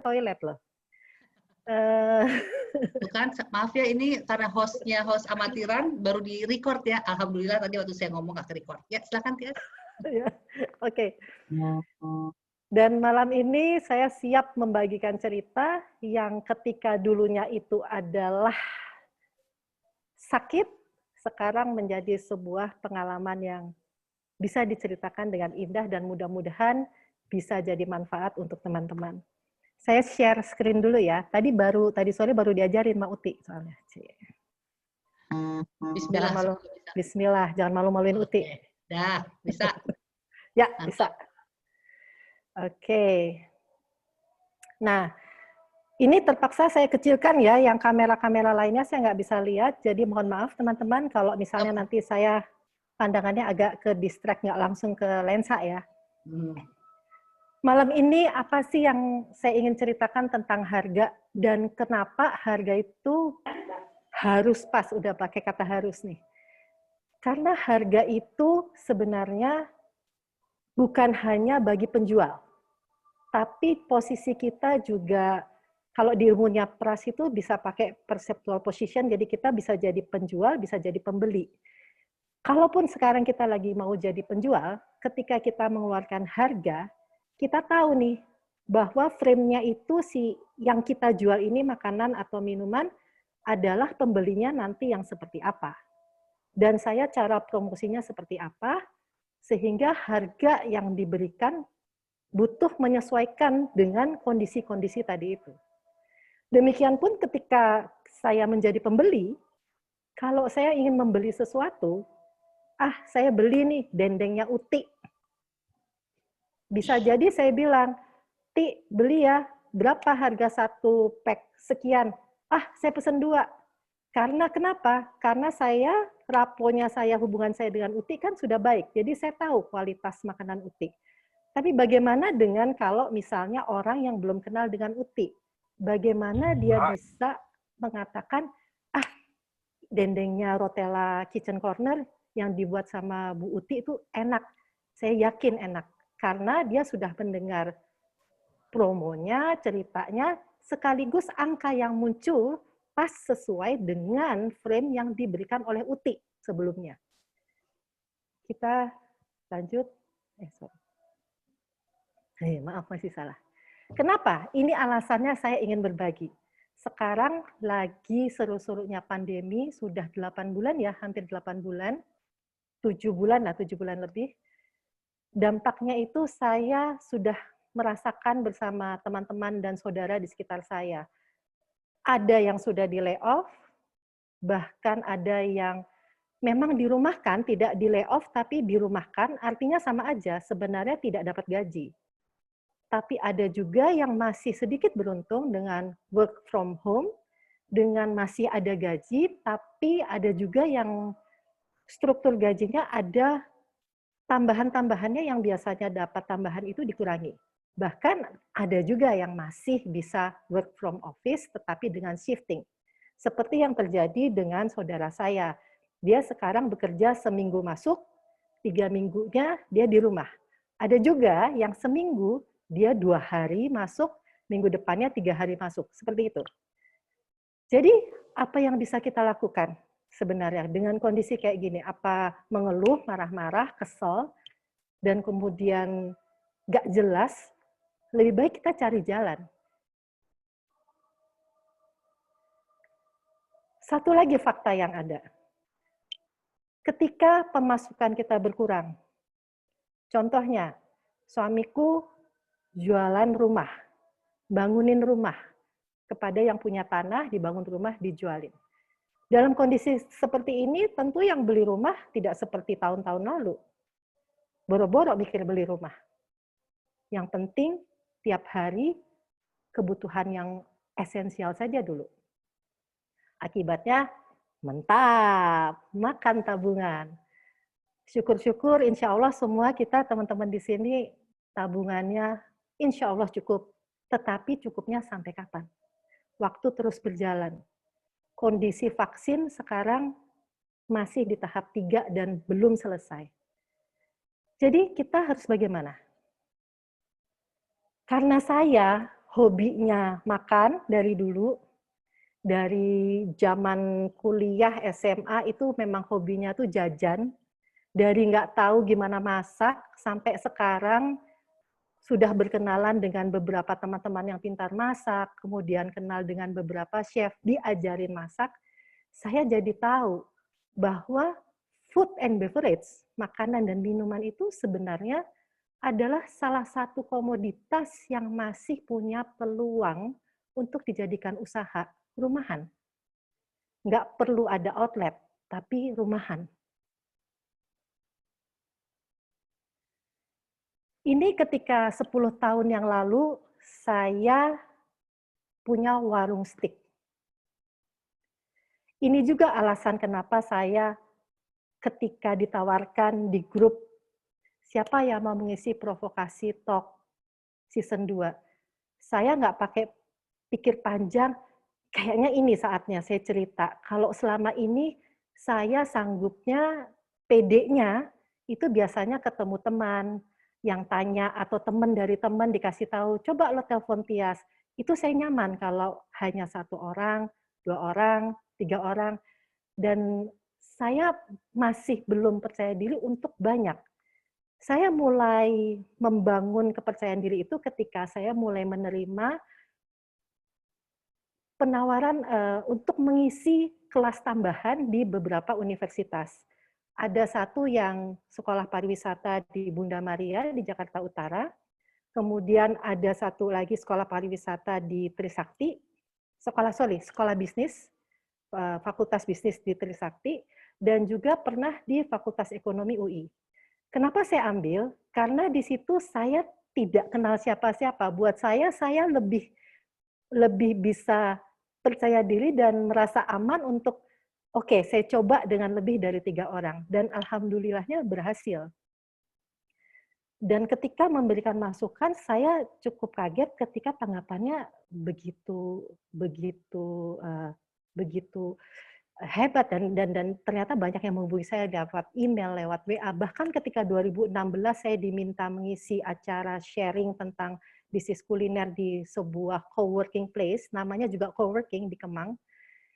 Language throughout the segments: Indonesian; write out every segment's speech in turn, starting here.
toilet loh. Eh, Bukan, maaf ya, ini karena hostnya host amatiran, baru di-record ya. Alhamdulillah tadi waktu saya ngomong nggak ke-record. Ya, silakan, Tias. ya, Oke. Dan malam ini saya siap membagikan cerita yang ketika dulunya itu adalah sakit, sekarang menjadi sebuah pengalaman yang bisa diceritakan dengan indah dan mudah-mudahan bisa jadi manfaat untuk teman-teman. Saya share screen dulu ya. Tadi sore baru diajarin Mbak Uti soalnya. Bismillah. Bismillah, jangan malu-maluin Uti. Dah, bisa. Ya, bisa. Oke. Nah, ini terpaksa saya kecilkan ya, yang kamera-kamera lainnya saya nggak bisa lihat, jadi mohon maaf teman-teman kalau misalnya nanti saya pandangannya agak ke distract, nggak langsung ke lensa ya. Malam ini apa sih yang saya ingin ceritakan tentang harga dan kenapa harga itu harus pas, udah pakai kata harus nih. Karena harga itu sebenarnya bukan hanya bagi penjual, tapi posisi kita juga, kalau di ilmunya pras itu bisa pakai perceptual position, jadi kita bisa jadi penjual, bisa jadi pembeli. Kalaupun sekarang kita lagi mau jadi penjual, ketika kita mengeluarkan harga, kita tahu nih bahwa frame-nya itu yang kita jual ini makanan atau minuman adalah pembelinya nanti yang seperti apa. Dan saya cara promosinya seperti apa, sehingga harga yang diberikan butuh menyesuaikan dengan kondisi-kondisi tadi itu. Demikian pun ketika saya menjadi pembeli, kalau saya ingin membeli sesuatu, saya beli nih dendengnya Uti. Bisa jadi saya bilang, Ti, beli ya, berapa harga satu pack? Sekian. Saya pesen 2. Karena kenapa? Karena hubungan saya dengan Uti kan sudah baik. Jadi saya tahu kualitas makanan Uti. Tapi bagaimana dengan kalau misalnya orang yang belum kenal dengan Uti? Bagaimana dia bisa mengatakan, dendengnya Rotella Kitchen Corner yang dibuat sama Bu Uti itu enak. Saya yakin enak. Karena dia sudah mendengar promonya, ceritanya, sekaligus angka yang muncul pas sesuai dengan frame yang diberikan oleh Uti sebelumnya. Kita lanjut. Maaf, masih salah. Kenapa? Ini alasannya saya ingin berbagi. Sekarang lagi seru-serunya pandemi, sudah 8 bulan ya, hampir 8 bulan, 7 bulan lebih. Dampaknya itu saya sudah merasakan bersama teman-teman dan saudara di sekitar saya. Ada yang sudah di layoff, bahkan ada yang memang dirumahkan, tidak di layoff tapi dirumahkan, artinya sama aja, sebenarnya tidak dapat gaji. Tapi ada juga yang masih sedikit beruntung dengan work from home, dengan masih ada gaji, tapi ada juga yang struktur gajinya ada tambahan-tambahannya yang biasanya dapat tambahan itu dikurangi. Bahkan ada juga yang masih bisa work from office tetapi dengan shifting. Seperti yang terjadi dengan saudara saya. Dia sekarang bekerja seminggu masuk, 3 minggunya dia di rumah. Ada juga yang seminggu dia 2 hari masuk, minggu depannya 3 hari masuk. Seperti itu. Jadi apa yang bisa kita lakukan? Sebenarnya dengan kondisi kayak gini, apa mengeluh, marah-marah, kesel, dan kemudian nggak jelas, lebih baik kita cari jalan. Satu lagi fakta yang ada. Ketika pemasukan kita berkurang, contohnya, suamiku jualan rumah, bangunin rumah, kepada yang punya tanah, dibangun rumah, dijualin. Dalam kondisi seperti ini, tentu yang beli rumah tidak seperti tahun-tahun lalu. Boro-boro mikir beli rumah. Yang penting, tiap hari, kebutuhan yang esensial saja dulu. Akibatnya, mentap, makan tabungan. Syukur-syukur, insya Allah semua kita, teman-teman di sini, tabungannya insya Allah cukup. Tetapi cukupnya sampai kapan? Waktu terus berjalan. Kondisi vaksin sekarang masih di tahap 3 dan belum selesai. Jadi kita harus bagaimana? Karena saya hobinya makan dari dulu. Dari zaman kuliah SMA itu memang hobinya tuh jajan. Dari nggak tahu gimana masak, sampai sekarang sudah berkenalan dengan beberapa teman-teman yang pintar masak, kemudian kenal dengan beberapa chef, diajarin masak, saya jadi tahu bahwa food and beverage, makanan dan minuman itu sebenarnya adalah salah satu komoditas yang masih punya peluang untuk dijadikan usaha rumahan. Nggak perlu ada outlet, tapi rumahan. Ini ketika 10 tahun yang lalu, saya punya warung steak. Ini juga alasan kenapa saya ketika ditawarkan di grup, siapa yang mau mengisi provokasi talk season 2. Saya nggak pakai pikir panjang, kayaknya ini saatnya saya cerita. Kalau selama ini saya sanggupnya, PD-nya itu biasanya ketemu teman yang tanya atau teman dari teman dikasih tahu, coba lo telepon Tias. Itu saya nyaman kalau hanya 1 orang, 2 orang, 3 orang. Dan saya masih belum percaya diri untuk banyak. Saya mulai membangun kepercayaan diri itu ketika saya mulai menerima penawaran untuk mengisi kelas tambahan di beberapa universitas. Ada satu yang sekolah pariwisata di Bunda Maria di Jakarta Utara, kemudian ada satu lagi sekolah pariwisata di Trisakti, sekolah bisnis, Fakultas Bisnis di Trisakti, dan juga pernah di Fakultas Ekonomi UI. Kenapa saya ambil? Karena di situ saya tidak kenal siapa-siapa. Buat saya lebih bisa percaya diri dan merasa aman untuk, oke, saya coba dengan lebih dari 3 orang. Dan alhamdulillahnya berhasil. Dan ketika memberikan masukan, saya cukup kaget ketika tanggapannya begitu hebat dan ternyata banyak yang menghubungi saya lewat email, lewat WA. Bahkan ketika 2016 saya diminta mengisi acara sharing tentang bisnis kuliner di sebuah coworking place, namanya juga coworking di Kemang.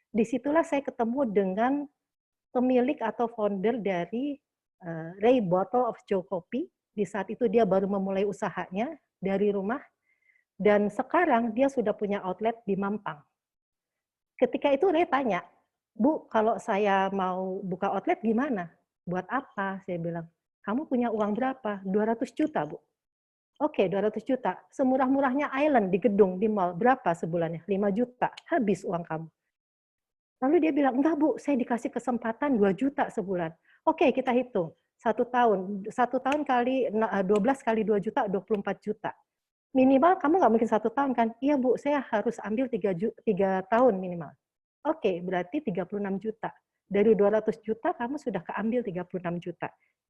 Disitulah saya ketemu dengan pemilik atau founder dari Ray Bottle of Joe Coffee. Di saat itu dia baru memulai usahanya dari rumah, dan sekarang dia sudah punya outlet di Mampang. Ketika itu Ray tanya, Bu, kalau saya mau buka outlet gimana? Buat apa? Saya bilang, kamu punya uang berapa? 200 juta, Bu. Oke, 200 juta. Semurah-murahnya Island di gedung, di mall. Berapa sebulannya? 5 juta. Habis uang kamu. Lalu dia bilang, enggak Bu, saya dikasih kesempatan 2 juta sebulan. Oke, kita hitung. 1 tahun kali 12 kali 2 juta, 24 juta. Minimal kamu nggak mungkin 1 tahun kan? Iya Bu, saya harus ambil 3 tahun minimal. Oke, berarti 36 juta. Dari 200 juta, kamu sudah keambil 36 juta.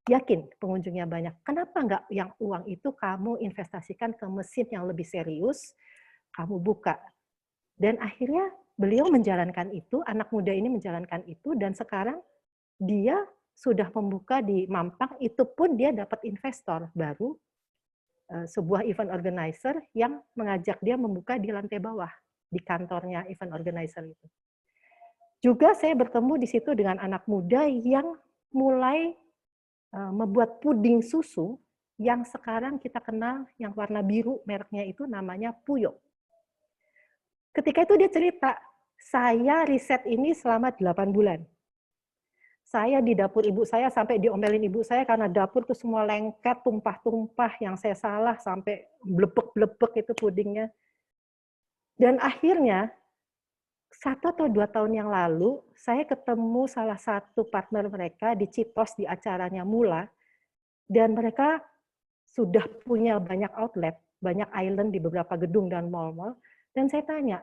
Yakin pengunjungnya banyak. Kenapa nggak yang uang itu kamu investasikan ke mesin yang lebih serius, kamu buka. Dan akhirnya beliau menjalankan itu, anak muda ini menjalankan itu, dan sekarang dia sudah membuka di Mampang, itu pun dia dapat investor baru, sebuah event organizer yang mengajak dia membuka di lantai bawah, di kantornya event organizer itu. Juga saya bertemu di situ dengan anak muda yang mulai membuat puding susu yang sekarang kita kenal yang warna biru, mereknya itu namanya Puyo. Ketika itu dia cerita, saya riset ini selama 8 bulan. Saya di dapur ibu saya sampai diomelin ibu saya karena dapur tuh semua lengket, tumpah-tumpah, yang saya salah sampai blepek-blepek itu pudingnya. Dan akhirnya 1 atau 2 tahun yang lalu, saya ketemu salah satu partner mereka di Citos di acaranya Mula, dan mereka sudah punya banyak outlet, banyak island di beberapa gedung dan mall-mall, dan saya tanya,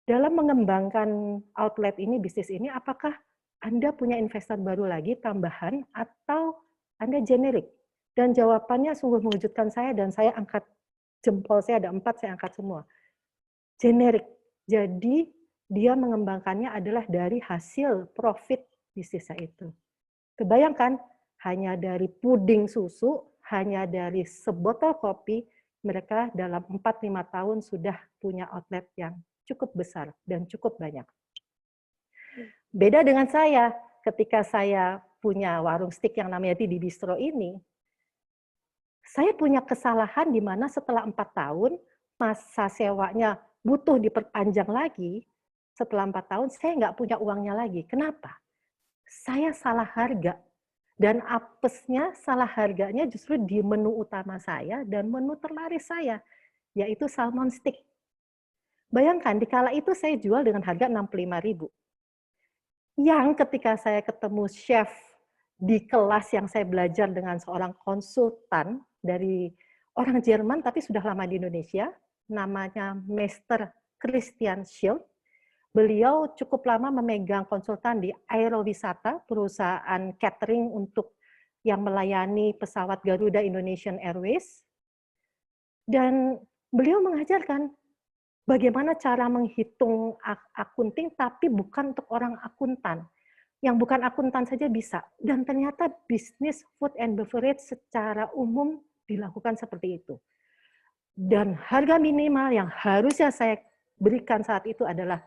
dalam mengembangkan outlet ini, bisnis ini, apakah Anda punya investor baru lagi, tambahan, atau Anda generik? Dan jawabannya sungguh mengejutkan saya, dan saya angkat jempol saya, ada 4, saya angkat semua. Generik. Jadi, dia mengembangkannya adalah dari hasil profit bisnisnya itu. Kebayangkan, hanya dari puding susu, hanya dari sebotol kopi, mereka dalam 4-5 tahun sudah punya outlet yang cukup besar dan cukup banyak. Beda dengan saya, ketika saya punya warung steak yang namanya Didi Bistro ini, saya punya kesalahan di mana setelah 4 tahun, masa sewanya butuh diperpanjang lagi, setelah 4 tahun saya nggak punya uangnya lagi. Kenapa? Saya salah harga. Dan apesnya salah harganya justru di menu utama saya dan menu terlaris saya, yaitu salmon steak. Bayangkan, di kala itu saya jual dengan harga 65.000. Yang ketika saya ketemu chef di kelas yang saya belajar dengan seorang konsultan dari orang Jerman tapi sudah lama di Indonesia, namanya Mr. Christian Schild. Beliau cukup lama memegang konsultan di Aerowisata, perusahaan catering untuk yang melayani pesawat Garuda Indonesian Airways. Dan beliau mengajarkan bagaimana cara menghitung akunting, tapi bukan untuk orang akuntan. Yang bukan akuntan saja bisa. Dan ternyata bisnis food and beverage secara umum dilakukan seperti itu. Dan harga minimal yang harusnya saya berikan saat itu adalah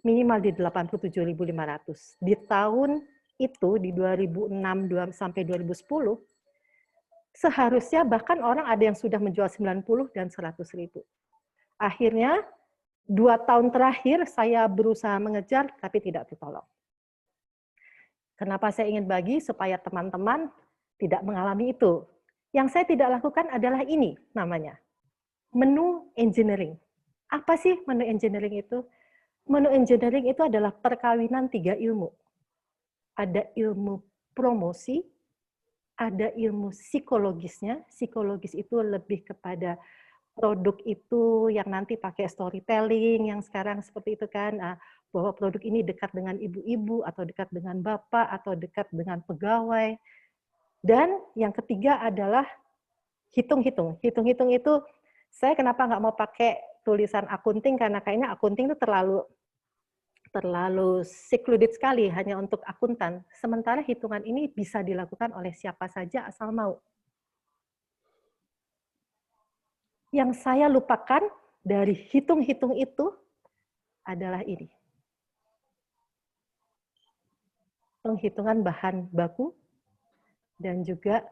minimal di 87.500. Di tahun itu, di 2006 sampai 2010, seharusnya bahkan orang ada yang sudah menjual 90 dan 100.000. Akhirnya, 2 tahun terakhir saya berusaha mengejar, tapi tidak tertolong. Kenapa saya ingin bagi? Supaya teman-teman tidak mengalami itu. Yang saya tidak lakukan adalah ini namanya, menu engineering. Apa sih menu engineering itu? Menu engineering itu adalah perkawinan 3 ilmu. Ada ilmu promosi, ada ilmu psikologisnya. Psikologis itu lebih kepada produk itu yang nanti pakai storytelling, yang sekarang seperti itu kan, bahwa produk ini dekat dengan ibu-ibu, atau dekat dengan bapak, atau dekat dengan pegawai. Dan yang ketiga adalah hitung-hitung. Hitung-hitung itu, saya kenapa nggak mau pakai tulisan akunting, karena kayaknya akunting itu terlalu secluded sekali hanya untuk akuntan. Sementara hitungan ini bisa dilakukan oleh siapa saja asal mau. Yang saya lupakan dari hitung-hitung itu adalah ini. Penghitungan bahan baku dan juga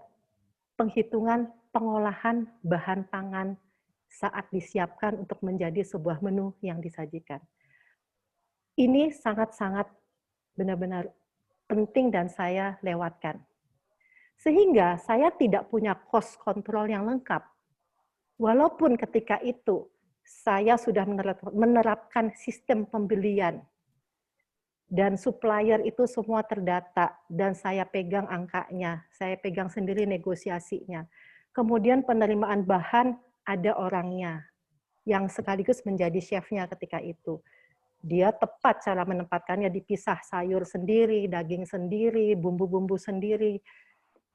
penghitungan pengolahan bahan pangan saat disiapkan untuk menjadi sebuah menu yang disajikan. Ini sangat-sangat benar-benar penting dan saya lewatkan. Sehingga saya tidak punya cost control yang lengkap. Walaupun ketika itu saya sudah menerapkan sistem pembelian dan supplier itu semua terdata dan saya pegang angkanya, saya pegang sendiri negosiasinya. Kemudian penerimaan bahan ada orangnya yang sekaligus menjadi chefnya ketika itu. Dia tepat cara menempatkannya, dipisah sayur sendiri, daging sendiri, bumbu-bumbu sendiri,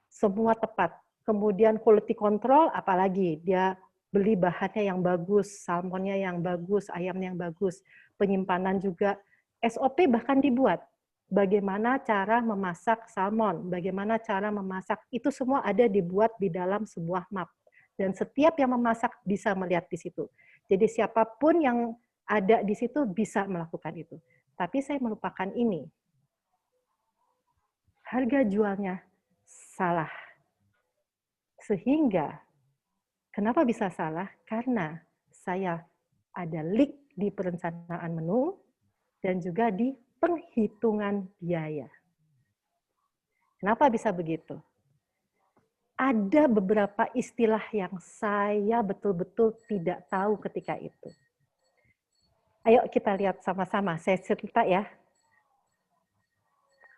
semua tepat. Kemudian quality control, apalagi dia beli bahannya yang bagus, salmonnya yang bagus, ayamnya yang bagus, penyimpanan juga, SOP bahkan dibuat. Bagaimana cara memasak salmon, bagaimana cara memasak, itu semua ada dibuat di dalam sebuah map. Dan setiap yang memasak bisa melihat di situ. Jadi siapapun yang ada di situ bisa melakukan itu. Tapi saya melupakan ini. Harga jualnya salah. Sehingga, kenapa bisa salah? Karena saya ada leak di perencanaan menu dan juga di penghitungan biaya. Kenapa bisa begitu? Ada beberapa istilah yang saya betul-betul tidak tahu ketika itu. Ayo kita lihat sama-sama, saya cerita ya.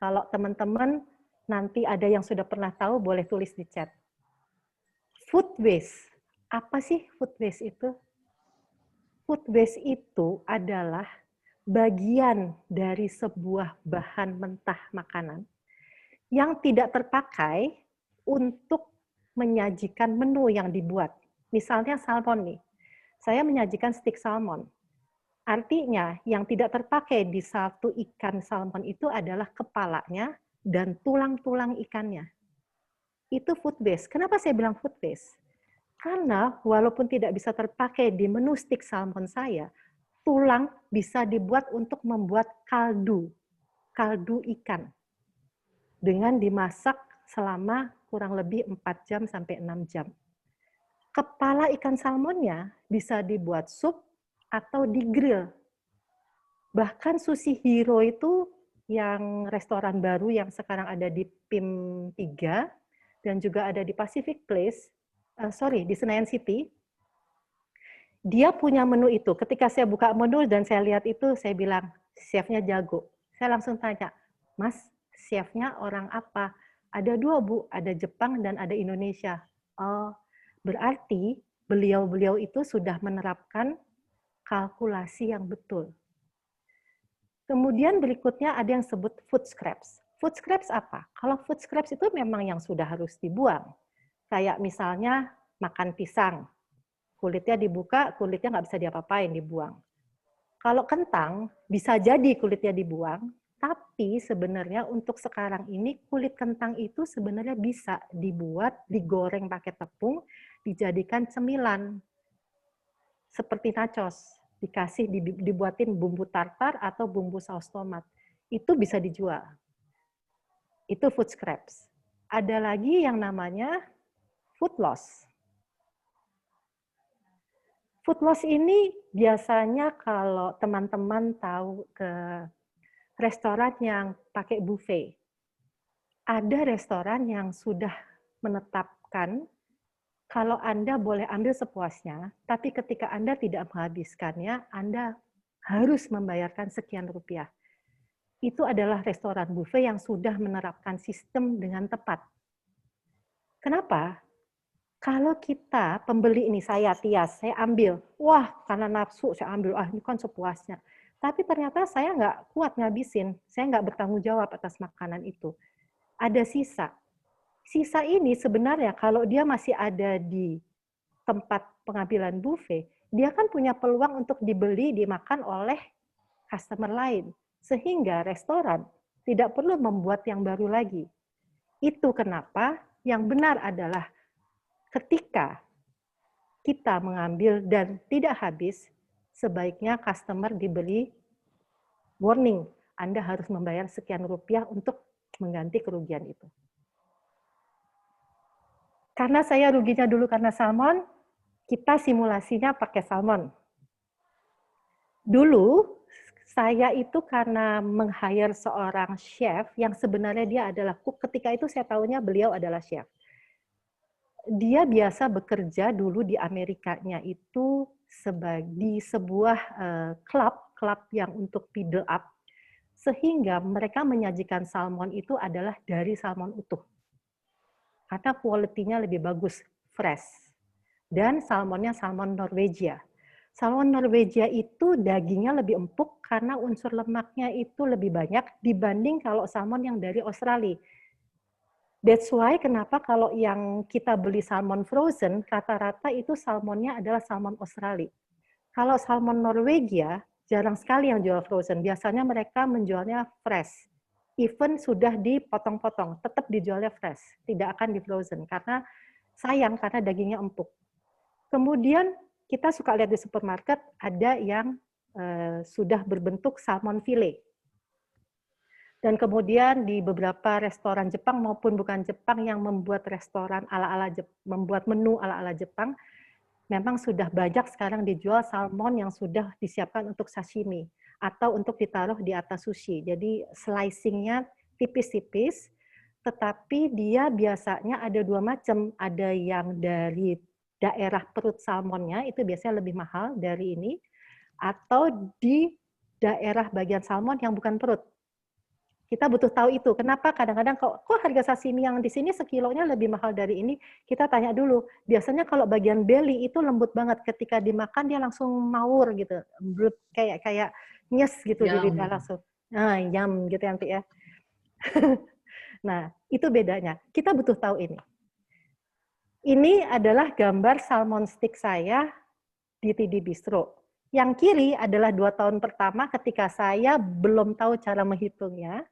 Kalau teman-teman nanti ada yang sudah pernah tahu, boleh tulis di chat. Food waste. Apa sih food waste itu? Food waste itu adalah bagian dari sebuah bahan mentah makanan yang tidak terpakai untuk menyajikan menu yang dibuat. Misalnya salmon nih. Saya menyajikan stik salmon. Artinya, yang tidak terpakai di satu ikan salmon itu adalah kepalanya dan tulang-tulang ikannya. Itu food waste. Kenapa saya bilang food waste? Karena walaupun tidak bisa terpakai di menu stik salmon saya, tulang bisa dibuat untuk membuat kaldu ikan dengan dimasak selama kurang lebih 4 jam sampai 6 jam. Kepala ikan salmonnya bisa dibuat sup atau di-grill. Bahkan Sushi Hero itu yang restoran baru yang sekarang ada di PIM 3 dan juga ada di Pacific Place, di Senayan City, dia punya menu itu. Ketika saya buka menu dan saya lihat itu, saya bilang, chefnya jago. Saya langsung tanya, Mas, chefnya orang apa? Ada 2, Bu. Ada Jepang dan ada Indonesia. Oh, berarti beliau-beliau itu sudah menerapkan kalkulasi yang betul. Kemudian berikutnya ada yang sebut food scraps. Food scraps apa? Kalau food scraps itu memang yang sudah harus dibuang. Kayak misalnya makan pisang, kulitnya dibuka, kulitnya nggak bisa diapa-apain, dibuang. Kalau kentang, bisa jadi kulitnya dibuang, tapi sebenarnya untuk sekarang ini kulit kentang itu sebenarnya bisa dibuat, digoreng pakai tepung, dijadikan cemilan. Seperti nachos, dibuatin bumbu tartar atau bumbu saus tomat. Itu bisa dijual. Itu food scraps. Ada lagi yang namanya food loss. Food loss ini biasanya kalau teman-teman tahu ke restoran yang pakai buffet. Ada restoran yang sudah menetapkan kalau Anda boleh ambil sepuasnya, tapi ketika Anda tidak menghabiskannya, Anda harus membayarkan sekian rupiah. Itu adalah restoran buffet yang sudah menerapkan sistem dengan tepat. Kenapa? Kalau kita pembeli ini, saya Tias, saya ambil, wah karena nafsu saya ambil, ini kan sepuasnya. Tapi ternyata saya nggak kuat ngabisin, saya nggak bertanggung jawab atas makanan itu. Ada sisa. Sisa ini sebenarnya kalau dia masih ada di tempat pengambilan buffet, dia kan punya peluang untuk dibeli, dimakan oleh customer lain. Sehingga restoran tidak perlu membuat yang baru lagi. Itu kenapa yang benar adalah ketika kita mengambil dan tidak habis, sebaiknya customer diberi warning, Anda harus membayar sekian rupiah untuk mengganti kerugian itu. Karena saya ruginya dulu karena salmon, kita simulasinya pakai salmon. Dulu, saya itu karena meng-hire seorang chef yang sebenarnya dia adalah cook, ketika itu saya tahunya beliau adalah chef. Dia biasa bekerja dulu di Amerikanya itu di sebuah klub yang untuk feeder up, sehingga mereka menyajikan salmon itu adalah dari salmon utuh. Karena kualitinya lebih bagus, fresh. Dan salmonnya salmon Norwegia. Salmon Norwegia itu dagingnya lebih empuk karena unsur lemaknya itu lebih banyak dibanding kalau salmon yang dari Australia. That's why kenapa kalau yang kita beli salmon frozen, rata-rata itu salmonnya adalah salmon Australia. Kalau salmon Norwegia, jarang sekali yang jual frozen. Biasanya mereka menjualnya fresh. Even sudah dipotong-potong, tetap dijualnya fresh. Tidak akan di frozen, karena sayang, karena dagingnya empuk. Kemudian kita suka lihat di supermarket, ada yang sudah berbentuk salmon fillet. Dan kemudian di beberapa restoran Jepang maupun bukan Jepang yang membuat restoran membuat menu ala-ala Jepang, memang sudah banyak sekarang dijual salmon yang sudah disiapkan untuk sashimi atau untuk ditaruh di atas sushi. Jadi slicing-nya tipis-tipis, tetapi dia biasanya ada 2 macam. Ada yang dari daerah perut salmonnya, itu biasanya lebih mahal dari ini, atau di daerah bagian salmon yang bukan perut. Kita butuh tahu itu. Kenapa kadang-kadang kok harga sashimi yang di sini sekilonya lebih mahal dari ini? Kita tanya dulu. Biasanya kalau bagian belly itu lembut banget. Ketika dimakan dia langsung mawur gitu. Kayak nyes gitu di lidah langsung. Nah, yum gitu nanti ya. Nah, itu bedanya. Kita butuh tahu ini. Ini adalah gambar salmon stick saya di TD Bistro. Yang kiri adalah 2 tahun pertama ketika saya belum tahu cara menghitungnya.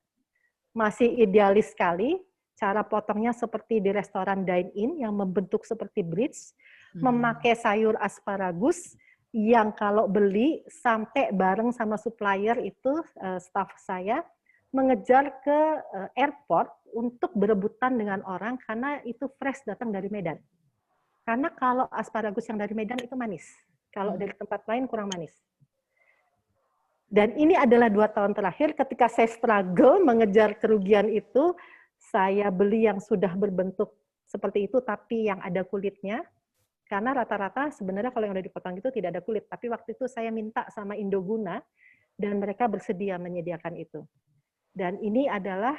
Masih idealis sekali, cara potongnya seperti di restoran dine-in yang membentuk seperti bridge. Memakai sayur asparagus yang kalau beli sampai bareng sama supplier itu, staff saya mengejar ke airport untuk berebutan dengan orang karena itu fresh datang dari Medan. Karena kalau asparagus yang dari Medan itu manis. Kalau dari tempat lain kurang manis. Dan ini adalah 2 tahun terakhir ketika saya struggle mengejar kerugian itu, saya beli yang sudah berbentuk seperti itu tapi yang ada kulitnya. Karena rata-rata sebenarnya kalau yang udah dipotong itu tidak ada kulit. Tapi waktu itu saya minta sama Indoguna dan mereka bersedia menyediakan itu. Dan ini adalah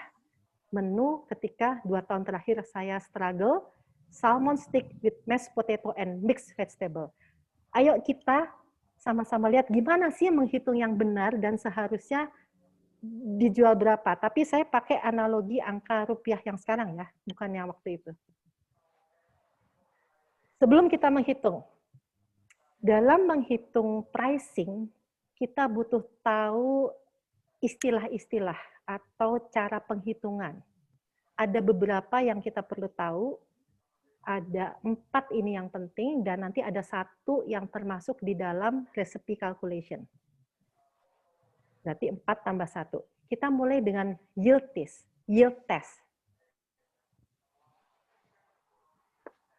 menu ketika 2 tahun terakhir saya struggle, salmon stick with mashed potato and mixed vegetable. Ayo kita sama-sama lihat gimana sih menghitung yang benar dan seharusnya dijual berapa. Tapi saya pakai analogi angka rupiah yang sekarang ya, bukan yang waktu itu. Sebelum kita menghitung, dalam menghitung pricing, kita butuh tahu istilah-istilah atau cara penghitungan. Ada beberapa yang kita perlu tahu, ada 4 ini yang penting, dan nanti ada 1 yang termasuk di dalam recipe calculation. Berarti 4 tambah 1. Kita mulai dengan yield test. Yield test.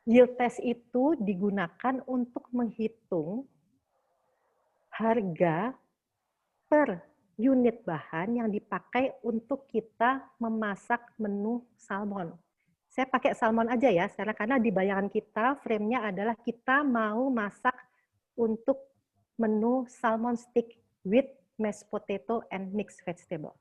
Yield test itu digunakan untuk menghitung harga per unit bahan yang dipakai untuk kita memasak menu salmon. Saya pakai salmon aja ya, karena di bayangan kita frame-nya adalah kita mau masak untuk menu salmon stick with mashed potato and mixed vegetable.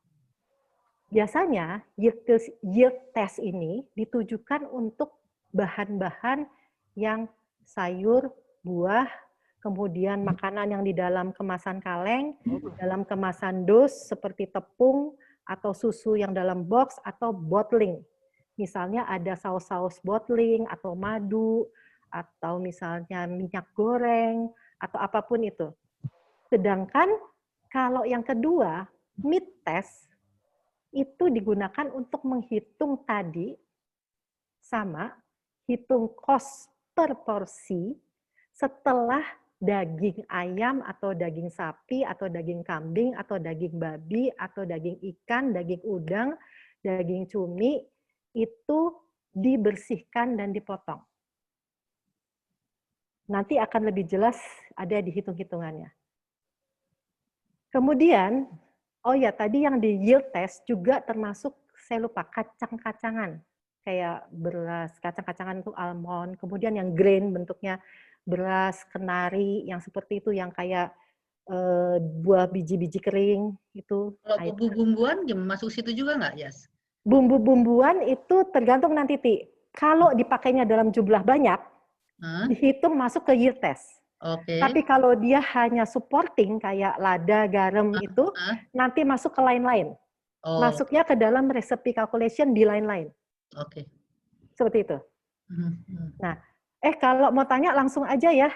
Biasanya yield test ini ditujukan untuk bahan-bahan yang sayur, buah, kemudian makanan yang di dalam kemasan kaleng, dalam kemasan dos seperti tepung atau susu yang dalam box atau bottling. Misalnya ada saus-saus bottling atau madu atau misalnya minyak goreng atau apapun itu. Sedangkan kalau yang kedua, meat test itu digunakan untuk menghitung tadi sama hitung cost per porsi setelah daging ayam atau daging sapi atau daging kambing atau daging babi atau daging ikan, daging udang, daging cumi itu dibersihkan dan dipotong. Nanti akan lebih jelas ada di hitung-hitungannya. Kemudian, oh ya tadi yang di yield test juga termasuk, saya lupa, kacang-kacangan. Kayak beras, kacang-kacangan itu almond, kemudian yang grain bentuknya beras, kenari, yang seperti itu, yang kayak buah biji-biji kering itu. Kalau bumbu-bumbuan masuk situ juga nggak, Yas? Bumbu-bumbuan itu tergantung nanti, Ti. Kalau dipakainya dalam jumlah banyak, dihitung masuk ke yield test. Tapi kalau dia hanya supporting kayak lada, garam itu, nanti masuk ke lain-lain. Masuknya ke dalam recipe calculation di lain-lain. Seperti itu. Nah, kalau mau tanya langsung aja ya,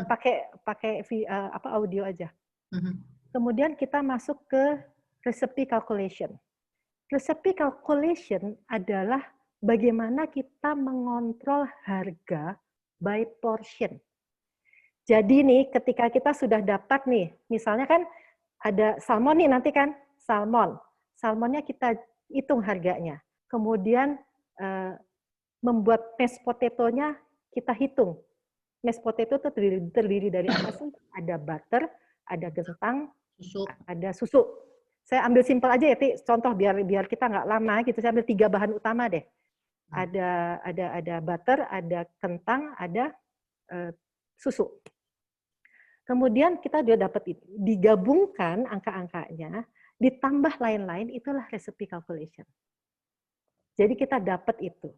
pakai audio aja. Kemudian kita masuk ke recipe calculation. Recipe calculation adalah bagaimana kita mengontrol harga by portion. Jadi nih, ketika kita sudah dapat nih, misalnya kan ada salmon nih nanti kan, salmon. Salmonnya kita hitung harganya. Kemudian membuat mashed potato-nya kita hitung. Mashed potato itu terdiri dari apa sih? Ada butter, ada kentang, ada susu. Saya ambil simpel aja ya, Ti. Contoh biar kita nggak lama gitu. Saya ambil 3 bahan utama deh. Ada butter, ada kentang, ada susu. Kemudian kita sudah dapat itu. Digabungkan angka-angkanya, ditambah lain-lain, itulah recipe calculation. Jadi kita dapat itu.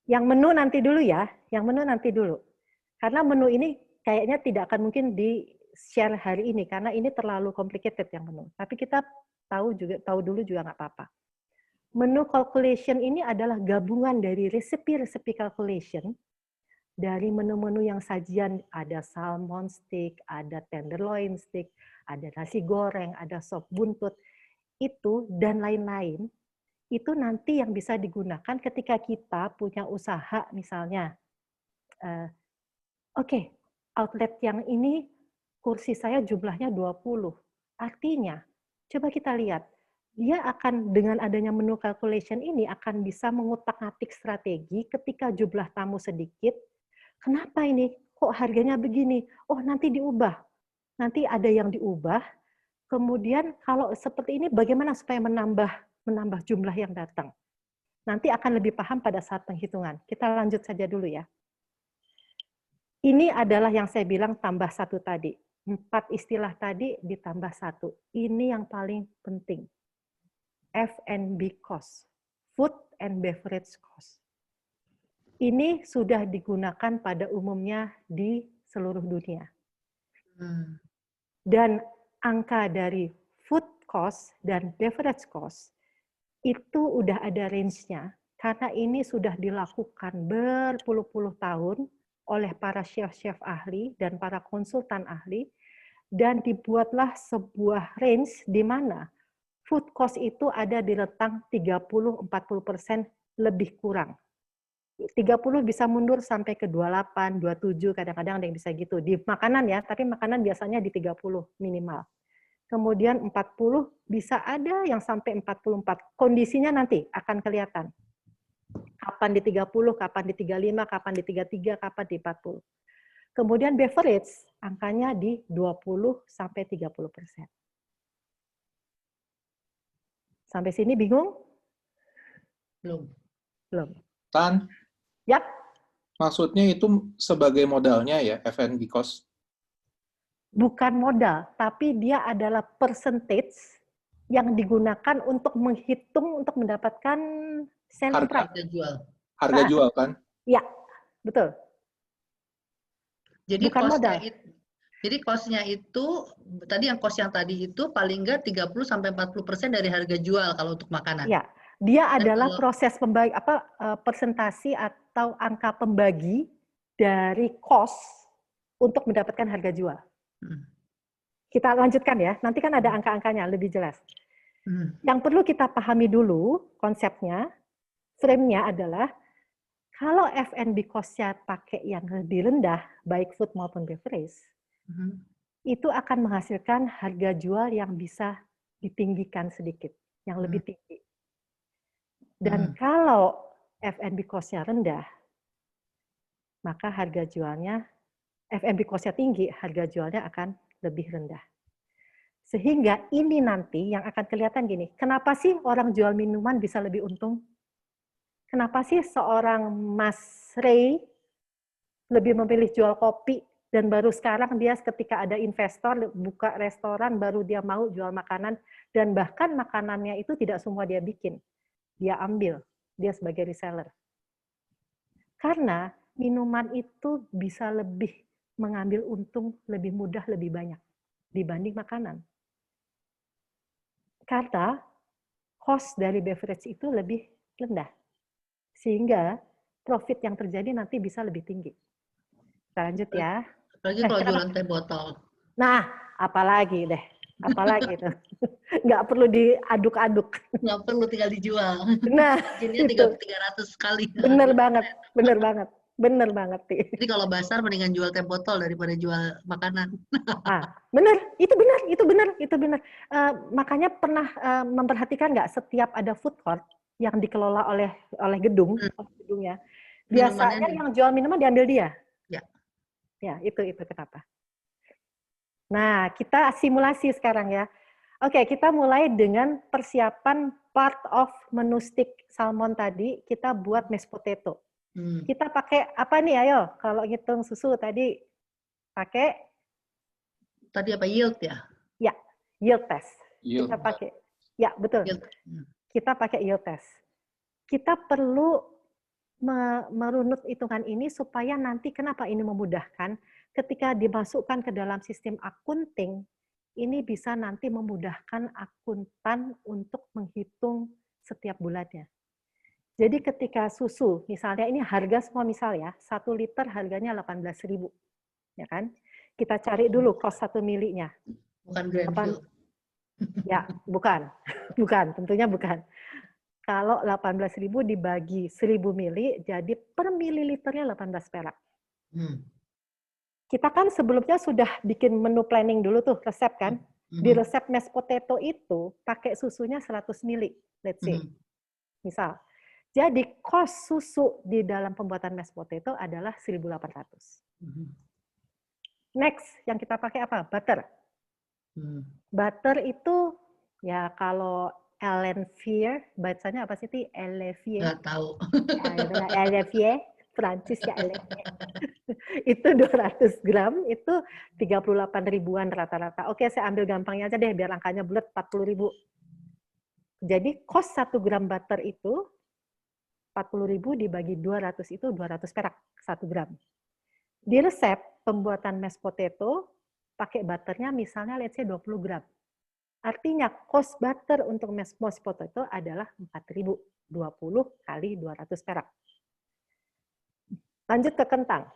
Yang menu nanti dulu ya, yang menu nanti dulu. Karena menu ini kayaknya tidak akan mungkin di-share hari ini, karena ini terlalu complicated yang menu. Tapi kita tahu dulu juga nggak apa-apa. Menu calculation ini adalah gabungan dari recipe calculation, dari menu-menu yang sajian, ada salmon stick, ada tenderloin stick, ada nasi goreng, ada sop buntut, itu dan lain-lain, itu nanti yang bisa digunakan ketika kita punya usaha misalnya. Oke, outlet yang ini kursi saya jumlahnya 20. Artinya, coba kita lihat, dia akan dengan adanya menu calculation ini akan bisa mengutak-atik strategi ketika jumlah tamu sedikit. Kenapa ini? Kok harganya begini? Oh, nanti diubah. Nanti ada yang diubah. Kemudian kalau seperti ini bagaimana supaya menambah jumlah yang datang? Nanti akan lebih paham pada saat penghitungan. Kita lanjut saja dulu ya. Ini adalah yang saya bilang tambah satu tadi. 4 istilah tadi ditambah satu. Ini yang paling penting. F&B cost. Food and beverage cost. Ini sudah digunakan pada umumnya di seluruh dunia. Dan angka dari food cost dan beverage cost itu udah ada range-nya, karena ini sudah dilakukan berpuluh-puluh tahun oleh para chef-chef ahli dan para konsultan ahli, dan dibuatlah sebuah range di mana food cost itu ada di rentang 30-40% lebih kurang. 30 bisa mundur sampai ke 28, 27, kadang-kadang ada yang bisa gitu. Di makanan ya, tapi makanan biasanya di 30 minimal. Kemudian 40 bisa ada yang sampai 44. Kondisinya nanti akan kelihatan. Kapan di 30, kapan di 35, kapan di 33, kapan di 40. Kemudian beverage, angkanya di 20 sampai 30%. Sampai sini bingung? Belum. Belum. Tan, Yap. maksudnya itu sebagai modalnya ya, F&B cost? Bukan modal, tapi dia adalah percentage yang digunakan untuk menghitung untuk mendapatkan selling price. Harga jual. Harga jual kan? Ya, betul. Jadi Bukan modal. Jadi cost-nya itu, tadi yang cost yang tadi itu paling nggak 30-40% dari harga jual kalau untuk makanan. Ya, dia Dan adalah kalau- proses persentasi atau angka pembagi dari cost untuk mendapatkan harga jual. Kita lanjutkan ya, nanti kan ada angka-angkanya lebih jelas. Yang perlu kita pahami dulu konsepnya, frame-nya adalah kalau F&B cost-nya pakai yang lebih rendah, baik food maupun beverage, itu akan menghasilkan harga jual yang bisa ditinggikan sedikit, yang lebih tinggi. Dan kalau F&B cost-nya rendah, maka harga jualnya, F&B cost-nya tinggi, harga jualnya akan lebih rendah. Sehingga ini nanti yang akan kelihatan gini, kenapa sih orang jual minuman bisa lebih untung? Kenapa sih seorang Mas Ray lebih memilih jual kopi, dan baru sekarang dia ketika ada investor buka restoran, baru dia mau jual makanan, dan bahkan makanannya itu tidak semua dia bikin. Dia ambil, dia sebagai reseller. Karena minuman itu bisa lebih mengambil untung lebih mudah, lebih banyak dibanding makanan. Karena cost dari beverage itu lebih rendah. Sehingga profit yang terjadi nanti bisa lebih tinggi. Kita lanjut ya. Apalagi kalau jualan teh botol. Nah, apalagi deh. Apalagi tuh. Nggak perlu diaduk-aduk. Nggak perlu tinggal dijual. Nah, Bikinnya itu. 300 sekali. Bener banget. Bener banget. Bener banget. Jadi kalau basar mendingan jual teh botol daripada jual makanan. Bener. Itu benar. Itu benar. Itu benar. Makanya pernah memperhatikan nggak setiap ada food court yang dikelola oleh gedungnya, biasanya yang jual minuman diambil dia. Ya, itu kenapa. Nah, kita simulasi sekarang ya. Oke, kita mulai dengan persiapan part of menu stick salmon tadi, kita buat mashed potato. Kita pakai apa nih, ayo? Kalau ngitung susu tadi, pakai? Tadi apa, yield ya? Ya, yield test. Kita pakai. Ya, betul. Kita pakai yield test. Kita perlu merunut hitungan ini supaya nanti kenapa ini memudahkan ketika dimasukkan ke dalam sistem akunting, ini bisa nanti memudahkan akuntan untuk menghitung setiap bulannya. Jadi ketika susu, misalnya ini harga semua misal ya, 1 liter harganya 18.000, ya kan? Kita cari dulu cost 1 milinya. Bukan Grandfield. Ya, bukan. Bukan, tentunya bukan. Kalau 18.000 dibagi 1.000 mili, jadi per mililiternya 18 perak. kita kan sebelumnya sudah bikin menu planning dulu tuh, resep kan. Di resep mashed potato itu pakai susunya 100 ml, let's say. Misal. Jadi cost susu di dalam pembuatan mashed potato adalah 1.800. Next, yang kita pakai apa? Butter. Butter itu ya kalau Elenvier, bacanya apa sih? Elenvier. Nggak tahu. Elenvier, Prancis ya Elenvier. Itu 200 gram, itu 38 ribuan rata-rata. Oke, saya ambil gampangnya aja deh, biar angkanya bulat 40 ribu. Jadi cost 1 gram butter itu 40 ribu dibagi 200 itu 200 perak 1 gram. Di resep pembuatan mashed potato, pakai butternya misalnya let's say 20 gram. Artinya cost butter untuk mashed potato adalah 4.000, 20 kali 200 perak. Lanjut ke kentang.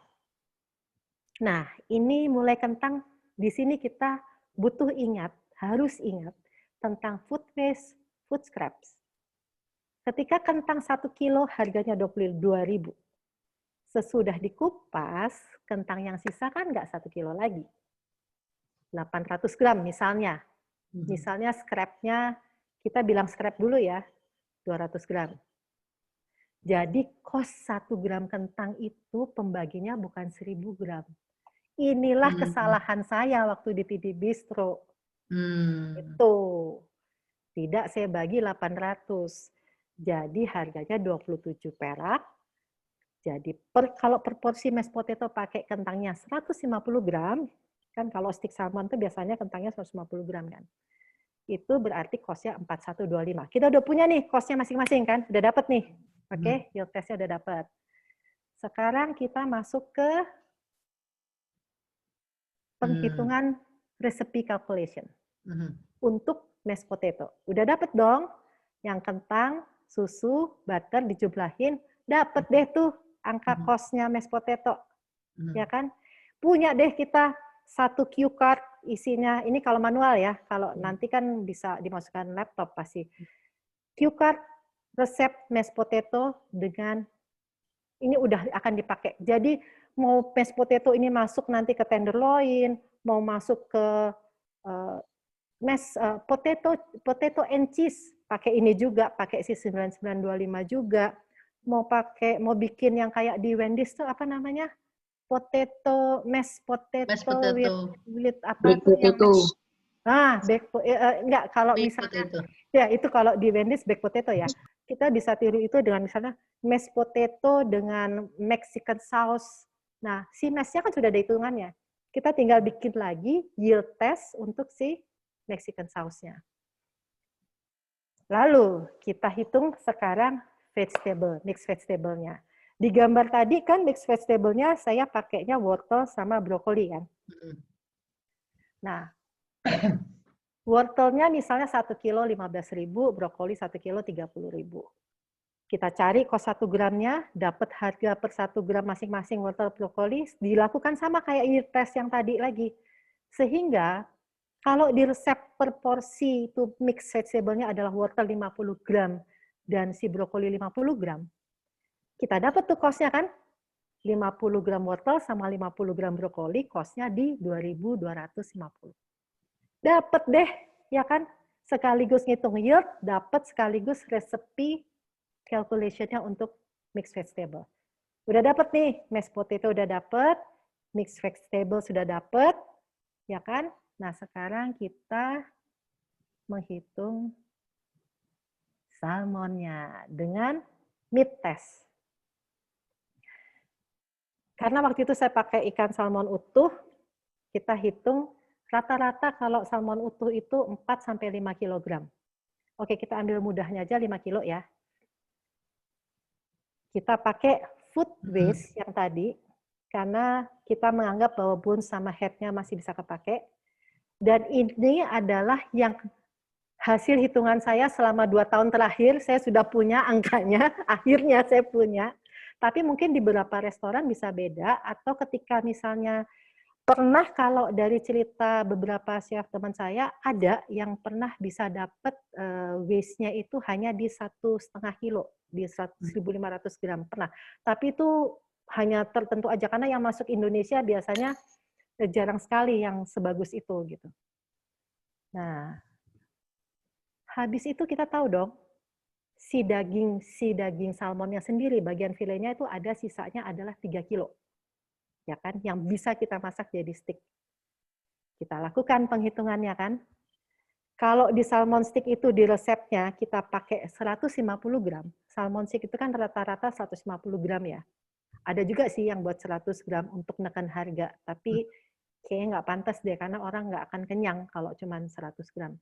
Nah, ini mulai kentang, di sini kita butuh ingat, harus ingat tentang food waste, food scraps. Ketika kentang 1 kilo harganya 22.000. Sesudah dikupas, kentang yang sisa kan nggak 1 kilo lagi. 800 gram misalnya. Misalnya scrap-nya, kita bilang scrap dulu ya, 200 gram. Jadi cost 1 gram kentang itu pembaginya bukan 1.000 gram. Inilah kesalahan saya waktu di PD Bistro. Itu. Tidak saya bagi 800. Jadi harganya 27 perak. Jadi kalau per porsi mashed potato pakai kentangnya 150 gram, kan kalau stick salmon itu biasanya kentangnya 150 gram kan. Itu berarti cost-nya 4125. Kita udah punya nih cost-nya masing-masing kan, udah dapat nih. Oke, yield test-nya udah dapat. Sekarang kita masuk ke penghitungan recipe calculation untuk mashed potato. Udah dapat dong, yang kentang, susu, butter dijumlahin, dapat deh tuh angka cost-nya mashed potato. Ya kan? Punya deh kita satu cue card isinya, ini kalau manual ya, kalau nanti kan bisa dimasukkan laptop pasti. Cue card resep mashed potato dengan ini udah akan dipakai. Jadi mau mashed potato ini masuk nanti ke tenderloin, mau masuk ke potato and cheese, pakai ini juga, pakai si 9925 juga. Mau bikin yang kayak di Wendy's tuh apa namanya? Mashed potato with apa tuh yang enggak kalau misalnya potato. Ya itu kalau di Wendy's baked potato ya. Kita bisa tiru itu dengan misalnya mashed potato dengan Mexican sauce. Nah, si mash-nya kan sudah ada hitungannya. Kita tinggal bikin lagi yield test untuk si Mexican sauce-nya. Lalu kita hitung sekarang vegetable, mixed vegetable-nya. Di gambar tadi kan mixed vegetable-nya saya pakainya wortel sama brokoli kan. Nah, wortelnya misalnya 1 kilo 15.000, brokoli 1 kilo 30.000. Kita cari cost 1 gramnya, dapat harga per 1 gram masing-masing wortel brokoli, dilakukan sama kayak yield test yang tadi lagi. Sehingga kalau di resep per porsi itu mixed vegetable-nya adalah wortel 50 gram dan si brokoli 50 gram, kita dapat tuh cost-nya kan? 50 gram wortel sama 50 gram brokoli, cost-nya di 2.250. Dapat deh, ya kan? Sekaligus ngitung yield, dapat sekaligus resepi calculation-nya untuk mixed vegetable. Udah dapat nih, mashed potato udah dapat, mixed vegetable sudah dapat, ya kan? Nah, sekarang kita menghitung salmonnya dengan meat test. Karena waktu itu saya pakai ikan salmon utuh, kita hitung rata-rata kalau salmon utuh itu 4-5 kg. Oke, kita ambil mudahnya aja 5 kilo ya. Kita pakai food waste yang tadi, karena kita menganggap bahwa bones sama head-nya masih bisa kepake. Dan ini adalah yang hasil hitungan saya selama 2 tahun terakhir, saya sudah punya angkanya, akhirnya saya punya. Tapi mungkin di beberapa restoran bisa beda, atau ketika misalnya pernah kalau dari cerita beberapa chef teman saya, ada yang pernah bisa dapat waste-nya itu hanya di 1,5 kilo, di 1.500 gram pernah. Tapi itu hanya tertentu aja, karena yang masuk Indonesia biasanya Jarang sekali yang sebagus itu gitu. Nah, habis itu kita tahu dong, si daging salmonnya sendiri, bagian filenya itu ada sisanya adalah 3 kilo. Ya kan, yang bisa kita masak jadi steak. Kita lakukan penghitungannya kan. Kalau di salmon steak itu di resepnya kita pakai 150 gram. Salmon steak itu kan rata-rata 150 gram ya. Ada juga sih yang buat 100 gram untuk menekan harga, tapi kayaknya nggak pantas deh karena orang nggak akan kenyang kalau cuma 100 gram.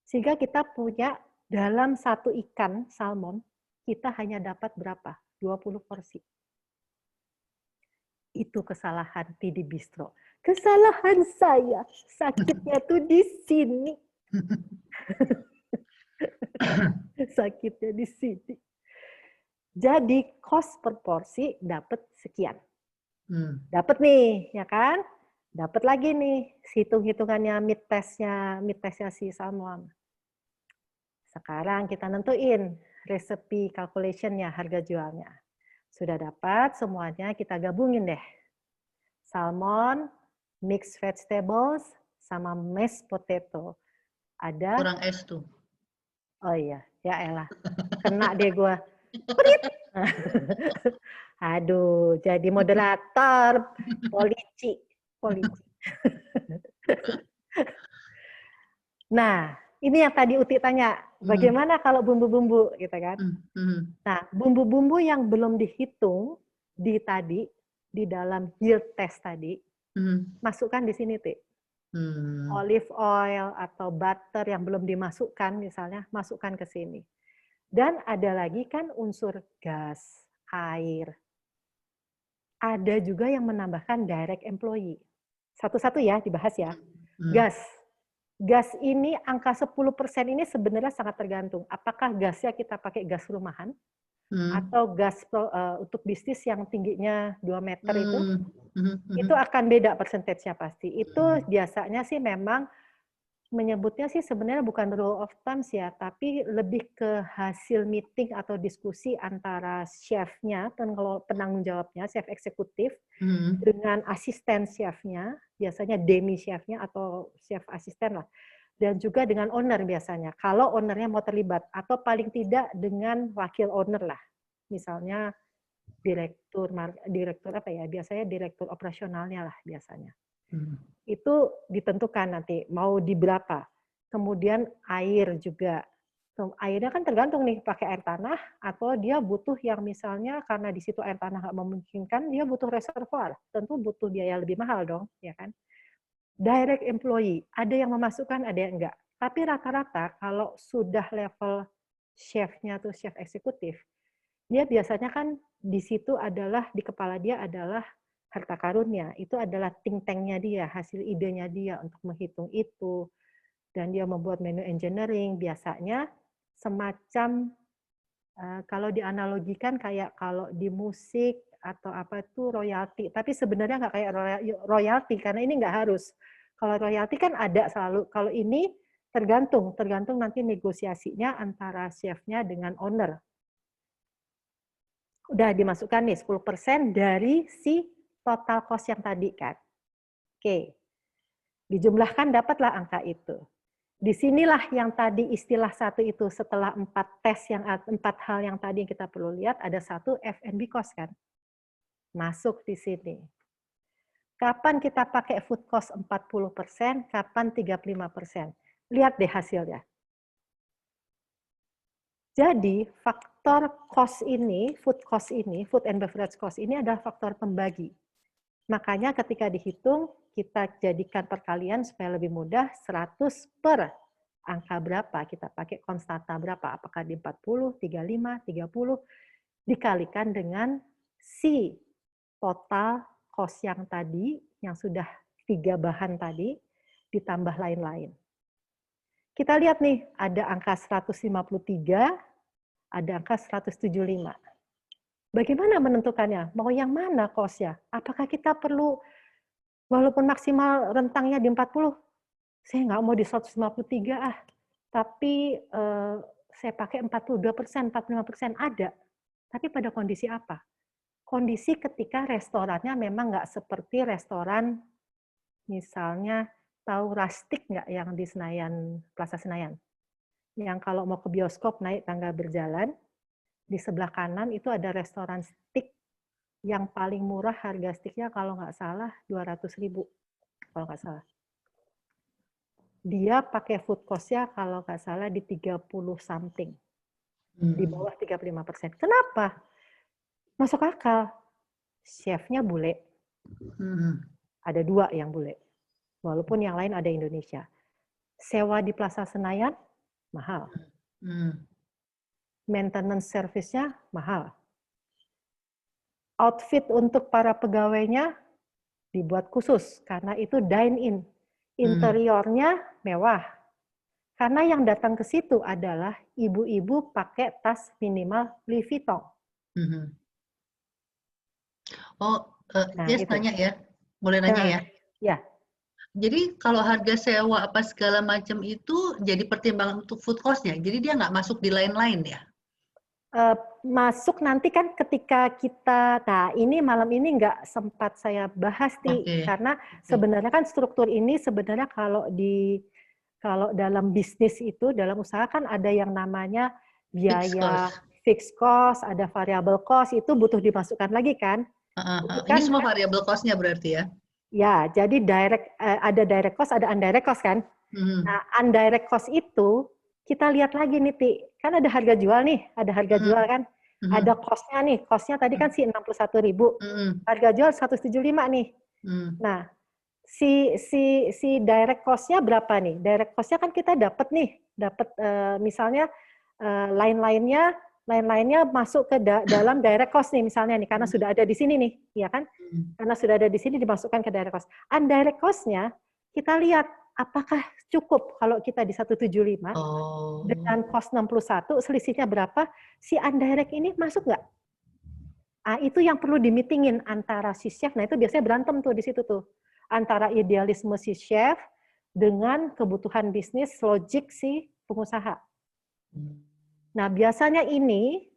Sehingga kita punya dalam satu ikan salmon, kita hanya dapat berapa? 20 porsi. Itu kesalahan Tidi Bistro. Kesalahan saya, sakitnya tuh di sini. Sakitnya di sini. Jadi cost per porsi dapat sekian. Dapat nih, ya kan? Dapat lagi nih, hitung-hitungannya mid testnya si salmon. Sekarang kita nentuin recipe calculation-nya, harga jualnya. Sudah dapat semuanya, kita gabungin deh. Salmon, mixed vegetables, sama mashed potato. Ada. Kurang es tuh. Oh iya, ya elah. Kena deh gue. Perit. Aduh, jadi moderator. Polisi. Nah, ini yang tadi Uti tanya, bagaimana kalau bumbu-bumbu, gitu kan? Nah, bumbu-bumbu yang belum dihitung di dalam yield test tadi, masukkan di sini, Ti. Olive oil atau butter yang belum dimasukkan, misalnya, masukkan ke sini. Dan ada lagi kan unsur gas, air. Ada juga yang menambahkan direct employee. Satu-satu ya, dibahas ya. Gas. Gas ini angka 10% ini sebenarnya sangat tergantung. Apakah gasnya kita pakai gas rumahan atau gas untuk bisnis yang tingginya 2 meter itu akan beda persentasenya pasti. Itu biasanya sih memang menyebutnya sih sebenarnya bukan rule of thumbs ya, tapi lebih ke hasil meeting atau diskusi antara chefnya, penanggung jawabnya, chef eksekutif, dengan asisten chefnya, biasanya demi chefnya atau chef asisten lah, dan juga dengan owner biasanya, kalau ownernya mau terlibat, atau paling tidak dengan wakil owner lah, misalnya direktur apa ya, biasanya direktur operasionalnya lah biasanya. Itu ditentukan nanti mau di berapa. Kemudian air juga. Airnya kan tergantung nih pakai air tanah atau dia butuh yang misalnya karena di situ air tanah nggak memungkinkan, dia butuh reservoir. Tentu butuh biaya lebih mahal dong, ya kan? Direct employee, ada yang memasukkan, ada yang enggak. Tapi rata-rata kalau sudah level chefnya tuh chef eksekutif, dia biasanya kan di situ adalah di kepala dia adalah harta karunnya, itu adalah think tank-nya dia, hasil idenya dia untuk menghitung itu, dan dia membuat menu engineering, biasanya semacam, kalau dianalogikan kayak kalau di musik atau apa itu royalti, tapi sebenarnya nggak kayak royalti, karena ini nggak harus. Kalau royalti kan ada selalu, kalau ini tergantung nanti negosiasinya antara chefnya dengan owner. Udah dimasukkan nih 10% dari si total cost yang tadi kan. Oke. Dijumlahkan dapatlah angka itu. Disinilah yang tadi istilah satu itu setelah 4 hal yang tadi yang kita perlu lihat, ada satu F&B cost kan. Masuk di sini. Kapan kita pakai food cost 40%, kapan 35%. Lihat deh hasilnya. Jadi faktor cost ini, food and beverage cost ini adalah faktor pembagi. Makanya ketika dihitung, kita jadikan perkalian supaya lebih mudah, 100 per angka berapa, kita pakai konstanta berapa, apakah di 40, 35, 30, dikalikan dengan si total cost yang tadi, yang sudah 3 bahan tadi, ditambah lain-lain. Kita lihat nih, ada angka 153, ada angka 175. Bagaimana menentukannya? Mau yang mana cost-nya? Apakah kita perlu, walaupun maksimal rentangnya di 40, saya nggak mau di 153 tapi saya pakai 42%, 45%, ada. Tapi pada kondisi apa? Kondisi ketika restorannya memang nggak seperti restoran Misalnya, tahu Rustic nggak yang di Senayan, Plaza Senayan? Yang kalau mau ke bioskop naik tangga berjalan, di sebelah kanan itu ada restoran steak yang paling murah, harga steaknya kalau nggak salah 200.000, kalau nggak salah. Dia pakai food cost-nya kalau nggak salah di 30 something. Di bawah 35%. Kenapa? Masuk akal. Chefnya bule. Ada 2 yang bule. Walaupun yang lain ada Indonesia. Sewa di Plaza Senayan, mahal. Maintenance service-nya mahal. Outfit untuk para pegawainya dibuat khusus, karena itu dine-in. Interiornya mewah. Karena yang datang ke situ adalah ibu-ibu pakai tas minimal Louis Vuitton. Nah, yes, nanya ya. Boleh nanya ya? Ya. Jadi kalau harga sewa apa segala macam itu jadi pertimbangan untuk food cost-nya. Jadi dia nggak masuk di lain-lain ya? Masuk nanti kan ketika kita, nah ini malam ini nggak sempat saya bahas nih, karena sebenarnya kan struktur ini sebenarnya kalau dalam bisnis itu, dalam usaha kan ada yang namanya biaya fixed cost, ada variable cost, itu butuh dimasukkan lagi kan? Ini semua variable cost-nya berarti ya? Ya, jadi ada direct cost, ada indirect cost kan? Nah, indirect cost itu kita lihat lagi nih, Ti. Kan ada harga jual nih, ada harga jual kan? Ada cost-nya nih, cost-nya tadi kan 61.000. Harga jual 175 nih. Nah, si direct cost-nya berapa nih? Direct cost-nya kan kita dapat misalnya lain-lainnya masuk ke dalam direct cost nih misalnya nih, karena sudah ada di sini nih, ya kan? Karena sudah ada di sini dimasukkan ke direct cost. Indirect cost-nya kita lihat apakah cukup kalau kita di 175 dengan cost 61, selisihnya berapa, si indirect ini masuk nggak? Nah, itu yang perlu dimitingin antara si chef, nah itu biasanya berantem tuh di situ tuh. Antara idealisme si chef dengan kebutuhan bisnis logik si pengusaha. Nah, biasanya ini,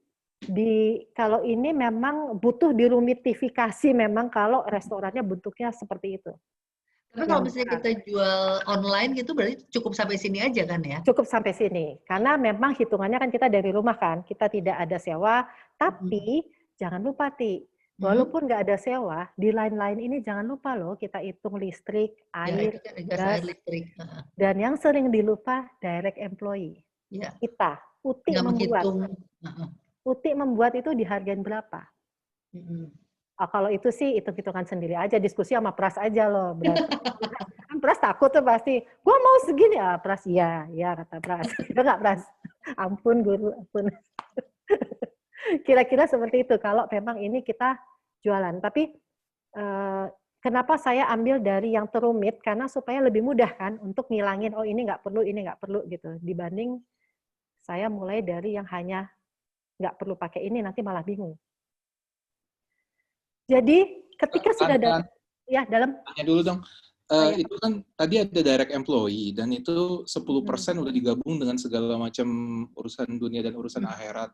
kalau ini memang butuh dirumitifikasi memang kalau restorannya bentuknya seperti itu. Tapi kalau misalnya kita jual online gitu berarti cukup sampai sini aja kan ya? Cukup sampai sini. Karena memang hitungannya kan kita dari rumah kan, kita tidak ada sewa, tapi jangan lupa Ti, walaupun nggak ada sewa, di lain-lain ini jangan lupa loh kita hitung listrik, air, gas, listrik. Dan yang sering dilupa direct employee. Ya. Kita, Uti membuat. Uti membuat itu dihargain berapa? Kalau itu sih hitung-hitungan sendiri aja, diskusi sama Pras aja loh. Kan Pras takut tuh pasti, gua mau segini ya, Pras ya kata Pras. Itu nggak Pras? Ampun guru, ampun. Kira-kira seperti itu kalau memang ini kita jualan. Tapi kenapa saya ambil dari yang terumit? Karena supaya lebih mudah kan untuk ngilangin, oh ini nggak perlu gitu. Dibanding saya mulai dari yang hanya nggak perlu pakai ini, nanti malah bingung. Jadi ketika sudah ada, ya dalam. Tanya dulu dong, itu kan tadi ada direct employee dan itu 10% udah digabung dengan segala macam urusan dunia dan urusan akhirat.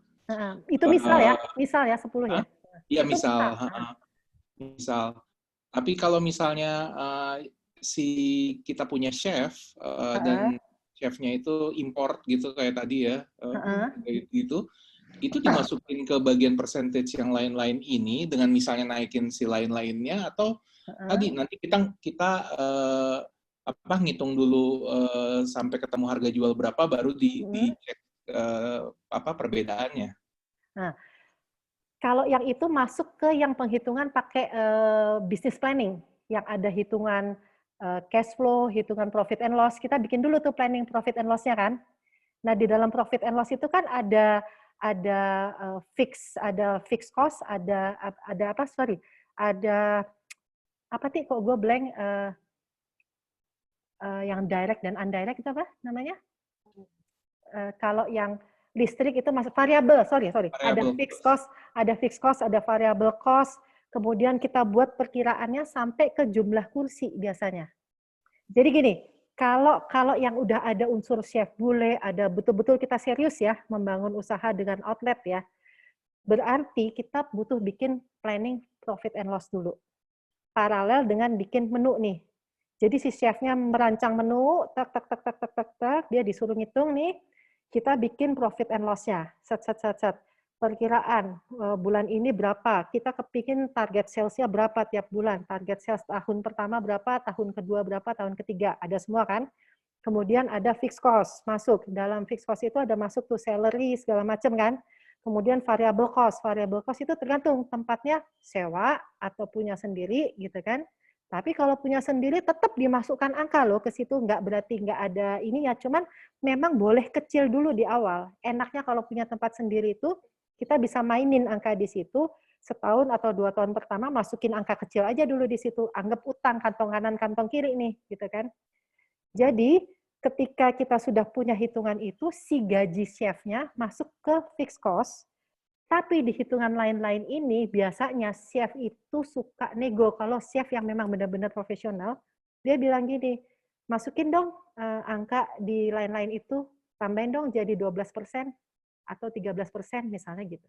Itu misal ya 10 ya. Iya misal. Tapi kalau misalnya si kita punya chef dan chefnya itu import gitu kayak tadi ya, itu dimasukin ke bagian percentage yang lain-lain ini dengan misalnya naikin si lain-lainnya atau tadi nanti kita ngitung dulu sampai ketemu harga jual berapa baru dicek perbedaannya. Nah, kalau yang itu masuk ke yang penghitungan pakai business planning yang ada hitungan cash flow, hitungan profit and loss, kita bikin dulu tuh planning profit and loss-nya kan. Nah, di dalam profit and loss itu kan ada fixed cost, ada apa sih kok gue blank, yang direct dan indirect itu apa namanya? Kalau yang listrik itu masuk variabel, sorry. Ada fixed cost, ada variable cost, kemudian kita buat perkiraannya sampai ke jumlah kursi biasanya. Jadi gini, kalau yang udah ada unsur chef bule, ada betul-betul kita serius ya membangun usaha dengan outlet ya, berarti kita butuh bikin planning profit and loss dulu. Paralel dengan bikin menu nih. Jadi si chefnya merancang menu, tak, dia disuruh ngitung nih, kita bikin profit and loss-nya, set. Perkiraan bulan ini berapa, kita kepingin target sales-nya berapa tiap bulan, target sales tahun pertama berapa, tahun kedua berapa, tahun ketiga, ada semua kan. Kemudian ada fixed cost masuk, dalam fixed cost itu ada masuk tuh salary segala macam kan. Kemudian variable cost itu tergantung tempatnya sewa atau punya sendiri gitu kan. Tapi kalau punya sendiri tetap dimasukkan angka loh ke situ, nggak berarti nggak ada ininya, cuman memang boleh kecil dulu di awal. Enaknya kalau punya tempat sendiri itu kita bisa mainin angka di situ, setahun atau 2 tahun pertama masukin angka kecil aja dulu di situ, anggap utang kantong kanan kantong kiri nih, gitu kan. Jadi ketika kita sudah punya hitungan itu, si gaji chefnya masuk ke fixed cost. Tapi di hitungan lain-lain ini, biasanya chef itu suka nego. Kalau chef yang memang benar-benar profesional, dia bilang gini, masukin dong angka di lain-lain itu, tambahin dong jadi 12% atau 13% misalnya gitu.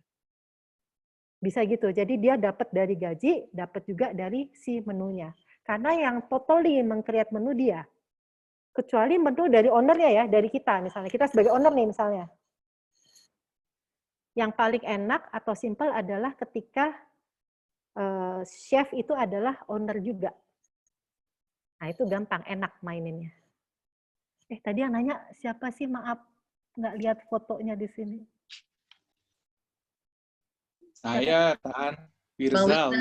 Bisa gitu. Jadi dia dapat dari gaji, dapat juga dari si menunya. Karena yang totally meng-create menu dia. Kecuali menu dari owner-nya ya, dari kita misalnya. Kita sebagai owner nih misalnya. Yang paling enak atau simple adalah ketika chef itu adalah owner juga. Nah, itu gampang, enak maininnya. Tadi yang nanya siapa sih? Maaf, nggak lihat fotonya di sini. Saya, Tan. Wirzal.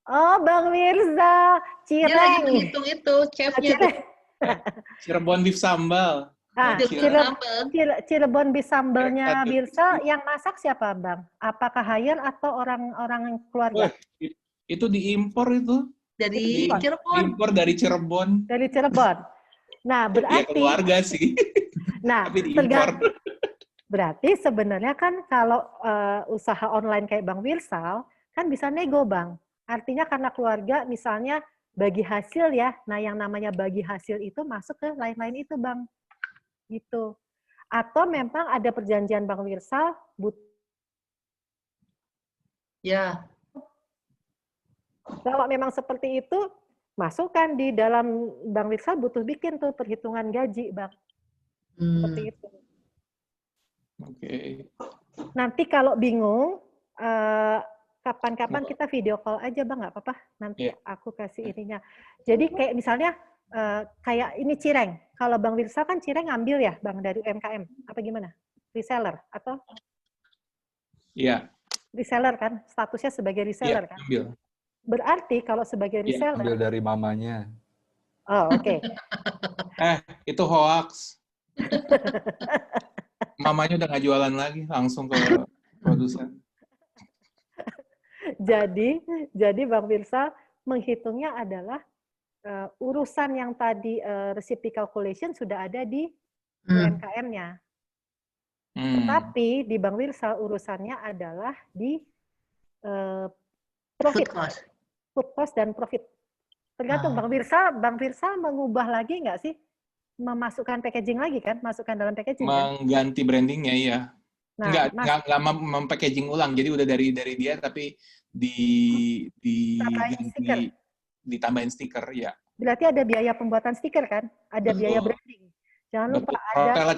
Oh, Bang Mirza. Cireng. Dia lagi menghitung itu, chefnya itu. Cirebon beef sambal. Cirebon beef sambalnya Mirza yang masak siapa, Bang? Apakah hire atau orang keluarga? Wah, itu diimpor itu. Dari Cirebon. Impor dari Cirebon. Dari Cirebon. Nah, berarti ya keluarga sih. Nah, tapi diimpor. Berarti sebenarnya kan kalau usaha online kayak Bang Wirsal kan bisa nego, Bang. Artinya karena keluarga misalnya bagi hasil ya. Nah, yang namanya bagi hasil itu masuk ke lain-lain itu, Bang. Gitu. Atau memang ada perjanjian Bang Wirsal ya. Kalau memang seperti itu, masukkan di dalam Bang Wirsal butuh bikin tuh perhitungan gaji, Bang. Seperti itu. Oke. Nanti kalau bingung, kapan-kapan kita video call aja, Bang, nggak apa-apa. Nanti aku kasih ininya. Jadi kayak misalnya, kayak ini cireng. Kalau Bang Wirsal kan cireng ngambil ya, Bang, dari UMKM. Apa gimana? Reseller? Atau? Iya. Reseller kan? Statusnya sebagai reseller kan? Ambil. Berarti kalau sebagai reseller... Ambil dari mamanya. Oh, oke. Itu hoax. Mamanya udah nggak jualan lagi, langsung ke produsen. Jadi Bang Wirsal menghitungnya adalah urusan yang tadi recipe calculation sudah ada di UMKM-nya. Tetapi di Bang Wirsal urusannya adalah di profit. Food cost dan profit. Tergantung Bang Wirsal mengubah lagi nggak sih? Memasukkan packaging lagi kan? Masukkan dalam packaging kan? Mengganti brandingnya, iya. Nah, nggak mem-packaging ulang, jadi udah dari dia tapi ditambahin stiker, ya. Berarti ada biaya pembuatan stiker kan? Ada biaya branding. Jangan lupa ada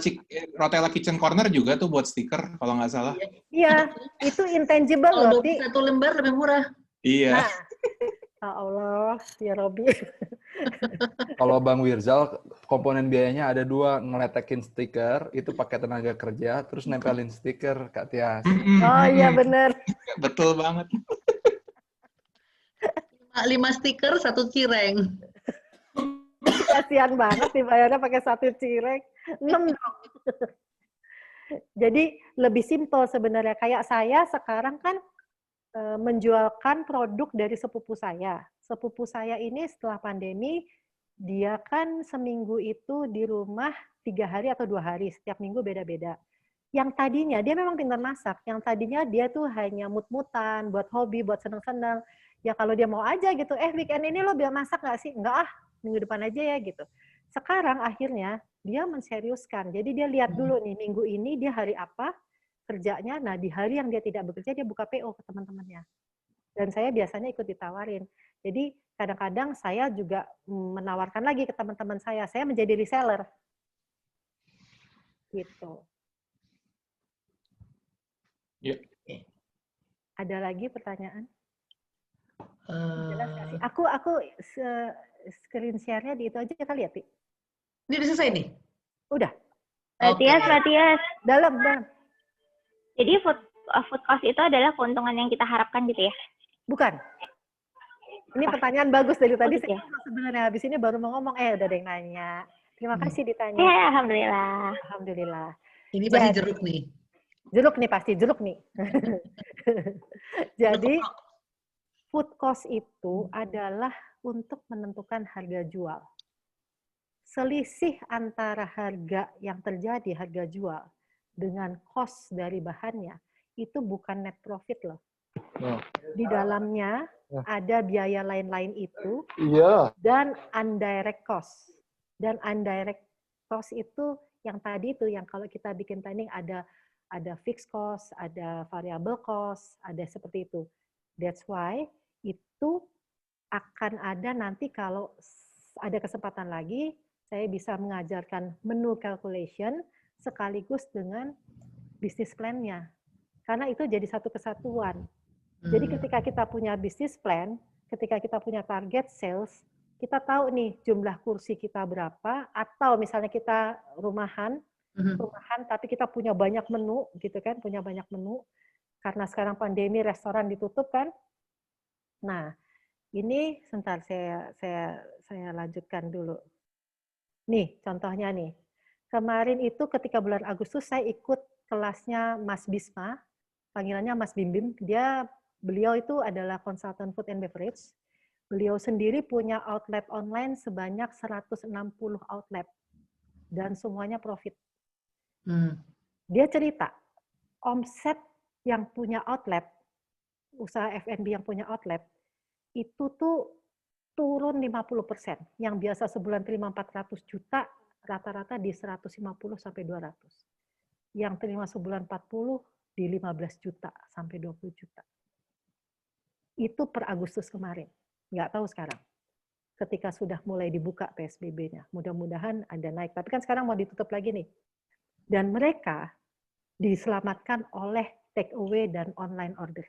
Rotella Kitchen Corner juga tuh buat stiker kalau nggak salah. Iya, itu intangible loh. Satu lembar lebih murah. Iya. Nah, ya Allah, ya Robi. Kalau Bang Wirzal, komponen biayanya ada 2, ngeletekin stiker, itu pakai tenaga kerja, terus nempelin stiker, Kak Tias. Oh iya benar. Betul banget. 5 stiker, 1 cireng. Kasihan banget dibayarnya pakai 1 cireng. 6 dong. Jadi lebih simpel sebenarnya. Kayak saya sekarang kan menjualkan produk dari sepupu saya. Sepupu saya ini setelah pandemi, dia kan seminggu itu di rumah 3 hari atau 2 hari, setiap minggu beda-beda. Yang tadinya, dia memang pintar masak, yang tadinya dia tuh hanya mut-mutan, buat hobi, buat seneng-seneng. Ya kalau dia mau aja gitu, weekend ini lo biar masak nggak sih? Enggak ah, minggu depan aja ya gitu. Sekarang akhirnya dia menseriuskan, jadi dia lihat dulu nih, minggu ini dia hari apa, kerjanya, nah di hari yang dia tidak bekerja, dia buka PO ke teman-temannya. Dan saya biasanya ikut ditawarin. Jadi kadang-kadang saya juga menawarkan lagi ke teman-teman saya menjadi reseller. Gitu. Ya. Ada lagi pertanyaan? Jelas nggak sih? Eh, Aku screen share-nya di itu aja kali ya, Pi? Ini udah selesai nih? Udah. Matias. Dalam. Jadi food cost itu adalah keuntungan yang kita harapkan gitu ya? Bukan. Ini pertanyaan bagus dari tadi. gitu ya? Saya sebenarnya habis ini baru mau ngomong, udah ada yang nanya. Terima kasih ditanya. Ya, alhamdulillah. Alhamdulillah. Ini pasti jeruk nih. Jeruk nih pasti, jeruk nih. Jadi food cost itu adalah untuk menentukan harga jual. Selisih antara harga yang terjadi, harga jual, dengan cost dari bahannya, itu bukan net profit loh. Di dalamnya ada biaya lain-lain itu, dan indirect cost. Dan indirect cost itu yang tadi itu, yang kalau kita bikin planning ada fixed cost, ada variable cost, ada seperti itu. That's why itu akan ada nanti kalau ada kesempatan lagi, saya bisa mengajarkan menu calculation sekaligus dengan bisnis plan-nya. Karena itu jadi satu kesatuan. Jadi ketika kita punya bisnis plan, ketika kita punya target sales, kita tahu nih jumlah kursi kita berapa, atau misalnya kita rumahan tapi kita punya banyak menu, gitu kan, punya banyak menu. Karena sekarang pandemi, restoran ditutup kan. Nah, ini sebentar saya lanjutkan dulu. Nih, contohnya nih. Kemarin itu ketika bulan Agustus saya ikut kelasnya Mas Bisma, panggilannya Mas Bim Bim. Beliau itu adalah konsultan food and beverage. Beliau sendiri punya outlet online sebanyak 160 outlet dan semuanya profit. Dia cerita, omset yang punya outlet, usaha F&B yang punya outlet, itu tuh turun 50%. Yang biasa sebulan terima 400 juta, rata-rata di 150 sampai 200. Yang terima sebulan 40 di 15 juta sampai 20 juta. Itu per Agustus kemarin. Nggak tahu sekarang. Ketika sudah mulai dibuka PSBB-nya. Mudah-mudahan ada naik. Tapi kan sekarang mau ditutup lagi nih. Dan mereka diselamatkan oleh take away dan online order.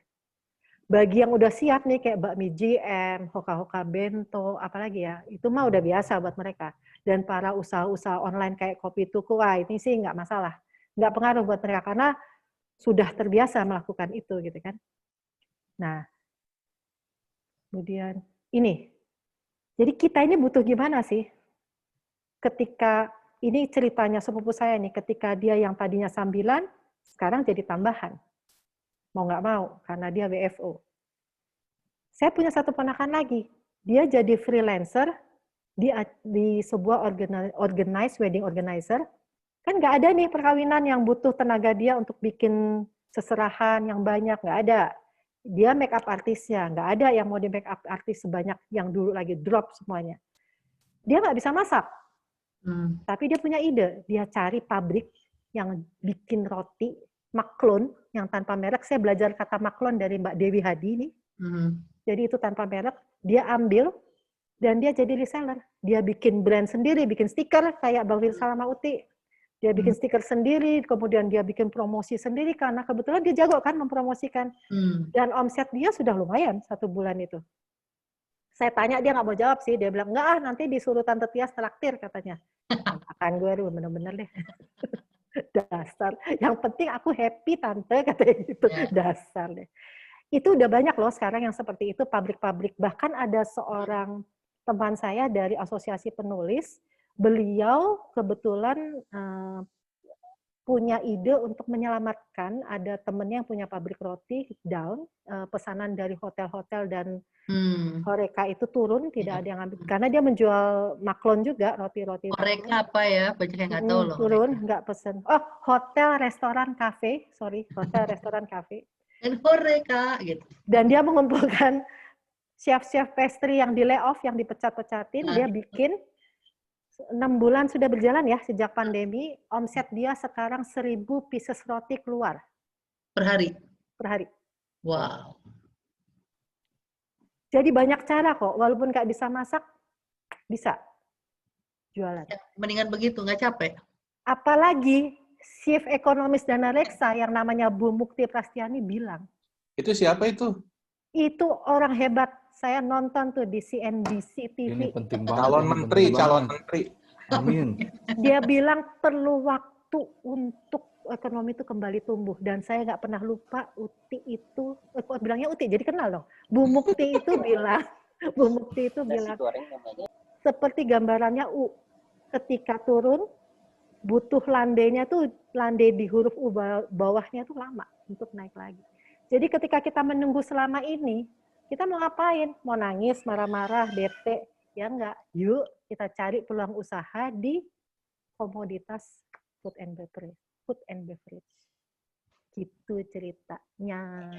Bagi yang udah siap nih kayak bakmi GM, Hoka-Hoka Bento, apalagi ya, itu mah udah biasa buat mereka. Dan para usaha-usaha online kayak Kopi Tuku, ini sih nggak masalah. Nggak pengaruh buat mereka karena sudah terbiasa melakukan itu gitu kan. Nah, kemudian ini. Jadi kita ini butuh gimana sih? Ketika ini ceritanya sepupu saya nih, ketika dia yang tadinya sambilan, sekarang jadi tambahan. Mau nggak mau, karena dia WFO. Saya punya satu ponakan lagi. Dia jadi freelancer di sebuah organized wedding organizer. Kan nggak ada nih perkawinan yang butuh tenaga dia untuk bikin seserahan yang banyak. Nggak ada. Dia make up artisnya. Nggak ada yang mau di make up artis sebanyak yang dulu lagi drop semuanya. Dia nggak bisa masak. Tapi dia punya ide. Dia cari pabrik yang bikin roti maklon yang tanpa merek. Saya belajar kata maklon dari Mbak Dewi Hadi nih. Jadi itu tanpa merek. Dia ambil dan dia jadi reseller. Dia bikin brand sendiri, bikin stiker kayak Bang Wirsal sama Uti. Dia bikin stiker sendiri, kemudian dia bikin promosi sendiri karena kebetulan dia jago kan mempromosikan. Dan omset dia sudah lumayan 1 bulan itu. Saya tanya, dia nggak mau jawab sih. Dia bilang, enggak nanti disuruh Tante Tias traktir katanya. Akan gue bener-bener deh. Dasar. Yang penting aku happy Tante, katanya gitu. Dasar deh. Itu udah banyak loh sekarang yang seperti itu, pabrik-pabrik. Bahkan ada seorang teman saya dari asosiasi penulis, beliau kebetulan punya ide untuk menyelamatkan, ada temennya yang punya pabrik roti down, pesanan dari hotel-hotel dan Horeca itu turun, tidak ada yang ambil. Karena dia menjual maklon juga, roti-roti. Horeca apa ya? Banyak yang nggak tahu loh. Turun, nggak pesen. Oh, hotel, restoran, kafe. Sorry, hotel, restoran, kafe. Dan Horeca, gitu. Dan dia mengumpulkan chef-chef pastry yang di layoff, yang dipecat-pecatin, dia bikin 6 bulan sudah berjalan ya, sejak pandemi, omset dia sekarang 1.000 pieces roti keluar. Per hari? Per hari. Wow. Jadi banyak cara kok, walaupun nggak bisa masak, bisa jualan. Ya, mendingan begitu, nggak capek. Apalagi chief ekonomis Dana Reksa yang namanya Bu Mukti Prastiani bilang, Itu siapa itu? itu orang hebat. Saya nonton tuh di CNBC TV. Ini penting banget. Calon ini menteri, penting calon banget. menteri. Amin. Dia bilang perlu waktu untuk ekonomi itu kembali tumbuh. Dan saya nggak pernah lupa Uti itu, kok bilangnya Uti, jadi kenal dong. Bu Mukti itu bilang, Bu Mukti itu bilang, seperti gambarannya U, ketika turun, butuh landainya tuh, landai di huruf U bawahnya tuh lama untuk naik lagi. Jadi ketika kita menunggu selama ini, kita mau ngapain? Mau nangis, marah-marah, bete? Ya enggak. Yuk kita cari peluang usaha di komoditas food and beverage. Gitu ceritanya.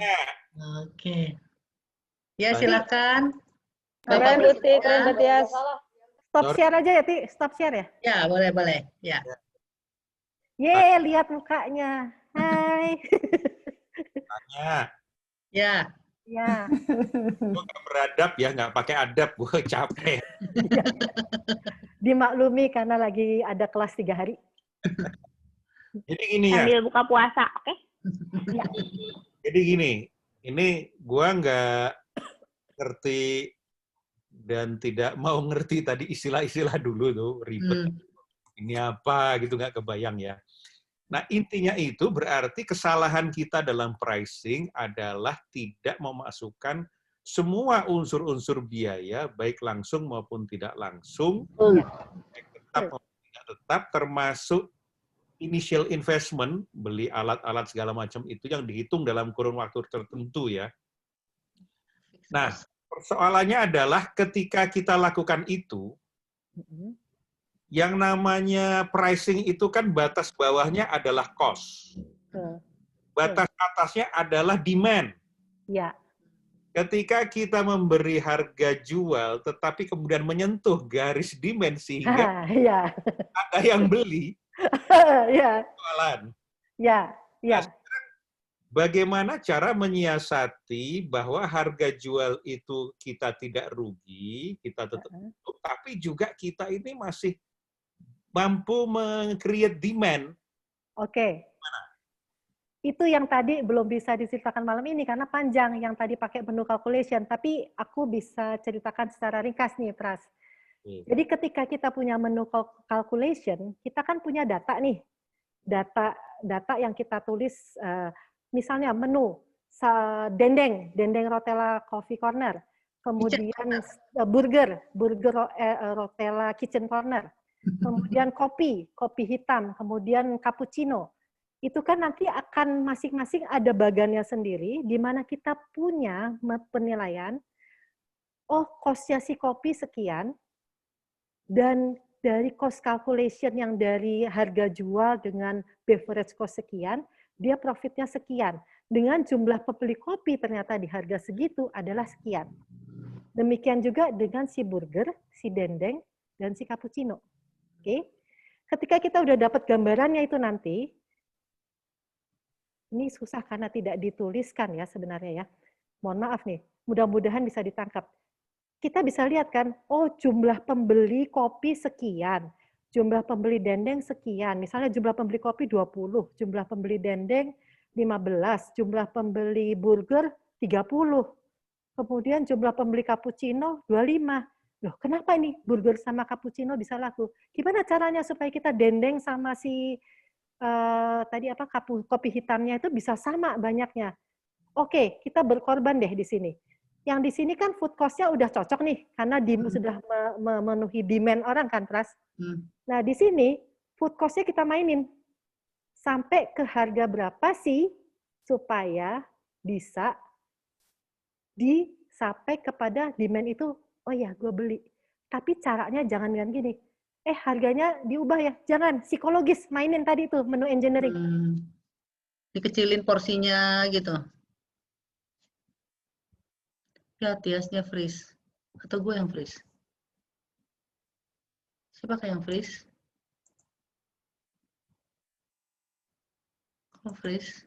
Oke. Ya, silakan. Keren, Uti, keren, Batias. Stop share aja ya, Ti. Stop share ya. Ya, boleh. Ya. Ye, lihat mukanya. Hai. Ya. Ya. Gue nggak beradab ya, nggak pakai adab, gue capek. Dimaklumi karena lagi ada kelas 3 hari. Jadi gini ya, Sambil buka puasa, oke? jadi gini, ini gue nggak ngerti dan tidak mau ngerti tadi istilah-istilah dulu tuh, ribet. Ini apa gitu, nggak kebayang ya. Nah, intinya itu berarti kesalahan kita dalam pricing adalah tidak memasukkan semua unsur-unsur biaya, baik langsung maupun tidak langsung, baik tetap maupun tidak tetap, termasuk initial investment, beli alat-alat segala macam itu yang dihitung dalam kurun waktu tertentu ya. Nah, persoalannya adalah ketika kita lakukan itu, yang namanya pricing itu kan batas bawahnya adalah cost. Batas atasnya adalah demand. Ya. Ketika kita memberi harga jual, tetapi kemudian menyentuh garis demand sehingga Ya. ada yang beli, Ya. jualan. Ya. Ya. Bagaimana cara menyiasati bahwa harga jual itu kita tidak rugi, kita tetap, tapi juga kita ini masih mampu meng-create demand. Oke. Itu yang tadi belum bisa diceritakan malam ini karena panjang yang tadi pakai menu calculation, tapi aku bisa ceritakan secara ringkas nih, Pras. Jadi ketika kita punya menu calculation, kita kan punya data nih. Data yang kita tulis misalnya menu dendeng Rotella Coffee Corner, kemudian burger Rotella Kitchen Corner. Kemudian kopi hitam, kemudian cappuccino. Itu kan nanti akan masing-masing ada bagannya sendiri, di mana kita punya penilaian, oh cost-nya si kopi sekian, dan dari cost calculation yang dari harga jual dengan beverage cost sekian, dia profitnya sekian. Dengan jumlah pembeli kopi ternyata di harga segitu adalah sekian. Demikian juga dengan si burger, si dendeng, dan si cappuccino. Oke, ketika kita udah dapat gambarannya itu nanti, ini susah karena tidak dituliskan ya sebenarnya ya. Mohon maaf nih, mudah-mudahan bisa ditangkap. Kita bisa lihat kan, oh jumlah pembeli kopi sekian, jumlah pembeli dendeng sekian. Misalnya jumlah pembeli kopi 20, jumlah pembeli dendeng 15, jumlah pembeli burger 30. Kemudian jumlah pembeli cappuccino 25. Loh, kenapa ini burger sama cappuccino bisa laku? Gimana caranya supaya kita dendeng sama si tadi apa kopi hitamnya itu bisa sama banyaknya? Oke, kita berkorban deh di sini. Yang di sini kan food cost-nya udah cocok nih, karena sudah memenuhi demand orang kan, Pras. Nah, di sini food cost-nya kita mainin. Sampai ke harga berapa sih supaya bisa sampai kepada demand itu, oh ya gue beli. Tapi caranya jangan dengan gini, harganya diubah ya. Jangan, psikologis, mainin tadi tuh menu engineering. Dikecilin porsinya gitu. Ya, Tiasnya freeze. Atau gue yang freeze? Siapa yang freeze? Kok freeze?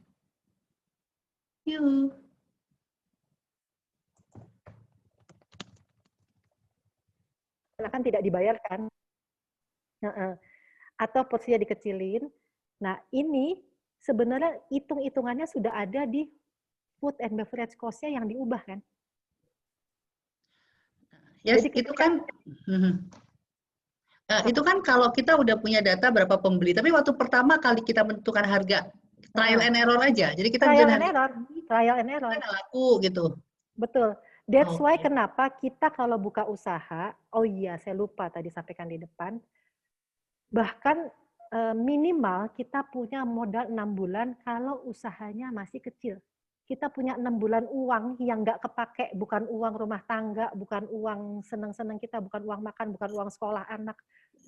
Yuk. akan tidak dibayarkan. Atau porsinya dikecilin. Nah, ini sebenarnya hitung-hitungannya sudah ada di food and beverage cost-nya yang diubah kan. Yes, Jadi itu kan itu kan kalau kita udah punya data berapa pembeli, tapi waktu pertama kali kita menentukan harga trial and error aja. Jadi kita trial bikin and error, trial and error. nggak laku gitu. Betul. That's why Oke. kenapa kita kalau buka usaha, oh iya saya lupa tadi sampaikan di depan, bahkan minimal kita punya modal 6 bulan kalau usahanya masih kecil. Kita punya 6 bulan uang yang nggak kepake, bukan uang rumah tangga, bukan uang senang-senang kita, bukan uang makan, bukan uang sekolah anak,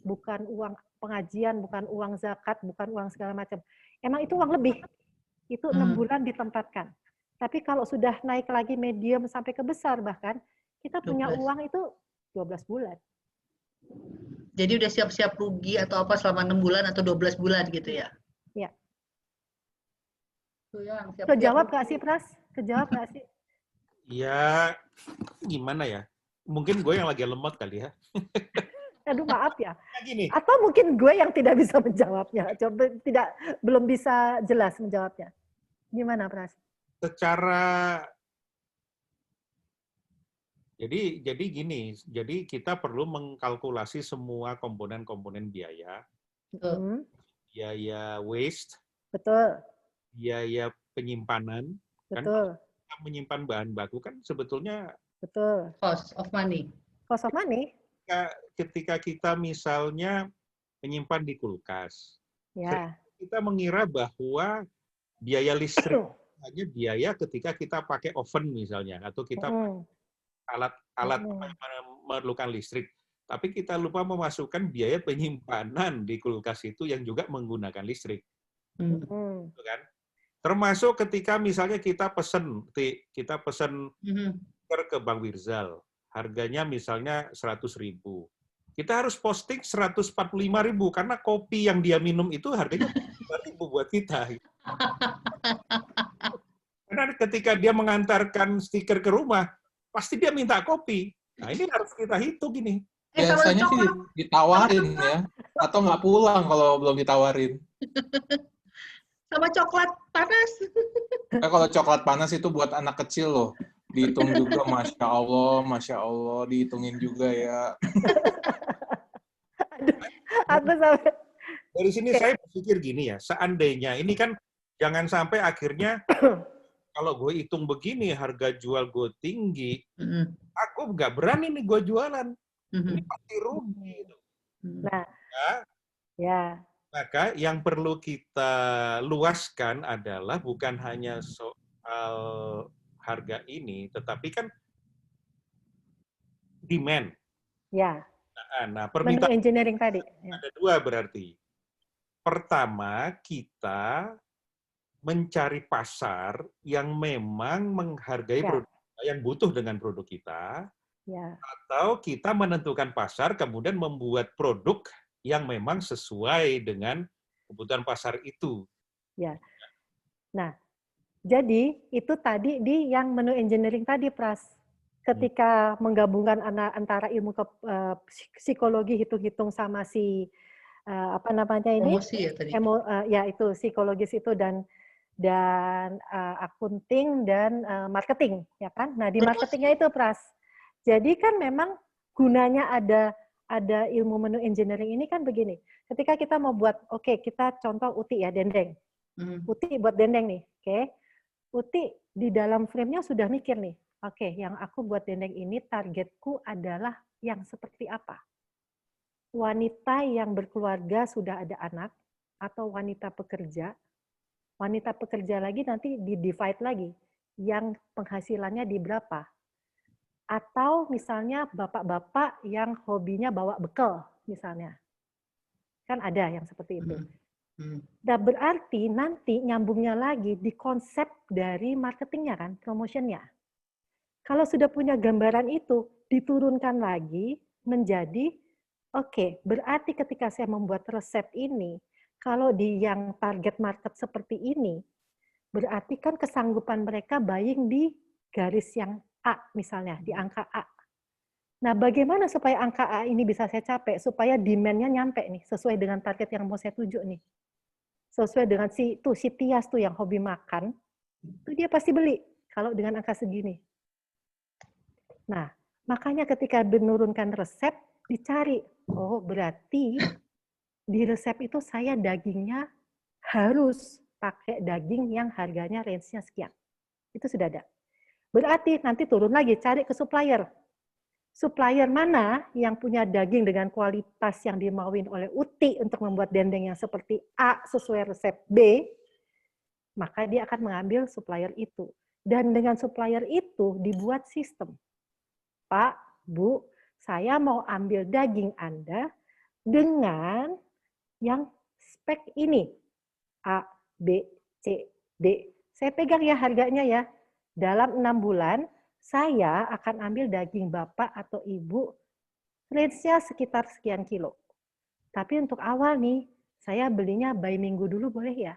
bukan uang pengajian, bukan uang zakat, bukan uang segala macam. Emang itu uang lebih. Itu 6 bulan ditempatkan. Tapi kalau sudah naik lagi medium sampai ke besar bahkan, kita punya 12. uang itu 12 bulan. Jadi udah siap-siap rugi atau apa selama 6 bulan atau 12 bulan gitu ya? Iya. Itu yang siap-siap Kejawab rugi. nggak sih, Pras? Kejawab nggak sih? Ya, gimana ya? Mungkin gue yang lagi lemot kali ya. Aduh, maaf ya. Nah, gini, Atau mungkin gue yang tidak bisa menjawabnya. Coba belum bisa jelas menjawabnya. Gimana, Pras? secara jadi gini, jadi kita perlu mengkalkulasi semua komponen-komponen biaya, Hmm, biaya waste, betul, biaya penyimpanan. Kan betul, kita menyimpan bahan baku kan sebetulnya betul. Cost of money. Cost of money, ketika kita misalnya menyimpan di kulkas, ya. kita mengira bahwa biaya listrik hanya biaya ketika kita pakai oven misalnya, atau kita alat-alat memerlukan listrik. Tapi kita lupa memasukkan biaya penyimpanan di kulkas itu yang juga menggunakan listrik. Gitu kan? Termasuk ketika misalnya kita pesen ke Bang Wirzal, harganya misalnya 100.000. Kita harus posting 145.000 karena kopi yang dia minum itu harganya 5.000 buat kita. Karena ketika dia mengantarkan stiker ke rumah, pasti dia minta kopi. Nah, ini harus kita hitung ini. Biasanya sih ditawarin ya, atau nggak pulang kalau belum ditawarin. Sama coklat panas. Kalau coklat panas itu buat anak kecil loh. Dihitung juga, Masya Allah, dihitungin juga ya. Aku sampai Dari sini saya berpikir gini ya, seandainya ini kan jangan sampai akhirnya kalau gue hitung begini, harga jual gue tinggi, aku nggak berani nih gue jualan. Ini pasti rugi. Nah, ya. Maka yang perlu kita luaskan adalah bukan hanya soal harga ini, tetapi kan demand. Ya. Nah, Menu permintaan engineering tadi. Ya. ada dua berarti. Pertama, kita mencari pasar yang memang menghargai produk kita, yang butuh dengan produk kita, atau kita menentukan pasar kemudian membuat produk yang memang sesuai dengan kebutuhan pasar itu. Ya. Nah, jadi itu tadi di yang menu engineering tadi, Pras. Ketika menggabungkan antara ilmu psikologi hitung-hitung sama si apa namanya ini? Emosi ya tadi. Ya itu psikologis itu dan akunting dan marketing, ya kan? Nah di marketingnya itu, Pras. Jadi kan memang gunanya ada ilmu menu engineering ini kan begini. Ketika kita mau buat, kita contoh Uti ya, dendeng. Uti buat dendeng nih, Uti di dalam frame-nya sudah mikir nih, yang aku buat dendeng ini targetku adalah yang seperti apa? Wanita yang berkeluarga sudah ada anak, atau wanita pekerja lagi nanti di-divide lagi, yang penghasilannya di berapa. Atau misalnya bapak-bapak yang hobinya bawa bekal, misalnya. Kan ada yang seperti itu. Nah, berarti nanti nyambungnya lagi di konsep dari marketingnya kan, promotionnya. Kalau sudah punya gambaran itu, diturunkan lagi menjadi, berarti ketika saya membuat resep ini, kalau di yang target market seperti ini, berarti kan kesanggupan mereka buying di garis yang A misalnya, di angka A. Nah, bagaimana supaya angka A ini bisa saya capai, supaya demand-nya nyampe nih, sesuai dengan target yang mau saya tuju nih. Sesuai dengan si Tias tuh yang hobi makan, itu dia pasti beli kalau dengan angka segini. Nah, makanya ketika menurunkan resep, dicari, oh berarti di resep itu saya dagingnya harus pakai daging yang harganya range-nya sekian. Itu sudah ada. Berarti nanti turun lagi, cari ke supplier. Supplier mana yang punya daging dengan kualitas yang dimauin oleh Uti untuk membuat dendeng yang seperti A sesuai resep B, maka dia akan mengambil supplier itu. Dan dengan supplier itu dibuat sistem. Pak, Bu, saya mau ambil daging Anda dengan yang spek ini. A, B, C, D. Saya pegang ya harganya ya. Dalam 6 bulan, saya akan ambil daging Bapak atau Ibu, range-nya sekitar sekian kilo. Tapi untuk awal nih, saya belinya by minggu dulu boleh ya?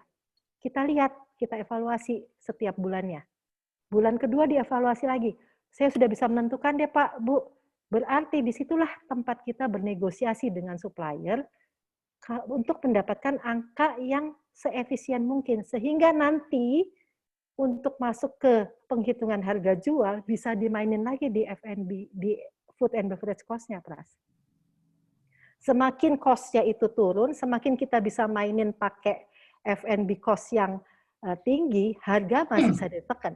Kita lihat, kita evaluasi setiap bulannya. Bulan kedua dievaluasi lagi. Saya sudah bisa menentukan deh Pak, Bu. Berarti disitulah tempat kita bernegosiasi dengan supplier untuk mendapatkan angka yang seefisien mungkin. Sehingga nanti untuk masuk ke penghitungan harga jual bisa dimainin lagi di F&B, di food and beverage cost-nya, Pras. Semakin cost-nya itu turun, semakin kita bisa mainin pakai F&B cost yang tinggi, harga masih bisa ditekan.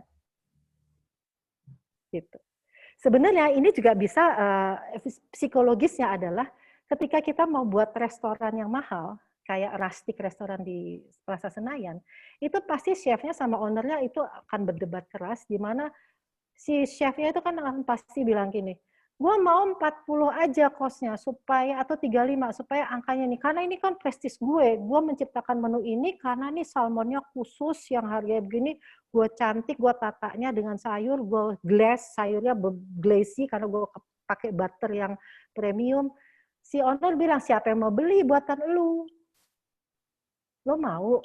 Gitu. Sebenarnya ini juga bisa psikologisnya adalah ketika kita mau buat restoran yang mahal, kayak rustic restoran di Plaza Senayan, itu pasti chefnya sama ownernya itu akan berdebat keras, di mana si chefnya itu kan akan pasti bilang gini, gue mau 40 aja cost-nya, supaya, atau 35, supaya angkanya nih, karena ini kan prestis gue menciptakan menu ini karena nih salmonnya khusus, yang harganya begini, gue cantik, gue tatanya dengan sayur, gue glaze, sayurnya glazy, karena gue pakai butter yang premium. Si owner bilang, siapa yang mau beli buatan lu? Lo mau?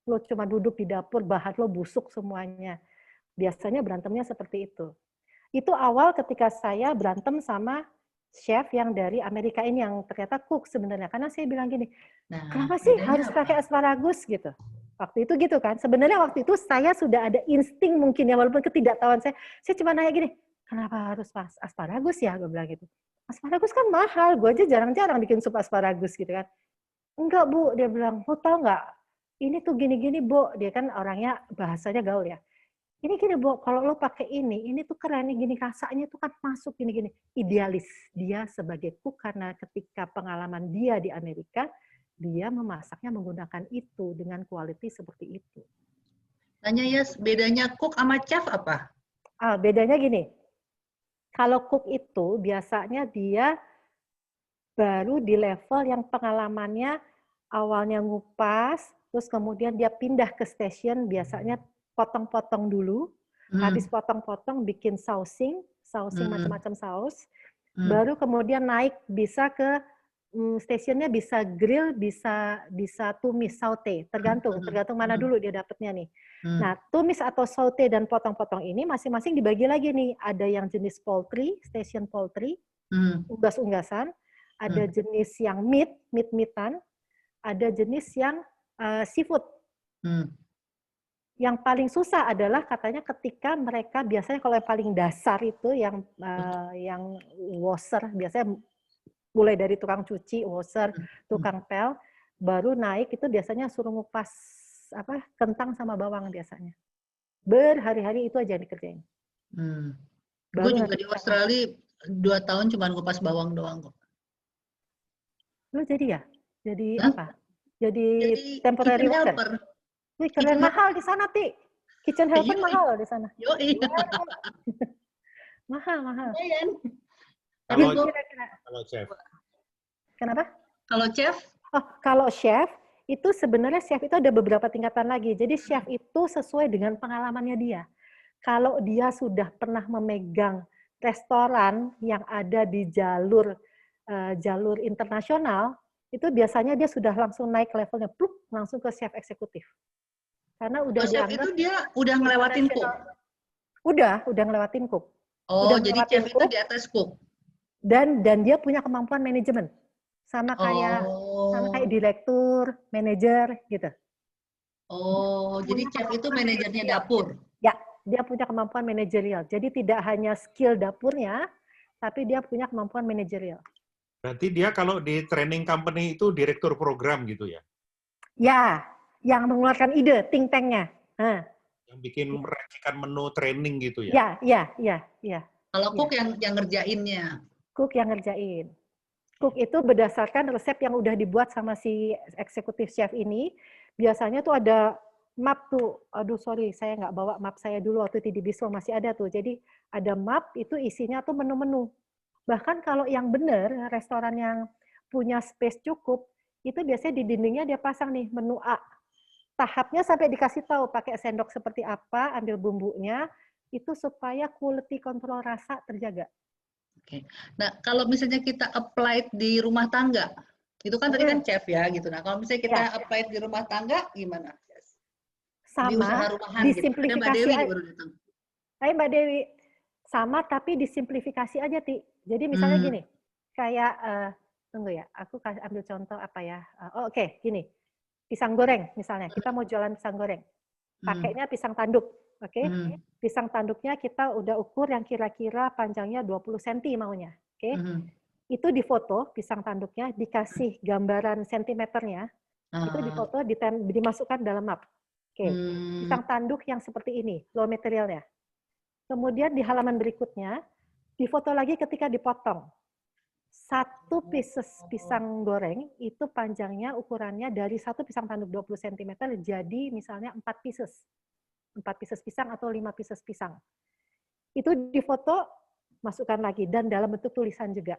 Lo cuma duduk di dapur, bahan lo busuk semuanya. Biasanya berantemnya seperti itu. Itu awal ketika saya berantem sama chef yang dari Amerika ini, yang ternyata cook sebenarnya. Karena saya bilang gini, kenapa sih harus pakai asparagus gitu? Waktu itu gitu kan. Sebenarnya waktu itu saya sudah ada insting mungkin ya, walaupun ketidaktahuan saya cuma nanya gini, kenapa harus asparagus ya? Gue bilang gitu. Asparagus kan mahal, gue aja jarang-jarang bikin sup asparagus gitu kan. Enggak Bu, dia bilang, lo tau nggak? Ini tuh gini-gini Bu, dia kan orangnya bahasanya gaul ya. Ini gini Bu, kalau lo pakai ini tuh keren, ini gini rasanya tuh kan masuk gini-gini. Idealis dia sebagai cook karena ketika pengalaman dia di Amerika, dia memasaknya menggunakan itu dengan quality seperti itu. Tanya ya, bedanya cook sama chef apa? Bedanya gini, kalau cook itu biasanya dia baru di level yang pengalamannya awalnya ngupas, terus kemudian dia pindah ke station, biasanya potong-potong dulu, habis potong-potong bikin sausing macam-macam saus, baru kemudian naik bisa ke stationnya bisa grill, bisa tumis, saute, tergantung mana dulu dia dapatnya nih. Nah, tumis atau saute dan potong-potong ini masing-masing dibagi lagi nih, ada yang jenis poultry, station poultry, unggas-unggasan, ada jenis yang meat-meatan, ada jenis yang seafood. Yang paling susah adalah katanya ketika mereka biasanya kalau yang paling dasar itu yang washer, biasanya mulai dari tukang cuci, washer, tukang pel, baru naik itu biasanya suruh ngupas kentang sama bawang biasanya. Berhari-hari itu aja yang dikerjain. Gue juga di Australia 2 tahun cuma ngupas bawang doang kok. Lo jadi ya? Jadi apa? Jadi temporary worker? Wih, keren, mahal di sana, Ti. Kitchen helper mahal di sana. Yoi. Mahal. Kalau chef. Kenapa? Kalau chef? Kalau chef, itu sebenarnya chef itu ada beberapa tingkatan lagi. Jadi chef itu sesuai dengan pengalamannya dia. Kalau dia sudah pernah memegang restoran yang ada di jalur internasional, itu biasanya dia sudah langsung naik levelnya, langsung ke chef eksekutif. Karena udah chef itu dia udah ngelewatin cook. Udah ngelewatin cook. Oh, Udah jadi ngelewatin chef itu cook, di atas cook. dan dia punya kemampuan manajemen. Sama kayak direktur, manajer gitu. Oh, jadi chef itu manajernya dapur. Ya, dia punya kemampuan manajerial. Jadi tidak hanya skill dapurnya, tapi dia punya kemampuan manajerial. Berarti dia kalau di training company itu direktur program gitu ya? Ya, yang mengeluarkan ide, think tank-nya. Yang bikin meracikan menu training gitu ya? Ya. Kalau cook yang ngerjainnya. Cook yang ngerjain. Cook itu berdasarkan resep yang udah dibuat sama si eksekutif chef ini. Biasanya tuh ada map tuh. Aduh, sorry, saya nggak bawa map saya dulu waktu di Bistro masih ada tuh. Jadi ada map, itu isinya tuh menu-menu. Bahkan kalau yang benar, restoran yang punya space cukup, itu biasanya di dindingnya dia pasang nih menu A. Tahapnya sampai dikasih tahu pakai sendok seperti apa, ambil bumbunya, itu supaya quality control rasa terjaga. Oke. Nah, kalau misalnya kita apply di rumah tangga, itu kan tadi kan chef ya gitu. Nah, kalau misalnya kita apply di rumah tangga, gimana? Sama, di usaha rumahan disimplifikasi. Mbak Dewi baru datang. Hai Mbak Dewi, sama tapi disimplifikasi aja, Ti. Jadi misalnya gini, kayak, tunggu ya, aku ambil contoh apa ya. Oke, gini. Pisang goreng misalnya, kita mau jualan pisang goreng. Pakainya pisang tanduk, oke? Pisang tanduknya kita udah ukur yang kira-kira panjangnya 20 cm maunya, oke? Itu difoto pisang tanduknya, dikasih gambaran sentimeternya, itu difoto, dimasukkan dalam map. Oke, pisang tanduk yang seperti ini, low materialnya. Kemudian di halaman berikutnya, difoto lagi ketika dipotong. Satu pieces pisang goreng itu panjangnya ukurannya dari satu pisang tanduk 20 cm jadi misalnya 4 pieces. 4 pieces pisang atau 5 pieces pisang. Itu difoto, masukkan lagi, dan dalam bentuk tulisan juga.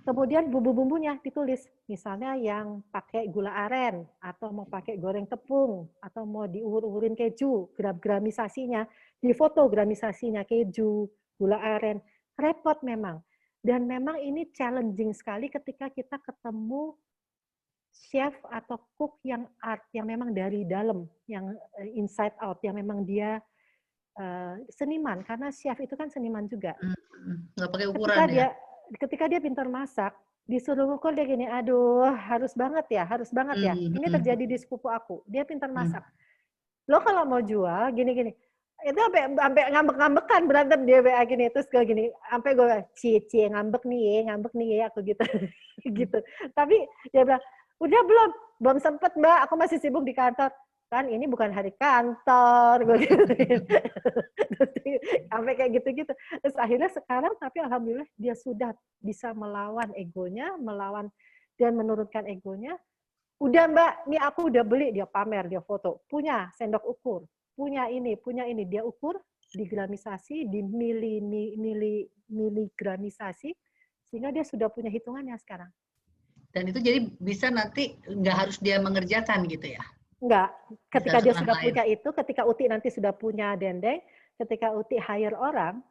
Kemudian bumbu-bumbunya ditulis, misalnya yang pakai gula aren, atau mau pakai goreng tepung, atau mau diurin keju, gramisasinya, difoto gramisasinya keju, gula aren. Repot memang. Dan memang ini challenging sekali ketika kita ketemu chef atau cook yang art, yang memang dari dalam, yang inside out, yang memang dia seniman, karena chef itu kan seniman juga. Nggak pakai ukuran ketika dia pintar masak, disuruh ukur dia gini, aduh harus banget ya. Ini terjadi di sepupu aku, dia pintar masak. Lo kalau mau jual gini-gini, itu sampai ngambek-ngambekan, berantem dia WA gini, terus gue gini, sampai gue cie ngambek nih ya, aku gitu. Gitu. Tapi dia bilang, udah belum sempet Mbak, aku masih sibuk di kantor. Kan ini bukan hari kantor, gue gitu. Sampai kayak gitu-gitu. Terus akhirnya sekarang, tapi alhamdulillah dia sudah bisa melawan egonya, dan menurunkan egonya. Udah Mbak, nih aku udah beli, dia pamer, dia foto, punya sendok ukur, punya ini, dia ukur, digramisasi, di miligramisasi, sehingga dia sudah punya hitungannya sekarang. Dan itu jadi bisa nanti nggak harus dia mengerjakan gitu ya? Enggak, ketika dia sudah punya itu, ketika Uti nanti sudah punya dendeng, ketika Uti hire orang,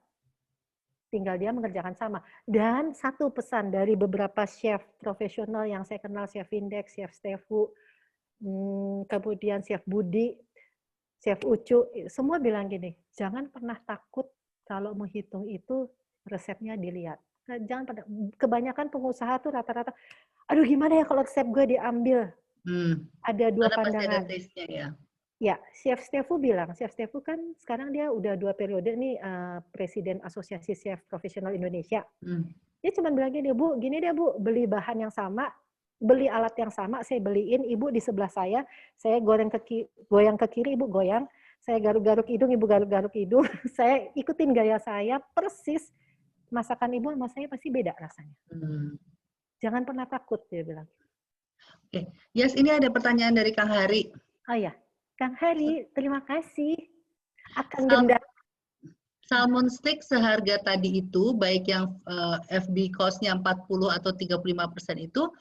tinggal dia mengerjakan sama. Dan satu pesan dari beberapa chef profesional yang saya kenal, Chef Index, Chef Stefu, kemudian Chef Budi, Chef Ucu, semua bilang gini, jangan pernah takut kalau menghitung itu resepnya dilihat. Jangan pernah, kebanyakan pengusaha tuh rata-rata, aduh gimana ya kalau resep gue diambil. Ada dua pandangan. Ya, Chef Stefu bilang, Chef Stefu kan sekarang dia udah 2 periode nih Presiden Asosiasi Chef Profesional Indonesia. Dia cuma bilang gini, Bu, gini deh Bu, beli bahan yang sama, beli alat yang sama, saya beliin, Ibu di sebelah saya goyang ke kiri, Ibu goyang, saya garuk-garuk hidung, Ibu garuk-garuk hidung, saya ikutin gaya saya, persis, masakan Ibu sama saya pasti beda rasanya. Jangan pernah takut, dia bilang. Oke, Yes, ini ada pertanyaan dari Kang Hari. Oh ya, Kang Hari, terima kasih. Akan gendang. Salmon steak seharga tadi itu, baik yang FB cost-nya 40 atau 35% itu,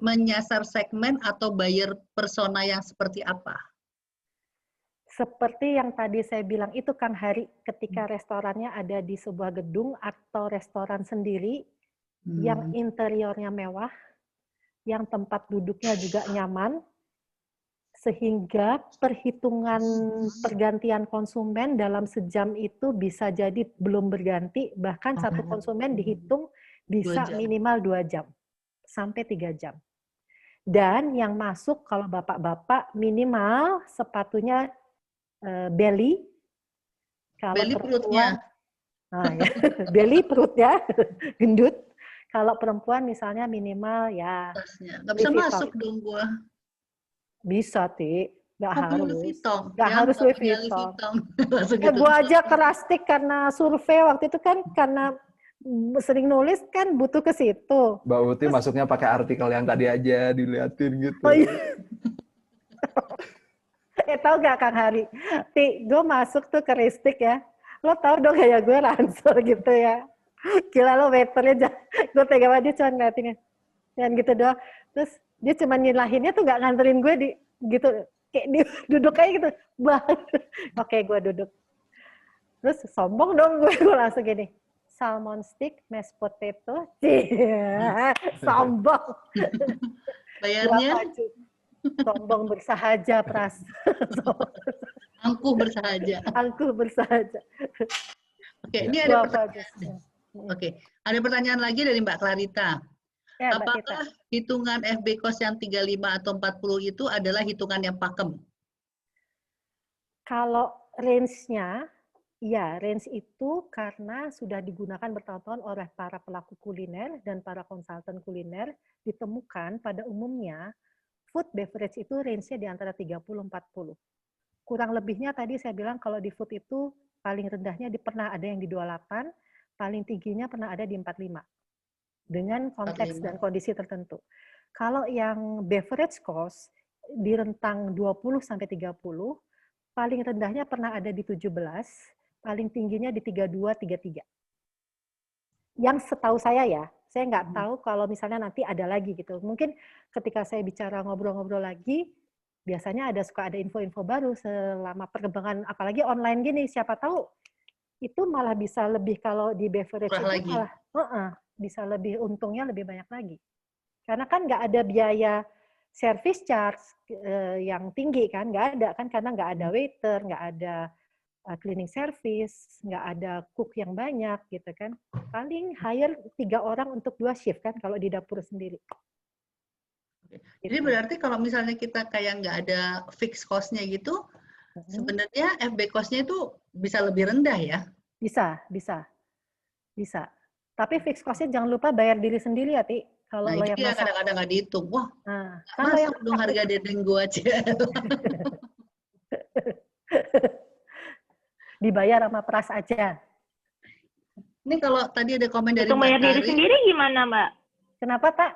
menyasar segmen atau buyer persona yang seperti apa? Seperti yang tadi saya bilang itu Kang Hari, ketika restorannya ada di sebuah gedung atau restoran sendiri, yang interiornya mewah, yang tempat duduknya juga nyaman, Sehingga perhitungan pergantian konsumen dalam sejam itu bisa jadi belum berganti, bahkan satu konsumen dihitung bisa 2 jam. minimal 2 jam, sampai 3 jam. Dan yang masuk kalau bapak-bapak minimal sepatunya belly, kalau Belly perempuan, perutnya. nah, ya, belly perutnya, gendut. Kalau perempuan misalnya minimal ya Tasnya. Nggak bisa Louis masuk Vuitton. dong gua. Bisa, Ti. Nggak Oh, punya Louis harus. Vuitton. Nggak Ya, harus nggak Louis punya Louis Vuitton. Vuitton. Langsung gitu. Gue aja kerastik karena survei waktu itu kan, karena sering nulis kan butuh ke situ. Mbak Uti masuknya pakai artikel yang tadi aja diliatin gitu. Oh iya. Tahu nggak Kang Hari? Ti, gue masuk tuh ke Ristik ya. Lo tau dong kayak gue ransel gitu ya. Gila lo waiternya, gue pegang aja cuma ngeliatinnya. Dan gitu doang. Terus dia cuma nyelahinnya tuh nggak nganterin gue di gitu. Kayak dia duduk kayak gitu. Oke, gue duduk. Terus sombong dong gue langsung gini. Salmon stick, mashed potato. Sombong. Bayarnya Sombong bersahaja, Pras. angkuh bersahaja. Angkuh bersahaja. Oke, ini ada Apa pertanyaan. Oke, ada pertanyaan lagi dari Mbak Clarita. Ya, Mbak Tita. Apakah hitungan FB cost yang 35 atau 40 itu adalah hitungan yang pakem? Kalau range-nya, ya range itu karena sudah digunakan bertahun-tahun oleh para pelaku kuliner dan para konsultan kuliner, ditemukan pada umumnya food beverage itu range-nya di antara 30-40. Kurang lebihnya tadi saya bilang kalau di food itu paling rendahnya pernah ada yang di 28, paling tingginya pernah ada di 45. Dengan konteks 45. dan kondisi tertentu. Kalau yang beverage cost di rentang 20-30, paling rendahnya pernah ada di 17, paling tingginya di 32-33. Yang setahu saya ya, saya nggak tahu kalau misalnya nanti ada lagi gitu. Mungkin ketika saya bicara ngobrol-ngobrol lagi, biasanya suka ada info-info baru selama perkembangan, apalagi online gini, siapa tahu itu malah bisa lebih kalau di beverage Kurang itu lagi. malah bisa lebih untungnya lebih banyak lagi. Karena kan nggak ada biaya service charge yang tinggi kan, nggak ada kan, karena nggak ada waiter, nggak ada cleaning service, nggak ada cook yang banyak gitu kan. Paling hire 3 orang untuk 2 shift kan kalau di dapur sendiri. Jadi berarti kalau misalnya kita kayak nggak ada fixed cost-nya gitu, sebenarnya FB cost-nya itu bisa lebih rendah ya? Bisa. Tapi fixed cost-nya jangan lupa bayar diri sendiri ya, Ti. Kalau Nah, lo itu yang dia masak. kadang-kadang nggak dihitung. Wah, kalau yang masuk dong harga dendeng gua aja. dibayar sama Pras aja. Ini kalau tadi ada komen dari Hitung Mbak bayar diri Tari, sendiri gimana, Mbak? Kenapa, Tak?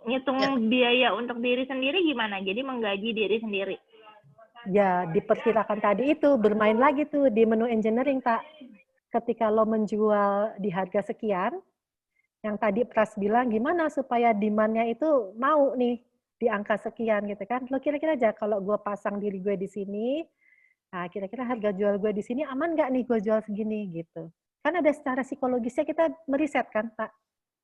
Ngitung Ya. biaya untuk diri sendiri gimana? Jadi menggaji diri sendiri. Ya, diperkirakan tadi itu bermain lagi tuh di menu engineering, Tak. Ketika lo menjual di harga sekian, yang tadi Pras bilang gimana supaya demand-nya itu mau nih di angka sekian gitu kan. Lo kira-kira aja kalau gue pasang diri gue di sini, nah kira-kira harga jual gue di sini aman nggak nih gue jual segini gitu. Kan ada secara psikologisnya kita meriset kan, Pak.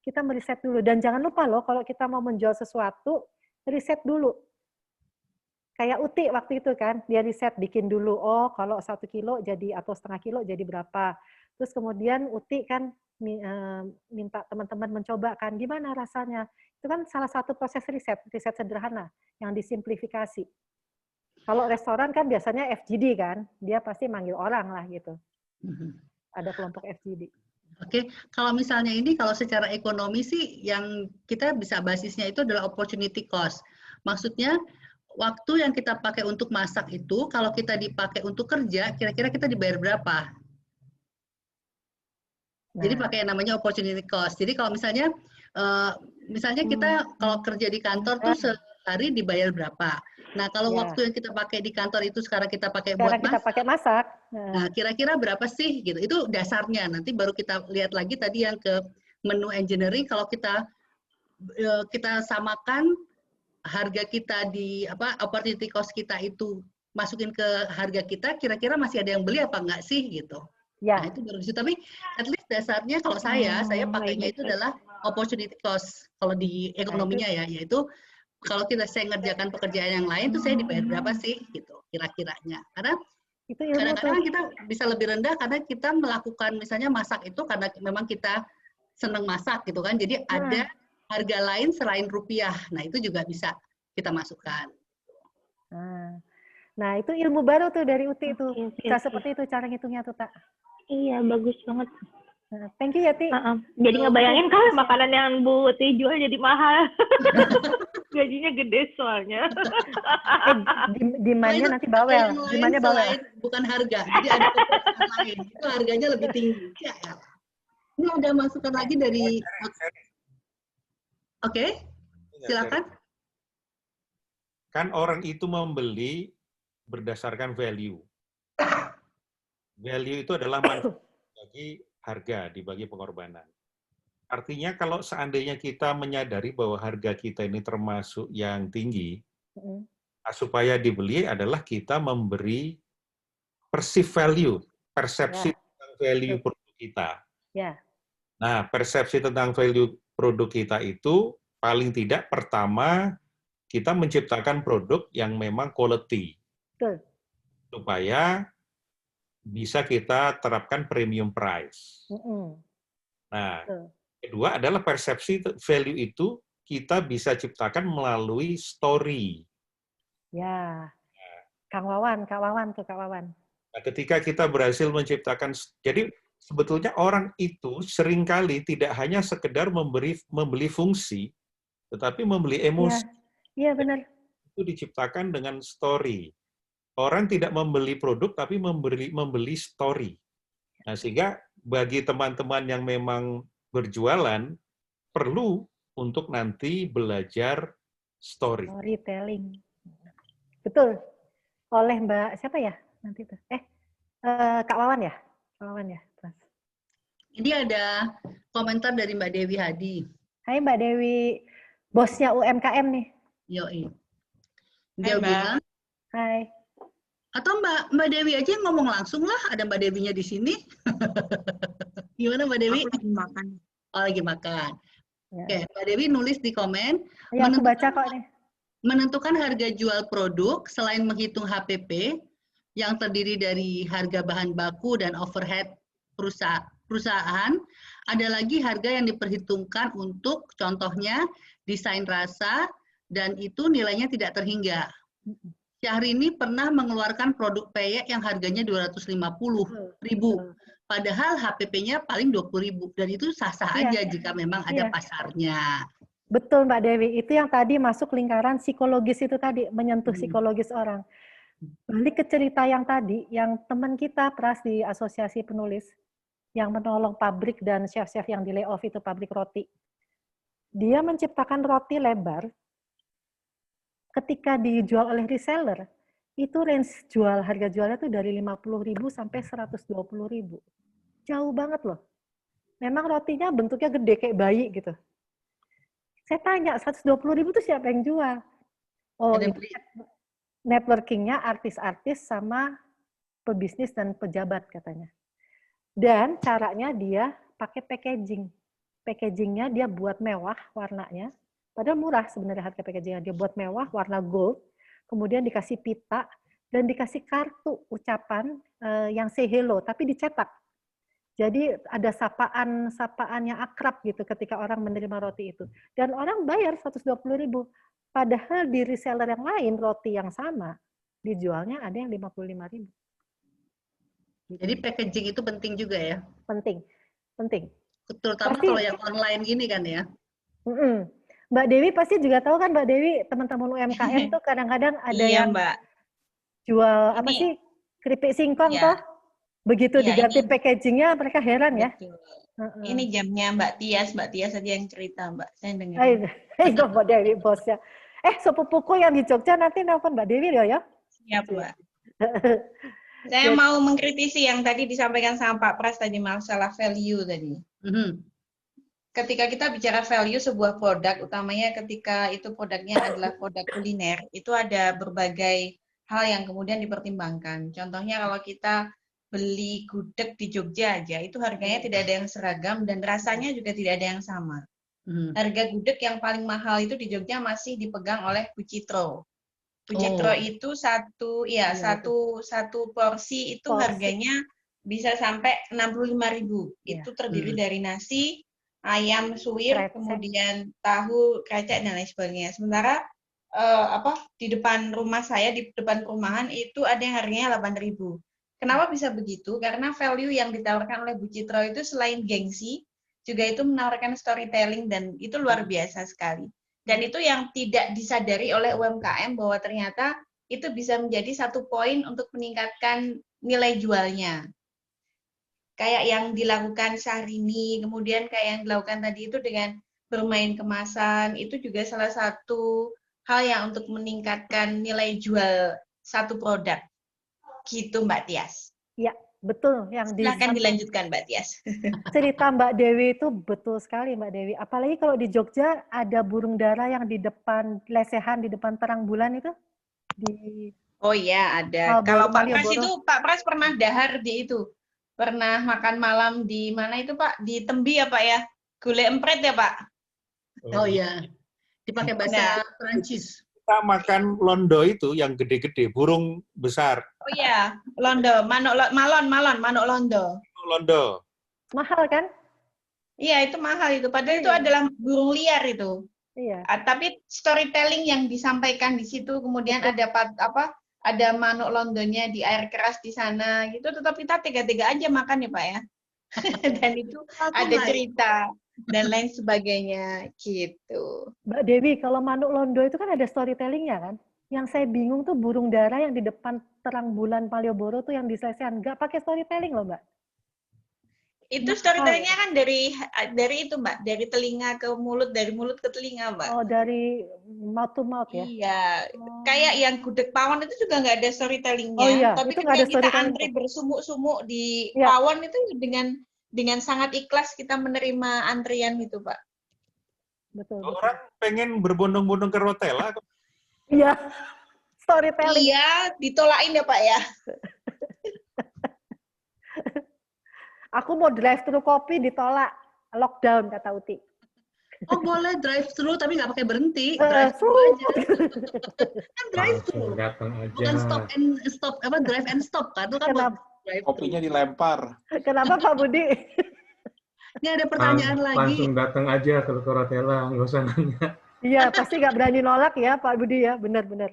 Kita meriset dulu. Dan jangan lupa loh kalau kita mau menjual sesuatu, riset dulu. Kayak Uti waktu itu kan, dia riset bikin dulu, oh kalau 1 kilo jadi atau setengah kilo jadi berapa. Terus kemudian Uti kan minta teman-teman mencoba kan, gimana rasanya. Itu kan salah satu proses riset sederhana yang disimplifikasi. Kalau restoran kan biasanya FGD kan, dia pasti manggil orang lah gitu. Ada kelompok FGD. Oke, kalau misalnya ini kalau secara ekonomi sih yang kita bisa basisnya itu adalah opportunity cost. Maksudnya waktu yang kita pakai untuk masak itu kalau kita dipakai untuk kerja, kira-kira kita dibayar berapa? Jadi pakai yang namanya opportunity cost. Jadi kalau misalnya kita kalau kerja di kantor tuh sehari dibayar berapa? Nah, kalau waktu yang kita pakai di kantor itu sekarang kita pakai buat masak. Nah, kira-kira berapa sih gitu. Itu dasarnya. Nanti baru kita lihat lagi tadi yang ke menu engineering kalau kita samakan harga kita di opportunity cost kita itu masukin ke harga kita, kira-kira masih ada yang beli apa enggak sih gitu. Ya. Nah, itu baru bisa. Tapi at least dasarnya kalau saya pakainya itu adalah opportunity cost kalau di ekonominya ya, yaitu kalau saya ngerjakan pekerjaan yang lain tuh saya dibayar berapa sih gitu kira-kiranya. Karena Itu ilmu tuh. kadang-kadang kita bisa lebih rendah karena kita melakukan misalnya masak itu karena memang kita senang masak gitu kan. Jadi ada harga lain selain rupiah. Nah, itu juga bisa kita masukkan. Nah, itu ilmu baru tuh dari Uti itu. Oke, Bisa oke. seperti itu cara ngitungnya tuh, Tak. Iya, bagus banget. Nah, thank you ya, Ti. Jadi ngebayangin kalau makanan yang Bu Uti jual jadi mahal. Gajinya gede soalnya. Demandnya nanti bawel. Demandnya bawel. Bukan harga. Jadi ada keputusan lain. Itu harganya lebih tinggi. Ya, ya. Ini ada masukan lagi dari... Oke, silakan. Kan orang itu membeli berdasarkan value. Value itu adalah manfaat bagi harga, dibagi pengorbanan. Artinya kalau seandainya kita menyadari bahwa harga kita ini termasuk yang tinggi, supaya dibeli adalah kita memberi perceived value, persepsi tentang value produk kita. Nah, persepsi tentang value produk kita itu paling tidak pertama kita menciptakan produk yang memang quality. Supaya bisa kita terapkan premium price. Nah, kedua adalah persepsi value itu kita bisa ciptakan melalui story. Ya, Kang Wawan tuh, Kak Wawan. Nah, ketika kita berhasil menciptakan, jadi sebetulnya orang itu seringkali tidak hanya sekedar membeli fungsi, tetapi membeli emosi. Iya, benar. Itu diciptakan dengan story. Orang tidak membeli produk, tapi membeli story. Nah, sehingga bagi teman-teman yang memang berjualan, perlu untuk nanti belajar story. Storytelling. Betul. Oleh Mbak, siapa ya nanti itu? Kak Wawan ya? Kak Wawan ya? Ini ada komentar dari Mbak Dewi Hadi. Hai Mbak Dewi, bosnya UMKM nih. Yoi. Dia bilang, hai. Atau Mbak Dewi aja yang ngomong langsung lah, ada Mbak Dewinya di sini. Gimana Mbak Dewi? Aku lagi makan. Oh, lagi makan. Oke, Mbak Dewi nulis di komen. Ya, aku baca kok nih. Menentukan harga jual produk selain menghitung HPP yang terdiri dari harga bahan baku dan overhead perusahaan, ada lagi harga yang diperhitungkan untuk contohnya desain rasa dan itu nilainya tidak terhingga. Syahrini pernah mengeluarkan produk peyek yang harganya 250.000. Padahal HPP-nya paling 20.000 dan itu sah-sah aja jika memang ada pasarnya. Betul Mbak Dewi, itu yang tadi masuk lingkaran psikologis itu tadi, menyentuh psikologis orang. Balik ke cerita yang tadi, yang teman kita Pras di Asosiasi Penulis, yang menolong pabrik dan chef-chef yang di layoff itu pabrik roti. Dia menciptakan roti lebar, ketika dijual oleh reseller, itu range harga jualnya tuh dari 50.000 sampai 120.000. Jauh banget loh. Memang rotinya bentuknya gede kayak bayi gitu. Saya tanya, 120.000 itu siapa yang jual? Oh, itu networking-nya artis-artis sama pebisnis dan pejabat katanya. Dan caranya dia pakai packaging. Packaging-nya dia buat mewah warnanya. Padahal murah sebenarnya harga packaging-nya. Dia buat mewah, warna gold, kemudian dikasih pita, dan dikasih kartu ucapan yang say hello, tapi dicetak. Jadi ada sapaan yang akrab gitu ketika orang menerima roti itu. Dan orang bayar 120.000. Padahal di reseller yang lain, roti yang sama, dijualnya ada yang 55.000. Jadi packaging itu penting juga ya? Penting. Terutama kalau yang online gini kan ya? Mbak Dewi pasti juga tahu kan Mbak Dewi, teman-teman UMKM tuh kadang-kadang ada yang Mbak. Jual apa sih, keripik singkong toh, begitu diganti packagingnya mereka heran ya. Ini jamnya Mbak Tias aja yang cerita Mbak, saya dengar. Itu Mbak Dewi bosnya. Sepupuku yang di Jogja nanti nelfon Mbak Dewi ya. Siap Mbak. Saya mau mengkritisi yang tadi disampaikan sama Pak Pras tadi masalah value tadi. Ketika kita bicara value sebuah produk, utamanya ketika itu produknya adalah produk kuliner, itu ada berbagai hal yang kemudian dipertimbangkan. Contohnya kalau kita beli gudeg di Jogja aja, itu harganya tidak ada yang seragam dan rasanya juga tidak ada yang sama. Harga gudeg yang paling mahal itu di Jogja masih dipegang oleh Bu Citro. Bu Citro itu satu porsi itu harganya bisa sampai 65.000. Itu terdiri dari nasi, ayam suwir, kemudian tahu, krecek, dan lain sebagainya. Sementara di depan rumah saya, di depan perumahan itu ada yang harganya 8.000. Kenapa bisa begitu? Karena value yang ditawarkan oleh Bu Citro itu selain gengsi, juga itu menawarkan storytelling, dan itu luar biasa sekali. Dan itu yang tidak disadari oleh UMKM bahwa ternyata itu bisa menjadi satu poin untuk meningkatkan nilai jualnya. Kayak yang dilakukan Syahrini, kemudian kayak yang dilakukan tadi itu dengan bermain kemasan, itu juga salah satu hal yang untuk meningkatkan nilai jual satu produk. Gitu Mbak Tias. Ya, betul. Silakan dilanjutkan Mbak Tias. Cerita Mbak Dewi itu betul sekali Mbak Dewi. Apalagi kalau di Jogja ada burung dara yang di depan lesehan, di depan terang bulan itu. Oh iya ada. Kalau Pak Pras itu, Pak Pras pernah dahar di itu. Pernah makan malam di mana itu Pak? Di Tembi ya Pak ya? Gulai empret ya Pak? Oh iya. Dipakai bahasa Prancis. Kita makan londo itu yang gede-gede, burung besar. Oh iya, londo, manuk londo. Londo. Mahal kan? Iya, itu mahal itu. Padahal itu adalah burung liar itu. Iya. Tapi storytelling yang disampaikan di situ, kemudian ada manuk londonya di air keras di sana, gitu. Tetap kita tega-tega aja makan ya Pak ya. Dan itu ada cerita dan lain sebagainya gitu. Mbak Dewi, kalau manuk londo itu kan ada storytellingnya kan? Yang saya bingung tuh burung dara yang di depan terang bulan Malioboro tuh yang diselesehan, nggak pakai storytelling loh Mbak. Itu storytellingnya kan dari itu Mbak, dari telinga ke mulut, dari mulut ke telinga Mbak. Oh, dari mouth to mouth ya? Iya, kayak yang gudeg pawon itu juga nggak ada storytellingnya. Oh iya, tapi itu ketika kita antri bersumuk-sumuk di pawon itu dengan sangat ikhlas kita menerima antrian itu, Pak. Betul. Orang pengen berbondong-bondong ke rotela. Iya, storytelling. Iya, ditolain ya, Pak ya. Aku mau drive-thru kopi ditolak, lockdown kata Uti. Oh boleh drive-thru tapi nggak pakai berhenti. Drive-thru aja. Kan drive-thru. Bukan stop and stop, drive and stop kan? Itu kan kopinya dilempar. Kenapa Pak Budi? Ini ada pertanyaan lagi. Langsung datang aja ke rotela, nggak usah nanya. Iya, pasti nggak berani nolak ya Pak Budi ya, benar-benar.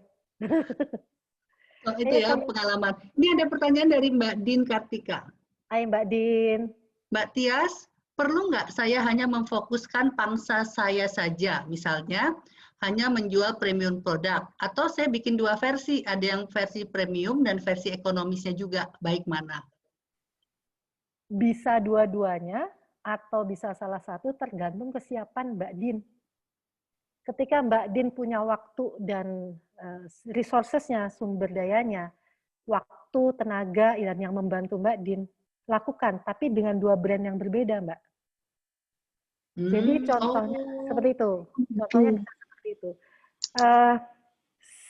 Oh, itu ya pengalaman. Ini ada pertanyaan dari Mbak Din Kartika. Hai Mbak Din. Mbak Tias, perlu nggak saya hanya memfokuskan pangsa saya saja, misalnya hanya menjual premium produk, atau saya bikin dua versi, ada yang versi premium dan versi ekonomisnya juga, baik mana? Bisa dua-duanya, atau bisa salah satu tergantung kesiapan Mbak Din. Ketika Mbak Din punya waktu dan resources-nya, sumber dayanya, waktu, tenaga, dan yang membantu Mbak Din, lakukan, tapi dengan dua brand yang berbeda, Mbak. Jadi contohnya seperti itu. Contohnya seperti itu.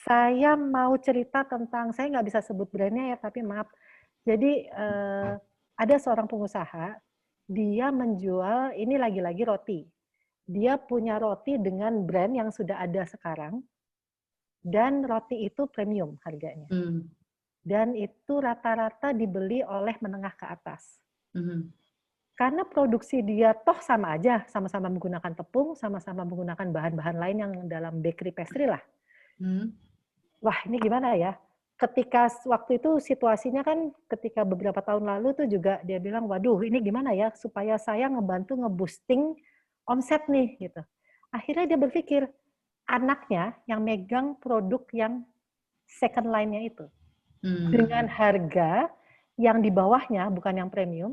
Saya mau cerita tentang, saya nggak bisa sebut brandnya ya, tapi maaf. Jadi ada seorang pengusaha, dia menjual, ini lagi-lagi roti. Dia punya roti dengan brand yang sudah ada sekarang, dan roti itu premium harganya. Dan itu rata-rata dibeli oleh menengah ke atas. Karena produksi dia toh sama aja, sama-sama menggunakan tepung, sama-sama menggunakan bahan-bahan lain yang dalam bakery pastry lah. Wah, ini gimana ya? Ketika waktu itu situasinya kan ketika beberapa tahun lalu tuh juga dia bilang, waduh ini gimana ya supaya saya ngebantu nge-boosting omset nih gitu. Akhirnya dia berpikir anaknya yang megang produk yang second line-nya itu. Dengan harga yang di bawahnya, bukan yang premium,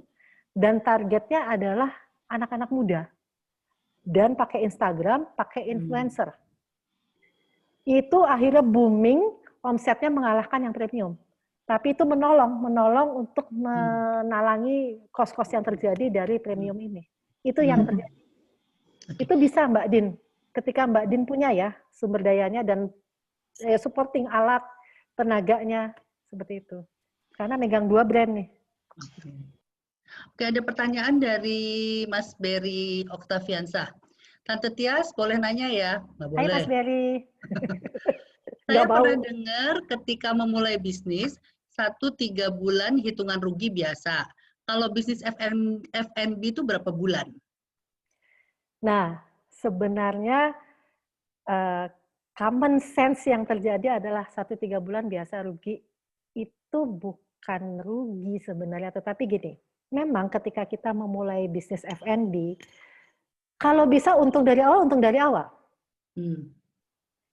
dan targetnya adalah anak-anak muda. Dan pakai Instagram, pakai influencer. Itu akhirnya booming, omsetnya mengalahkan yang premium. Tapi itu menolong untuk menalangi kos-kos yang terjadi dari premium ini. Itu yang terjadi. Itu bisa Mbak Din. Ketika Mbak Din punya ya, sumber dayanya dan supporting alat, tenaganya, seperti itu. Karena megang dua brand nih. Oke, ada pertanyaan dari Mas Berry Oktaviansa. Tante Tias, boleh nanya ya? Nggak Hai boleh. Mas Berry. Saya Nggak bau. pernah dengar ketika memulai bisnis, 1-3 bulan hitungan rugi biasa. Kalau bisnis F&B itu berapa bulan? Nah, sebenarnya common sense yang terjadi adalah 1-3 bulan biasa rugi. Itu bukan rugi sebenarnya, tetapi gini, memang ketika kita memulai bisnis F&B, kalau bisa untung dari awal, untung dari awal.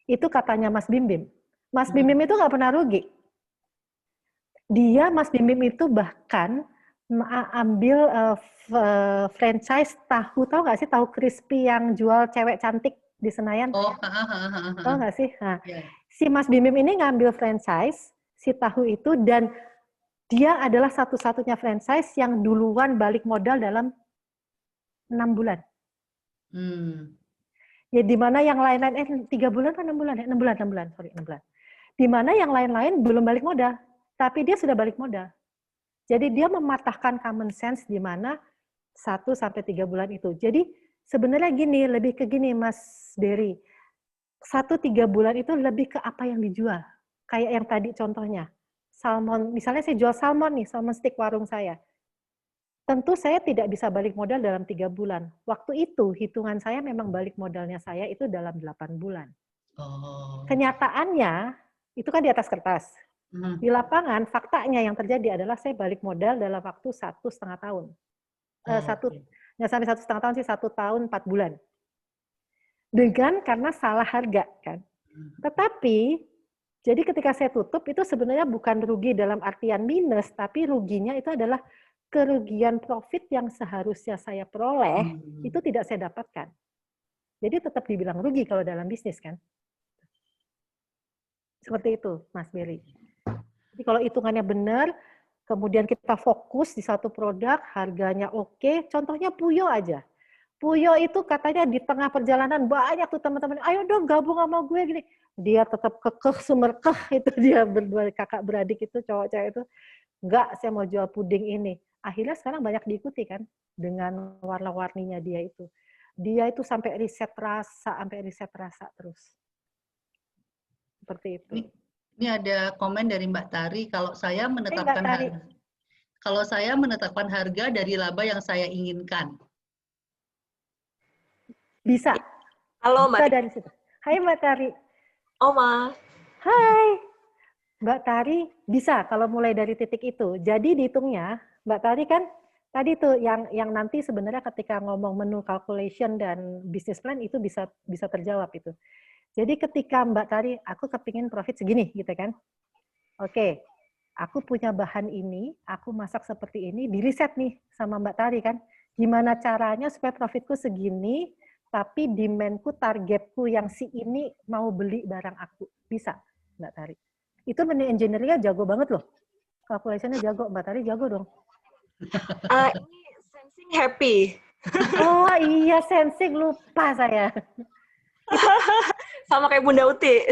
Itu katanya Mas Bim Bim. Mas Bim Bim itu nggak pernah rugi. Mas Bim Bim itu bahkan ambil franchise tahu nggak sih, tahu crispy yang jual cewek cantik di Senayan? Tahu nggak sih? Nah, si Mas Bim Bim ini ngambil franchise si tahu itu, dan dia adalah satu-satunya franchise yang duluan balik modal dalam 6 bulan. Ya, di mana yang lain-lain 3 bulan atau 6 bulan? 6 bulan. Di mana yang lain-lain belum balik modal, tapi dia sudah balik modal. Jadi dia mematahkan common sense di mana 1-3 bulan itu. Jadi sebenarnya gini, lebih ke gini Mas Berry. 1-3 bulan itu lebih ke apa yang dijual. Kayak yang tadi contohnya. Salmon, misalnya saya jual salmon nih, salmon stick warung saya. Tentu saya tidak bisa balik modal dalam 3 bulan. Waktu itu hitungan saya memang balik modalnya saya itu dalam 8 bulan. Kenyataannya itu kan di atas kertas. Di lapangan faktanya yang terjadi adalah saya balik modal dalam waktu 1,5 tahun. Nggak sampai 1,5 tahun sih, 1 tahun 4 bulan. Karena salah harga kan. Tetapi jadi ketika saya tutup itu sebenarnya bukan rugi dalam artian minus, tapi ruginya itu adalah kerugian profit yang seharusnya saya peroleh itu tidak saya dapatkan. Jadi tetap dibilang rugi kalau dalam bisnis kan. Seperti itu, Mas Berry. Jadi kalau hitungannya benar, kemudian kita fokus di satu produk, harganya oke, contohnya Puyo aja. Puyo itu katanya di tengah perjalanan banyak tuh teman-teman, ayo dong gabung sama gue gini. Dia tetap kekeh sumerkeh, itu dia berdua kakak beradik itu, cowok-cewek itu. Enggak, saya mau jual puding ini. Akhirnya sekarang banyak diikuti kan dengan warna-warninya dia itu. Dia itu sampai riset rasa terus. Seperti itu. Ini ada komen dari Mbak Tari, kalau saya menetapkan harga dari laba yang saya inginkan. Bisa. Halo Mbak. Bisa dari situ. Hai Mbak Tari. Oma. Hai. Mbak Tari bisa kalau mulai dari titik itu. Jadi dihitungnya, Mbak Tari kan tadi tuh yang nanti sebenarnya ketika ngomong menu calculation dan business plan itu bisa terjawab itu. Jadi ketika Mbak Tari, aku kepingin profit segini gitu kan. Oke, aku punya bahan ini, aku masak seperti ini, di riset nih sama Mbak Tari kan. Gimana caranya supaya profitku segini, tapi demand-ku, targetku yang si ini mau beli barang aku. Bisa, Mbak Tari. Itu menu engineering-nya jago banget loh. Calculation-nya jago, Mbak Tari jago dong. Ini sensing happy. Oh iya, sensing, lupa saya. Sama kayak Bunda Uti.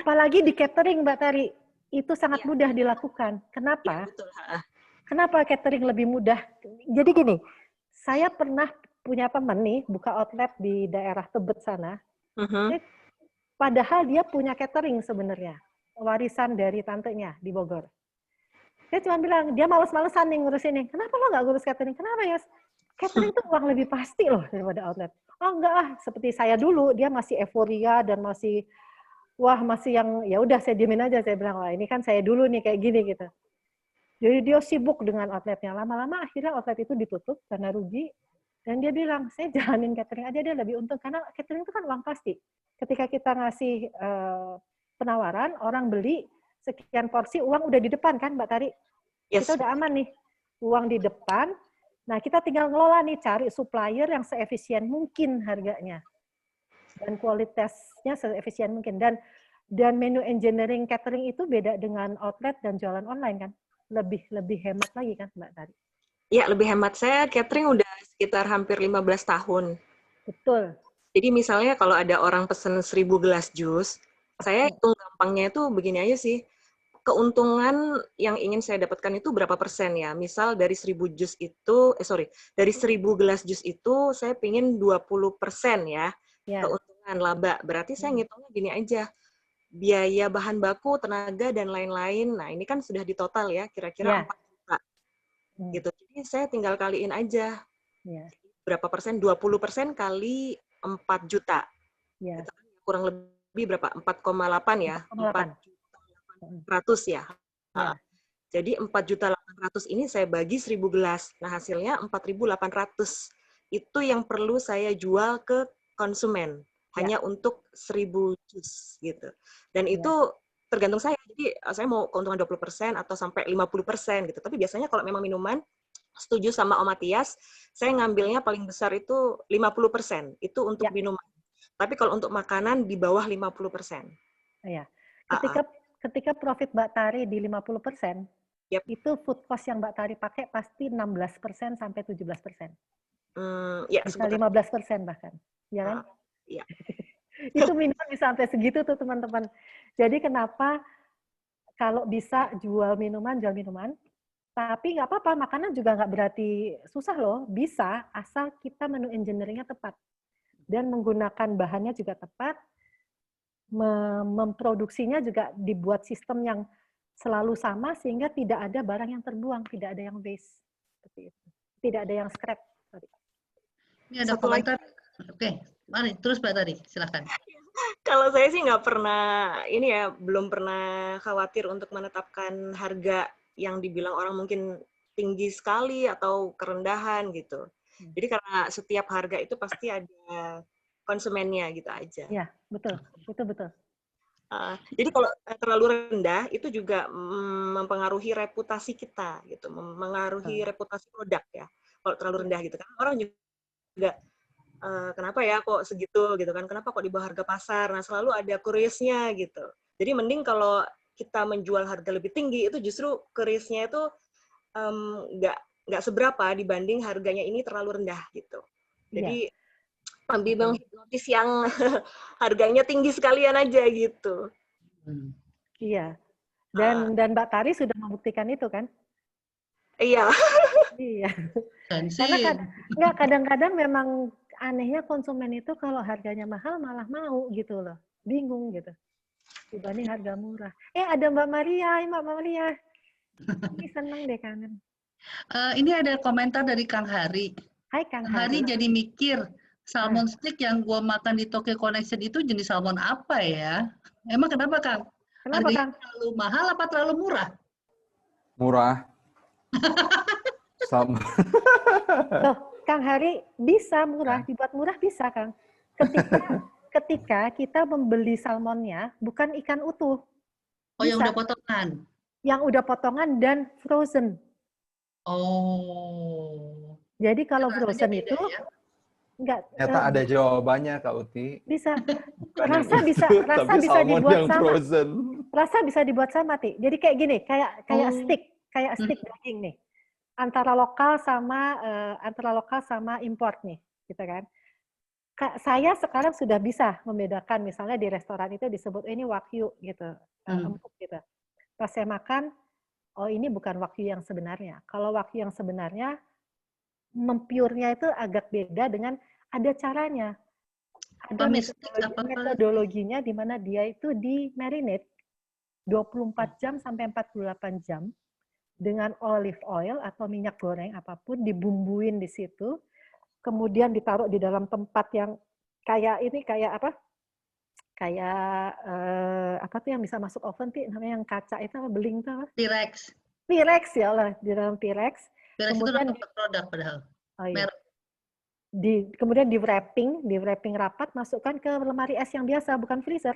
Apalagi di catering, Mbak Tari. Itu sangat mudah dilakukan. Kenapa? Ya, betul. Kenapa catering lebih mudah? Jadi gini, saya pernah punya teman nih, buka outlet di daerah Tebet sana. Padahal dia punya catering sebenarnya. Warisan dari tantenya di Bogor. Saya cuma bilang, dia males-malesan nih ngurus ini. Kenapa lo nggak ngurus catering? Kenapa ya? Catering tuh uang lebih pasti loh daripada outlet. Oh enggak ah, seperti saya dulu, dia masih euforia dan masih yang ya udah saya diemin aja, saya bilang wah ini kan saya dulu nih kayak gini gitu. Jadi dia sibuk dengan outletnya. Lama-lama akhirnya outlet itu ditutup karena rugi. Dan dia bilang, saya jalanin catering aja, dia lebih untung. Karena catering itu kan uang pasti. Ketika kita ngasih penawaran, orang beli sekian porsi, uang udah di depan kan Mbak Tari? Yes. Kita udah aman nih. Uang di depan. Nah, kita tinggal ngelola nih, cari supplier yang seefisien mungkin harganya. Dan kualitasnya seefisien mungkin. Dan menu engineering catering itu beda dengan outlet dan jualan online kan? Lebih hemat lagi kan Mbak Tari? Iya, lebih hemat. Saya catering udah sekitar hampir 15 tahun. Betul. Jadi misalnya kalau ada orang pesen 1000 gelas jus, saya hitung gampangnya itu begini aja sih. keuntungan yang ingin saya dapatkan itu berapa persen ya? Misal dari 1000 jus itu, dari 1000 gelas jus itu saya pingin 20% ya, keuntungan laba. Berarti saya ngitungnya gini aja, biaya bahan baku, tenaga, dan lain-lain. Nah, ini kan sudah ditotal ya, kira-kira 4 juta. Gitu. Jadi saya tinggal kaliin aja. Berapa persen? 20% kali 4 juta. Itu kan kurang lebih berapa? 4,8 ya? 4.800.000 ya. Jadi 4.800.000 ini saya bagi 1000 gelas. Nah, hasilnya 4.800. Itu yang perlu saya jual ke konsumen. Hanya untuk 1000 jus gitu. Dan itu tergantung saya. Jadi saya mau keuntungan 20% atau sampai 50% gitu. Tapi biasanya kalau memang minuman, setuju sama Om Matias, saya ngambilnya paling besar itu 50%. Itu untuk minuman. Tapi kalau untuk makanan di bawah 50%. Iya. Ketika profit Mbak Tari di 50%, itu food cost yang Mbak Tari pakai pasti 16% sampai 17%. Ya, bisa 15% bahkan. Ya kan? Iya. Itu minimal bisa sampai segitu tuh teman-teman. Jadi kenapa kalau bisa jual minuman, tapi nggak apa-apa, makanan juga nggak berarti susah loh. Bisa, asal kita menu engineering-nya tepat. Dan menggunakan bahannya juga tepat, memproduksinya juga dibuat sistem yang selalu sama, sehingga tidak ada barang yang terbuang, tidak ada yang waste. Seperti itu. Tidak ada yang scrap. Ini ada komentar. Oke, mari terus Mbak Tari, silakan. Kalau saya sih nggak pernah, belum pernah khawatir untuk menetapkan harga yang dibilang orang mungkin tinggi sekali atau kerendahan gitu. Jadi karena setiap harga itu pasti ada konsumennya gitu aja. Iya, betul. Itu betul. Jadi kalau terlalu rendah itu juga mempengaruhi reputasi kita gitu, mempengaruhi reputasi produk ya. Kalau terlalu rendah gitu kan orang juga kenapa ya kok segitu gitu kan? Kenapa kok di bawah harga pasar? Nah, selalu ada curious-nya gitu. Jadi mending kalau kita menjual harga lebih tinggi itu justru curious-nya itu nggak seberapa dibanding harganya ini terlalu rendah gitu. Jadi ambil menghipnotis yang harganya tinggi sekalian aja gitu. Iya. Dan Mbak Tari sudah membuktikan itu kan? Iya. Iya. Karena kadang-kadang memang anehnya konsumen itu kalau harganya mahal malah mau gitu loh. Bingung gitu. Dibanding harga murah. Ada Mbak Maria, Mbak Maria. Ini seneng deh kangen. Ini ada komentar dari Kang Hari. Hai Kang Hari jadi mikir, salmon stick yang gua makan di Tokyo Connection itu jenis salmon apa ya? Emang kenapa Kang? Kenapa harganya Kang? terlalu mahal apa terlalu murah? Murah. Sama. Loh, Kang Hari bisa murah, dibuat murah bisa Kang. Ketika kita membeli salmonnya bukan ikan utuh. Oh, yang udah potongan. Yang udah potongan dan frozen. Oh. Jadi kalau frozen itu enggak. Ternyata ada jawabannya Kak Uti. Bisa. Rasa bisa dibuat sama. Frozen. Rasa bisa dibuat sama, Ti. Jadi kayak gini, kayak stick daging nih. Antara lokal sama import nih, gitu kan. Saya sekarang sudah bisa membedakan, misalnya di restoran itu disebut ini wagyu gitu, empuk gitu. Pas saya makan, oh ini bukan wagyu yang sebenarnya. Kalau wagyu yang sebenarnya, mempiurnya itu agak beda dengan ada caranya. Ada metodologinya di mana dia itu di marinate 24 jam sampai 48 jam dengan olive oil atau minyak goreng apapun, dibumbuin di situ, kemudian ditaruh di dalam tempat yang kayak apa tuh yang bisa masuk oven tuh namanya yang kaca itu apa, beling tuh apa? Pyrex ya Allah, di dalam Pyrex. Kemudian itu produk padahal. Oh iya. Kemudian di wrapping rapat, masukkan ke lemari es yang biasa, bukan freezer.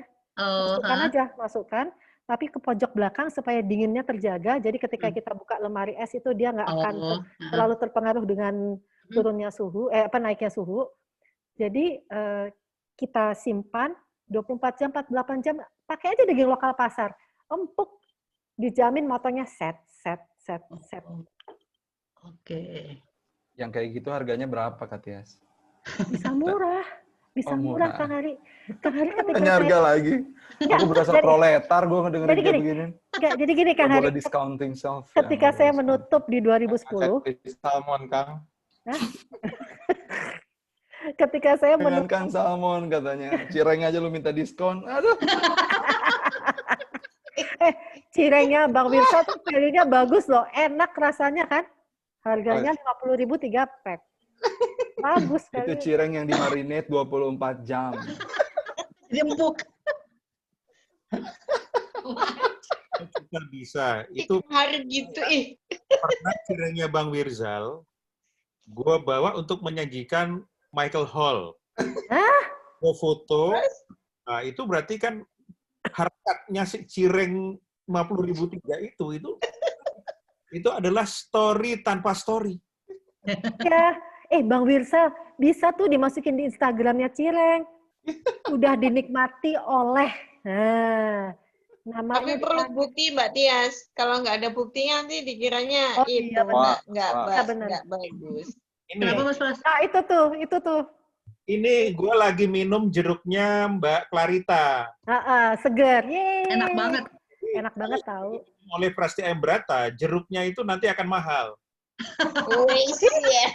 Masukkan, tapi ke pojok belakang supaya dinginnya terjaga. Jadi ketika kita buka lemari es itu dia nggak akan terlalu terpengaruh dengan turunnya suhu, naiknya suhu. Jadi kita simpan 24 jam, 48 jam, pakai aja daging lokal pasar. Empuk, dijamin motongnya set. Oke. Yang kayak gitu harganya berapa Kak Tias? Bisa murah. Bisa Oh, murah, murah. Kang Hari. Kang Hari ketika Tanya harga lagi. Enggak, Aku berasa jadi- proletar gue ngedengerin jadi kayak gini, begini. enggak, jadi gini Kang Nggak Hari. boleh discounting self. ya, Ketika nggak saya boleh menutup di 2010, Ngecek salmon, Kang. Hah? Ketika saya menutup, Jangankan salmon katanya. Cireng aja lu minta diskon. Aduh. cirengnya Bang Wirsa tuh value-nya bagus loh, enak rasanya kan. Harganya 50.000 3 pack. Bagus Itu value. cireng yang dimarinate 24 jam. Empuk. Kita bisa. Itu Hari gitu, pernah cirengnya Bang Wirzal, gue bawa untuk menyajikan Michael Hall. Gue foto, nah itu berarti kan harganya si cireng 50.000 3 itu adalah story tanpa story. Ya, Bang Wirsa bisa tuh dimasukin di Instagramnya Cireng. Udah dinikmati oleh. Nah, namanya Tapi perlu bukti Mbak Tias. Kalau nggak ada buktinya nanti dikiranya itu iya, benar. nggak bagus. Ini, Kenapa Mas Pras? Nah, itu tuh. ini gue lagi minum jeruknya Mbak Clarita. Seger. Yeay. Enak banget. Enak banget tahu. Oleh Prasti Embrata, jeruknya itu nanti akan mahal. Wih, ya.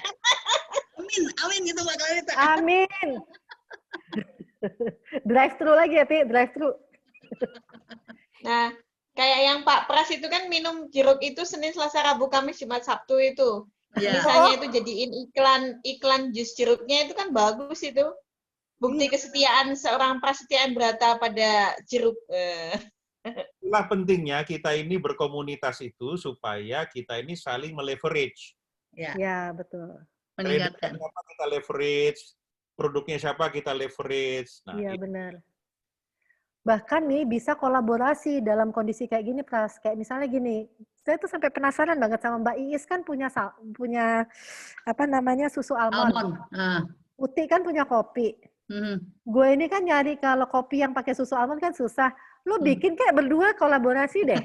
Amin gitu Mbak Clarita. Amin. Drive thru lagi ya, Ti, drive thru. Nah, kayak yang Pak Pras itu kan minum jeruk itu Senin, Selasa, Rabu, Kamis, Jumat, Sabtu itu. Iya. Misalnya itu jadiin iklan jus jeruknya itu kan bagus itu. Bukti kesetiaan seorang Prasetya Embrata pada jeruk. Itulah pentingnya kita ini berkomunitas itu supaya kita ini saling meleverage. Ya, betul. Meningkatkan. Siapa kita leverage, produknya siapa kita leverage. Nah, Iya, benar. Bahkan nih bisa kolaborasi dalam kondisi kayak gini, Pras. Kayak misalnya gini, saya tuh sampai penasaran banget sama Mbak Iis kan punya apa namanya susu almond. Uti kan punya kopi. Gue ini kan nyari kalau kopi yang pakai susu almond kan susah. Lo bikin kayak berdua kolaborasi deh.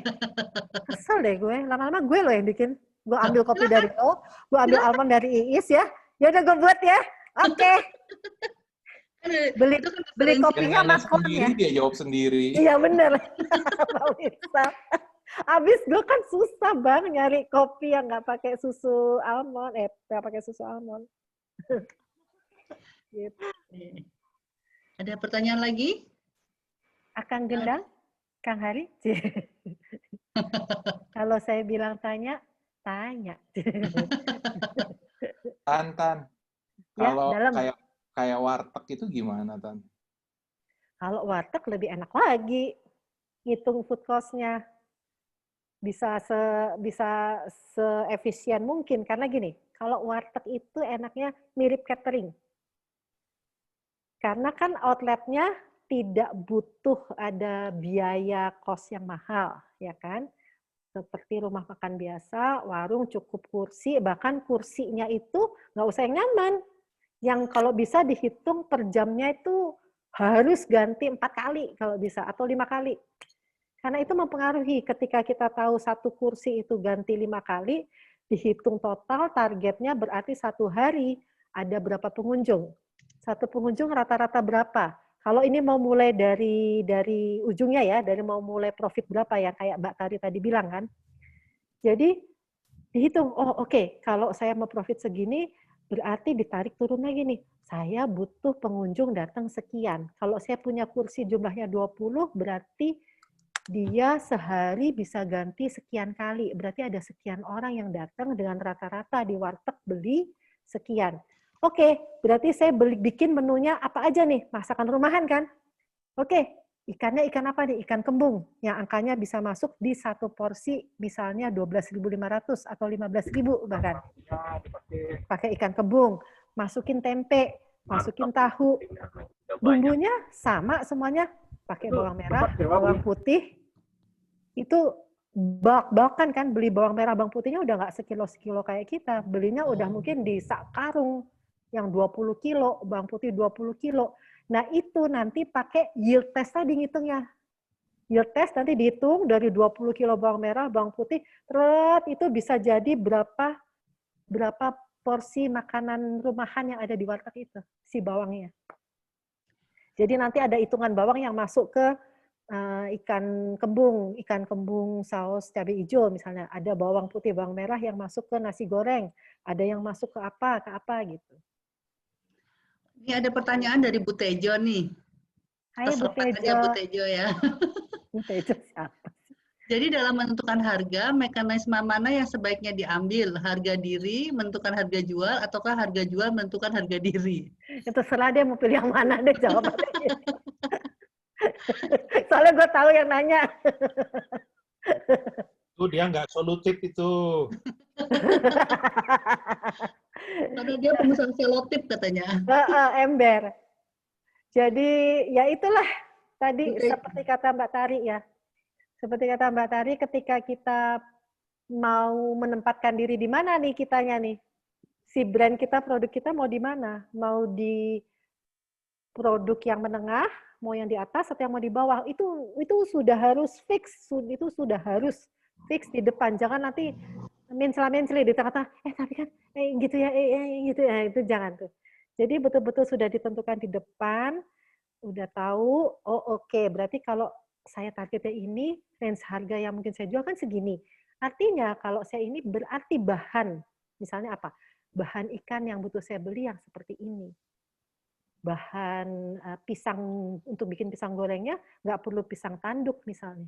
Kesel deh gue. Lama-lama gue lo yang bikin. Gue ambil kopi dari lo, gue ambil almond dari Iis ya. Ya udah gue buat ya. Oke. Beli kopinya sama skornya. Dia jawab sendiri. Iya bener. Abis gue kan susah bang nyari kopi yang nggak pakai susu almond, nggak pakai susu almond. Gitu. Ada pertanyaan lagi? Akang Gendang, Kang Hari. Kalau saya bilang tanya. Tan. Kalau kayak warteg itu gimana, Tan? Kalau warteg lebih enak lagi. Ngitung food cost-nya. Bisa se-efisien mungkin. Karena gini, kalau warteg itu enaknya mirip catering. Karena kan outletnya tidak butuh ada biaya kos yang mahal, ya kan? Seperti rumah makan biasa, warung cukup kursi, bahkan kursinya itu nggak usah yang nyaman. Yang kalau bisa dihitung per jamnya itu harus ganti 4 kali kalau bisa, atau 5 kali. Karena itu mempengaruhi ketika kita tahu satu kursi itu ganti 5 kali, dihitung total targetnya berarti 1 hari ada berapa pengunjung. 1 pengunjung rata-rata berapa? Kalau ini mau mulai dari ujungnya ya, dari mau mulai profit berapa ya, kayak Mbak Tari tadi bilang kan. Jadi dihitung, oke, kalau saya mau profit segini, berarti ditarik turun lagi nih. Saya butuh pengunjung datang sekian. Kalau saya punya kursi jumlahnya 20, berarti dia sehari bisa ganti sekian kali. Berarti ada sekian orang yang datang dengan rata-rata di warteg beli sekian. Oke, berarti saya bikin menunya apa aja nih? Masakan rumahan kan? Oke, ikannya ikan apa nih? Ikan kembung yang angkanya bisa masuk di 1 porsi misalnya 12.500 atau 15.000 bahkan. Pakai ikan kembung, masukin tempe, masukin tahu. Bumbunya sama semuanya, pakai bawang merah, bawang putih. Itu bulk-bulkan kan, beli bawang merah, bawang putihnya udah nggak sekilo-sekilo kayak kita. Belinya udah mungkin di sak karung yang 20 kilo, bawang putih 20 kilo. Nah itu nanti pakai yield test tadi ngitungnya. Yield test nanti dihitung dari 20 kilo bawang merah, bawang putih, itu bisa jadi berapa porsi makanan rumahan yang ada di warteg itu, si bawangnya. Jadi nanti ada hitungan bawang yang masuk ke ikan kembung saus cabai hijau misalnya. Ada bawang putih, bawang merah yang masuk ke nasi goreng. Ada yang masuk ke apa gitu. Ini ada pertanyaan dari Bu Tejo nih. Hai Bu Keselpet Tejo. aja Bu Tejo ya. Bu Tejo siapa? Jadi dalam menentukan harga, mekanisme mana yang sebaiknya diambil? Harga diri, menentukan harga jual, ataukah harga jual menentukan harga diri? Itu terserah dia mau pilih yang mana deh jawabannya. Soalnya gue tahu yang nanya. Tuh dia nggak solutif itu. Karena dia pengusaha selotip katanya. Ember. Jadi ya itulah tadi seperti kata Mbak Tari ya. Seperti kata Mbak Tari, ketika kita mau menempatkan diri di mana nih kitanya nih? Si brand kita, produk kita mau di mana? Mau di produk yang menengah, mau yang di atas atau yang mau di bawah? Itu sudah harus fix, itu sudah harus fix di depan. Jangan nanti mencela-menceli di tengah-tengah, tapi kan gitu ya, gitu ya, itu jangan tuh. Jadi betul-betul sudah ditentukan di depan, udah tahu, oh oke, berarti kalau saya targetnya ini, range harga yang mungkin saya jual kan segini. Artinya kalau saya ini berarti bahan, misalnya apa? Bahan ikan yang butuh saya beli yang seperti ini. Bahan pisang untuk bikin pisang gorengnya nggak perlu pisang tanduk misalnya.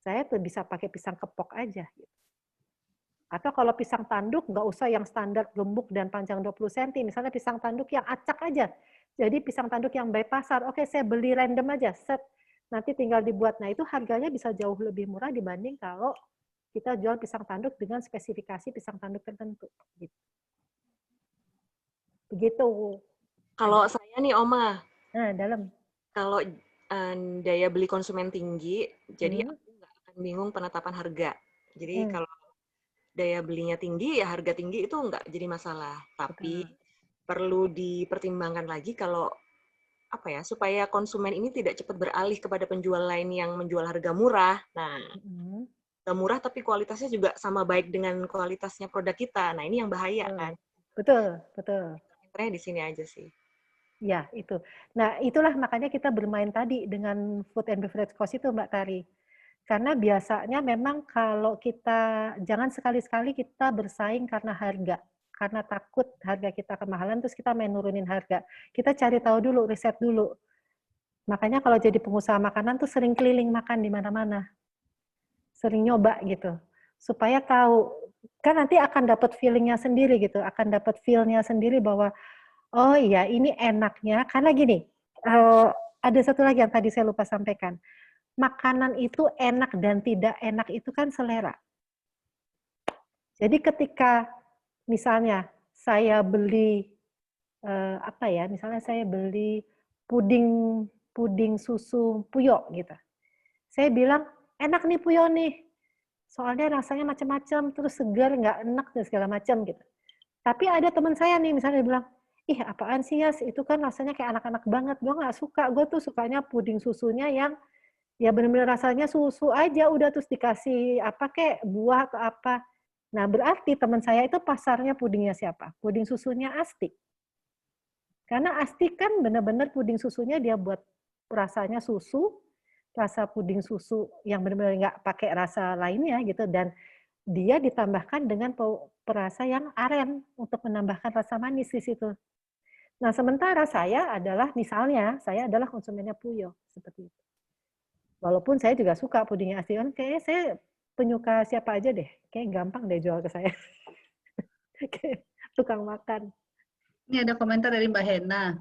Saya tuh bisa pakai pisang kepok aja. Atau kalau pisang tanduk nggak usah yang standar gemuk dan panjang 20 cm, misalnya pisang tanduk yang acak aja. Jadi pisang tanduk yang by pasar, oke saya beli random aja, set. Nanti tinggal dibuat. Nah itu harganya bisa jauh lebih murah dibanding kalau kita jual pisang tanduk dengan spesifikasi pisang tanduk tertentu. Begitu. Kalau saya nih Oma, dalam. Kalau daya beli konsumen tinggi, jadi aku nggak akan bingung penetapan harga. Jadi kalau daya belinya tinggi, ya harga tinggi itu nggak jadi masalah. Tapi perlu dipertimbangkan lagi kalau apa ya, supaya konsumen ini tidak cepat beralih kepada penjual lain yang menjual harga murah. Nah, harga murah tapi kualitasnya juga sama baik dengan kualitasnya produk kita. Nah, ini yang bahaya kan. Betul, betul. Di sini aja sih. Ya, itu. Nah, itulah makanya kita bermain tadi dengan food and beverage cost itu, Mbak Tari. Karena biasanya memang kalau kita, jangan sekali-sekali kita bersaing karena harga. Karena takut harga kita kemahalan, terus kita main nurunin harga. Kita cari tahu dulu, riset dulu. Makanya kalau jadi pengusaha makanan tuh sering keliling makan di mana-mana. Sering nyoba gitu. Supaya tahu, kan nanti akan dapat feeling-nya sendiri gitu. Akan dapat feel-nya sendiri bahwa, oh iya ini enaknya. Karena gini, ada satu lagi yang tadi saya lupa sampaikan. Makanan itu enak dan tidak enak itu kan selera. Jadi ketika misalnya saya beli misalnya saya beli puding susu Puyo gitu. Saya bilang enak nih Puyo nih. Soalnya rasanya macam-macam, terus segar, nggak enak dan segala macam gitu. Tapi ada teman saya nih misalnya dia bilang, ih apaan sih Yas, itu kan rasanya kayak anak-anak banget. Gue nggak suka, gue tuh sukanya puding susunya yang ya benar-benar rasanya susu aja, udah terus dikasih apa kayak buah atau apa. Nah, berarti teman saya itu pasarnya pudingnya siapa? Puding susunya Asti. Karena Asti kan benar-benar puding susunya dia buat rasanya susu, rasa puding susu yang benar-benar nggak pakai rasa lainnya gitu, dan dia ditambahkan dengan perasa yang aren untuk menambahkan rasa manis di situ. Nah, sementara saya adalah konsumennya Puyo seperti itu. Walaupun saya juga suka pudingnya Asti, kan kayaknya saya penyuka siapa aja deh, kayak gampang deh jual ke saya. Tukang makan. Ini ada komentar dari Mbak Hena.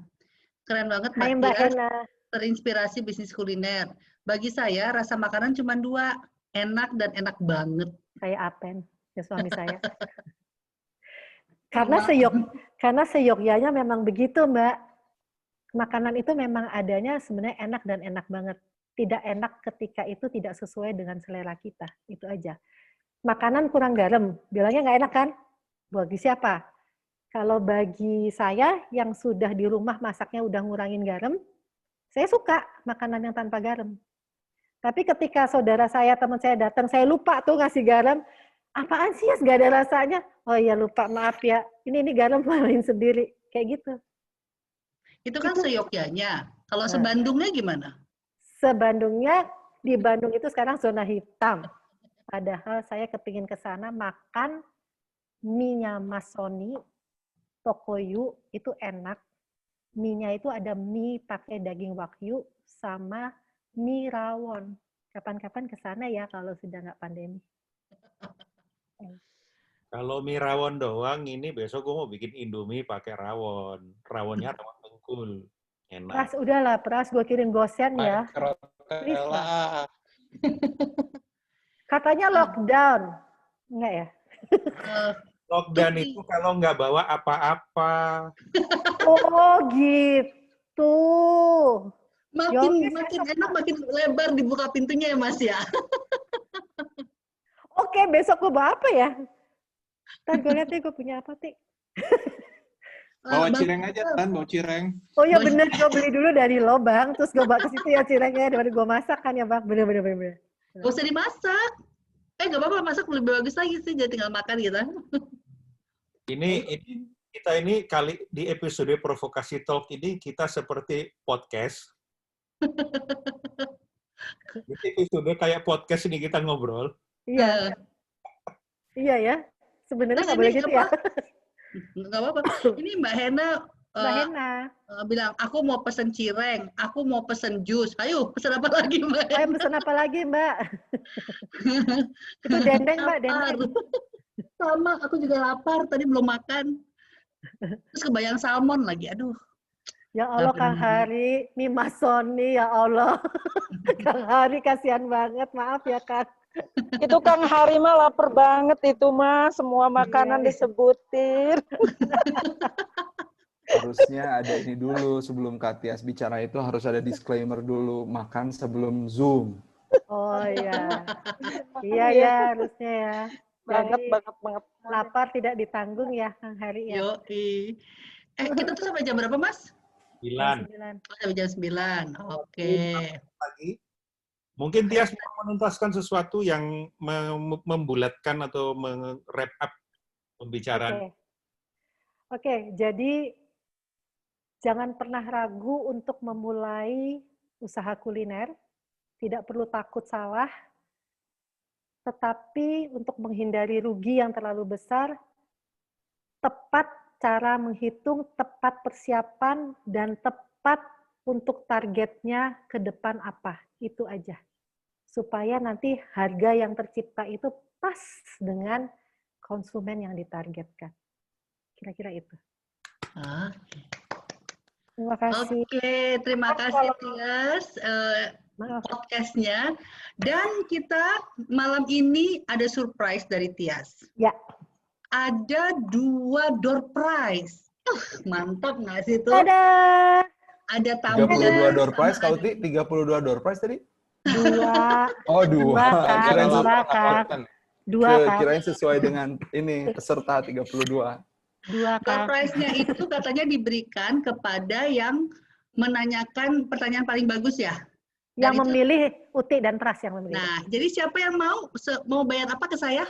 Keren banget Mbak Hena. Terinspirasi bisnis kuliner. Bagi saya rasa makanan cuma 2, enak dan enak banget. Kayak Apen, ya suami saya. Karena seyogyanya memang begitu Mbak. Makanan itu memang adanya sebenarnya enak dan enak banget. Tidak enak ketika itu tidak sesuai dengan selera kita. Itu aja. Makanan kurang garam, bilangnya nggak enak kan? Bagi siapa? Kalau bagi saya yang sudah di rumah masaknya udah ngurangin garam, saya suka makanan yang tanpa garam. Tapi ketika saudara saya, teman saya datang, saya lupa tuh ngasih garam, apaan sih ya, nggak ada rasanya? Oh iya lupa, maaf ya. Ini garam main sendiri, kayak gitu. Itu kan seyogyanya. Kalau se-Bandungnya gimana? Se-Bandungnya, di Bandung itu sekarang zona hitam. Padahal saya kepingin ke sana makan mie-nya Mas Sony, Tokoyu, itu enak. Mie-nya itu ada mie pakai daging wagyu sama mie rawon. Kapan-kapan ke sana ya kalau sudah nggak pandemi. Kalau mie rawon doang, ini besok gue mau bikin Indomie pakai rawon. Rawonnya rawon Bengkul. Enak. Pras, udahlah, Pras, gue kirim gosen ya. Katanya lockdown. Enggak ya? Lockdown itu kalau nggak bawa apa-apa. Oh gitu. Makin enak, makin lebar dibuka pintunya ya Mas ya. Oke, besok gue bawa apa ya? Ntar gue lihat deh gue punya apa, Tik. Bawa cireng aja, Tan. Bawa cireng. Oh iya bener, gue beli dulu dari lo, Bang. Terus gue bawa ke situ ya cirengnya, daripada gue masak kan ya, Bang. Bener. Gak usah dimasak. Gak apa-apa, masak lebih bagus lagi sih, jadi tinggal makan gitu. Kita ini kali di episode Provokasi Talk ini kita seperti podcast. Di episode kayak podcast ini kita ngobrol. Iya. Iya ya. Sebenarnya nggak boleh gitu ya. Nggak apa-apa. Ini Mbak Hena, bilang, aku mau pesen cireng, aku mau pesen jus. Ayo, pesen apa lagi Mbak? Ayo pesen apa lagi Mbak? Itu dendeng Mbak, dendeng. Sama, aku juga lapar, tadi belum makan. Terus kebayang salmon lagi, aduh. Ya Allah Kang Hari, mie Mas Sony, ya Allah. Kang Hari kasihan banget, maaf ya Kang. Itu Kang Hari mah lapar banget itu mah, semua makanan disebutin. Harusnya ada ini dulu, sebelum Kak Tias bicara itu harus ada disclaimer dulu, makan sebelum Zoom. Oh iya. Iya harusnya ya. Banget. Lapar tidak ditanggung ya Kang Hari ya. Yoi. Kita tuh sampai jam berapa Mas? 9. Sampai jam 9, oke. Lagi. Mungkin Tias mau menuntaskan sesuatu yang membulatkan atau wrap up pembicaraan. Oke, jadi jangan pernah ragu untuk memulai usaha kuliner. Tidak perlu takut salah. Tetapi untuk menghindari rugi yang terlalu besar, tepat cara menghitung, tepat persiapan, dan tepat untuk targetnya ke depan apa. Itu aja. Supaya nanti harga yang tercipta itu pas dengan konsumen yang ditargetkan. Kira-kira itu. Terima kasih. Oke, terima kasih Tias podcastnya. Dan kita malam ini ada surprise dari Tias. Ya. Ada 2 door prize. Mantap nggak sih itu? Ada tumbler. 32 door prize, kalau 32 door prize tadi? 2. Oh, 2. Kirain sesuai dengan ini peserta 32. 2 Door prize-nya itu katanya diberikan kepada yang menanyakan pertanyaan paling bagus ya. Yang memilih Uti dan Pras yang memilih. Nah, jadi siapa yang mau bayar apa ke saya?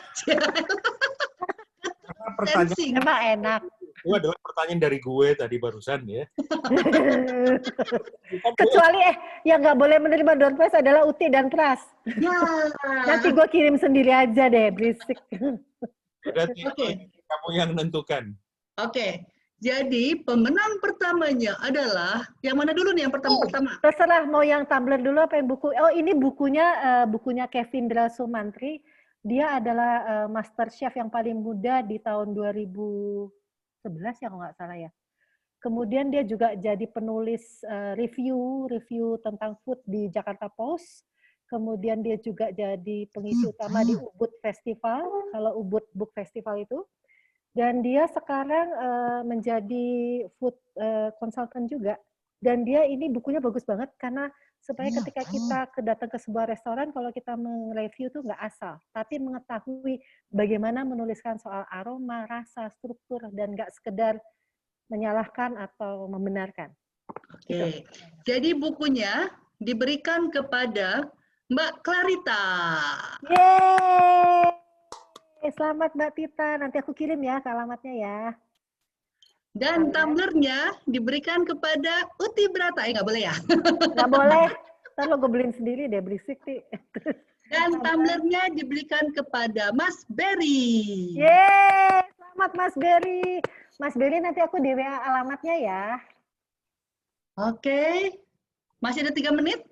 Pertanyaan emang enak. Itu adalah pertanyaan dari gue tadi barusan ya. Kecuali yang nggak boleh menerima door prize adalah Uti dan Pras. Nanti gue kirim sendiri aja deh, berisik. Berarti kamu yang menentukan. Oke. Jadi pemenang pertamanya adalah yang mana dulu nih yang pertama? Terserah mau yang tumbler dulu apa yang buku. Oh ini bukunya Kevin Sumantri. Dia adalah master chef yang paling muda di tahun 2011 ya kalau nggak salah ya. Kemudian dia juga jadi penulis review tentang food di Jakarta Post. Kemudian dia juga jadi pengisi utama di Ubud Festival, kalau Ubud Book Festival itu. Dan dia sekarang menjadi food consultant juga. Dan dia ini bukunya bagus banget karena supaya ketika kita datang ke sebuah restoran, kalau kita mereview tuh nggak asal, tapi mengetahui bagaimana menuliskan soal aroma, rasa, struktur, dan nggak sekedar menyalahkan atau membenarkan. Oke. Gitu. Jadi bukunya diberikan kepada Mbak Clarita. Yeay! Selamat Mbak Tita, nanti aku kirim ya ke alamatnya ya. Dan tumblernya diberikan kepada Uti Brata. Nggak boleh ya? Nggak boleh. Ntar lo gue beliin sendiri deh, berisik, Ti. Dan tumblernya diberikan kepada Mas Berry. Yeay, selamat Mas Berry. Mas Berry, nanti aku di WA alamatnya ya. Oke. Masih ada 3 menit.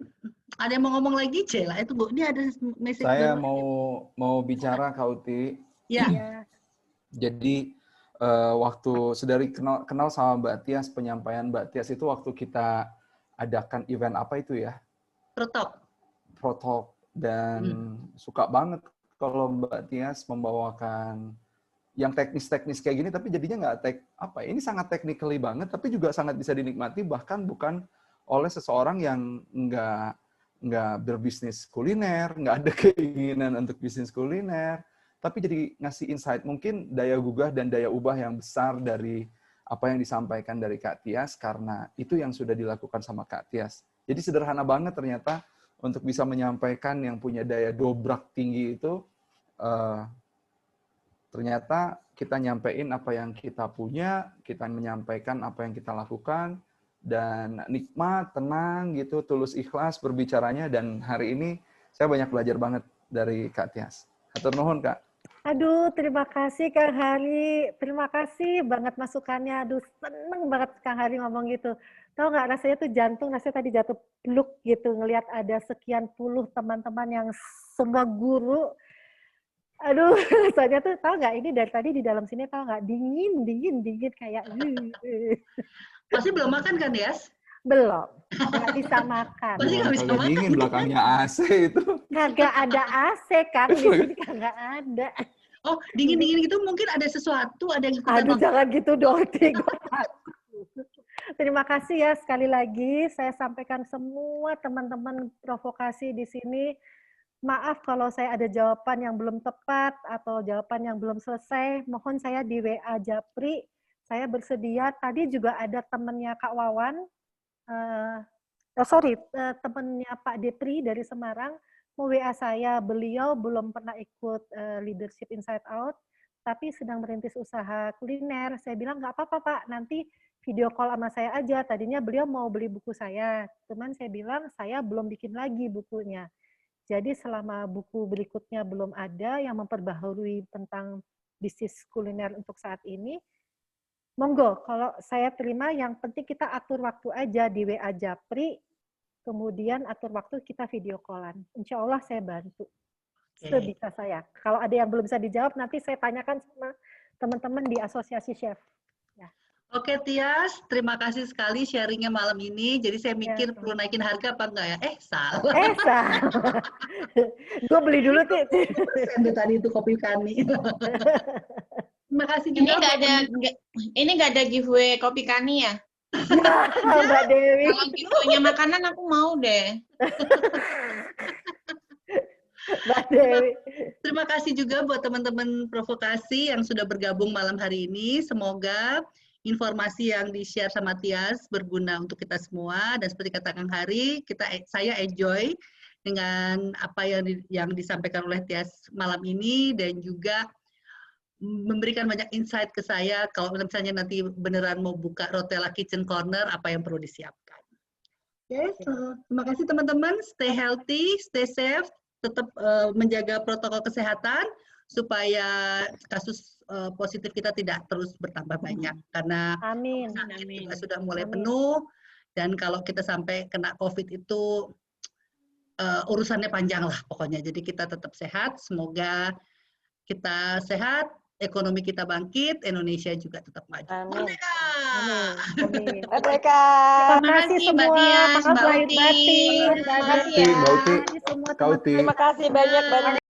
Ada yang mau ngomong lagi? Cela, itu Bu. Ini ada message. Saya mau bicara, Kak Uti. Ya. Jadi waktu sedari kenal sama Mbak Tias, penyampaian Mbak Tias itu waktu kita adakan event apa itu ya? Protalk. Dan suka banget kalau Mbak Tias membawakan yang teknis-teknis kayak gini, tapi jadinya ini sangat technically banget, tapi juga sangat bisa dinikmati, bahkan bukan oleh seseorang yang nggak berbisnis kuliner, nggak ada keinginan untuk bisnis kuliner, tapi jadi ngasih insight, mungkin daya gugah dan daya ubah yang besar dari apa yang disampaikan dari Kak Tias, karena itu yang sudah dilakukan sama Kak Tias. Jadi sederhana banget ternyata untuk bisa menyampaikan yang punya daya dobrak tinggi itu, ternyata kita nyampein apa yang kita punya, kita menyampaikan apa yang kita lakukan, dan nikmat, tenang, gitu, tulus ikhlas berbicaranya, dan hari ini saya banyak belajar banget dari Kak Tias. Hatur nuhun, Kak. Aduh, terima kasih Kang Hari. Terima kasih banget masukannya. Aduh, seneng banget Kang Hari ngomong gitu. Tahu nggak, rasanya tuh jantung, rasanya tadi jatuh peluk gitu, ngelihat ada sekian puluh teman-teman yang semua guru. Aduh, rasanya tuh, tahu nggak, ini dari tadi di dalam sini tahu nggak, dingin kayak. Pasti belum makan kan, Yas? Belum, nggak bisa makan. Pasti nggak bisa makan. Dingin, belakangnya AC itu. Kagak ada AC, Kang, di sini kagak ada. Oh, dingin-dingin gitu mungkin ada sesuatu, ada yang ikutan. Aduh, jangan gitu dong, Terima kasih ya sekali lagi. Saya sampaikan semua teman-teman provokasi di sini. Maaf kalau saya ada jawaban yang belum tepat atau jawaban yang belum selesai. Mohon saya di WA Japri. Saya bersedia. Tadi juga ada temannya Kak Wawan. Temannya Pak Depri dari Semarang. Mau WA saya. Beliau belum pernah ikut Leadership Inside Out, tapi sedang merintis usaha kuliner. Saya bilang, nggak apa-apa Pak, nanti video call sama saya aja. Tadinya beliau mau beli buku saya, cuman saya bilang saya belum bikin lagi bukunya. Jadi selama buku berikutnya belum ada yang memperbaharui tentang bisnis kuliner untuk saat ini, monggo, kalau saya terima, yang penting kita atur waktu aja di WA Japri, kemudian atur waktu kita video callan. Insya Allah saya bantu. Sebisa saya. Kalau ada yang belum bisa dijawab, nanti saya tanyakan sama teman-teman di Asosiasi Chef. Ya. Oke, Tias, terima kasih sekali sharingnya malam ini. Jadi saya mikir perlu naikin harga apa enggak ya? Salah. Salah. Gue beli dulu, Tit. Tadi itu kopi kami. Terima kasih juga. Ini nggak ada giveaway kopi kani ya? Mbak Dewi. Kalau giveaway-nya makanan aku mau deh. Mbak Dewi. Terima kasih juga buat teman-teman provokasi yang sudah bergabung malam hari ini. Semoga informasi yang di-share sama Tias berguna untuk kita semua, dan seperti kata Kang Hari, saya enjoy dengan apa yang disampaikan oleh Tias malam ini, dan juga memberikan banyak insight ke saya kalau misalnya nanti beneran mau buka Rotella Kitchen Corner, apa yang perlu disiapkan. Oke, terima kasih teman-teman. Stay healthy, stay safe, tetap menjaga protokol kesehatan supaya kasus positif kita tidak terus bertambah banyak, karena kita sudah mulai penuh, dan kalau kita sampai kena COVID itu urusannya panjang lah pokoknya. Jadi kita tetap sehat, semoga kita sehat, ekonomi kita bangkit, Indonesia juga tetap maju. Merdeka! Amin. Merdeka! Terima kasih semua. Maaf lahir batin. Mbak Uti. Terima kasih banyak.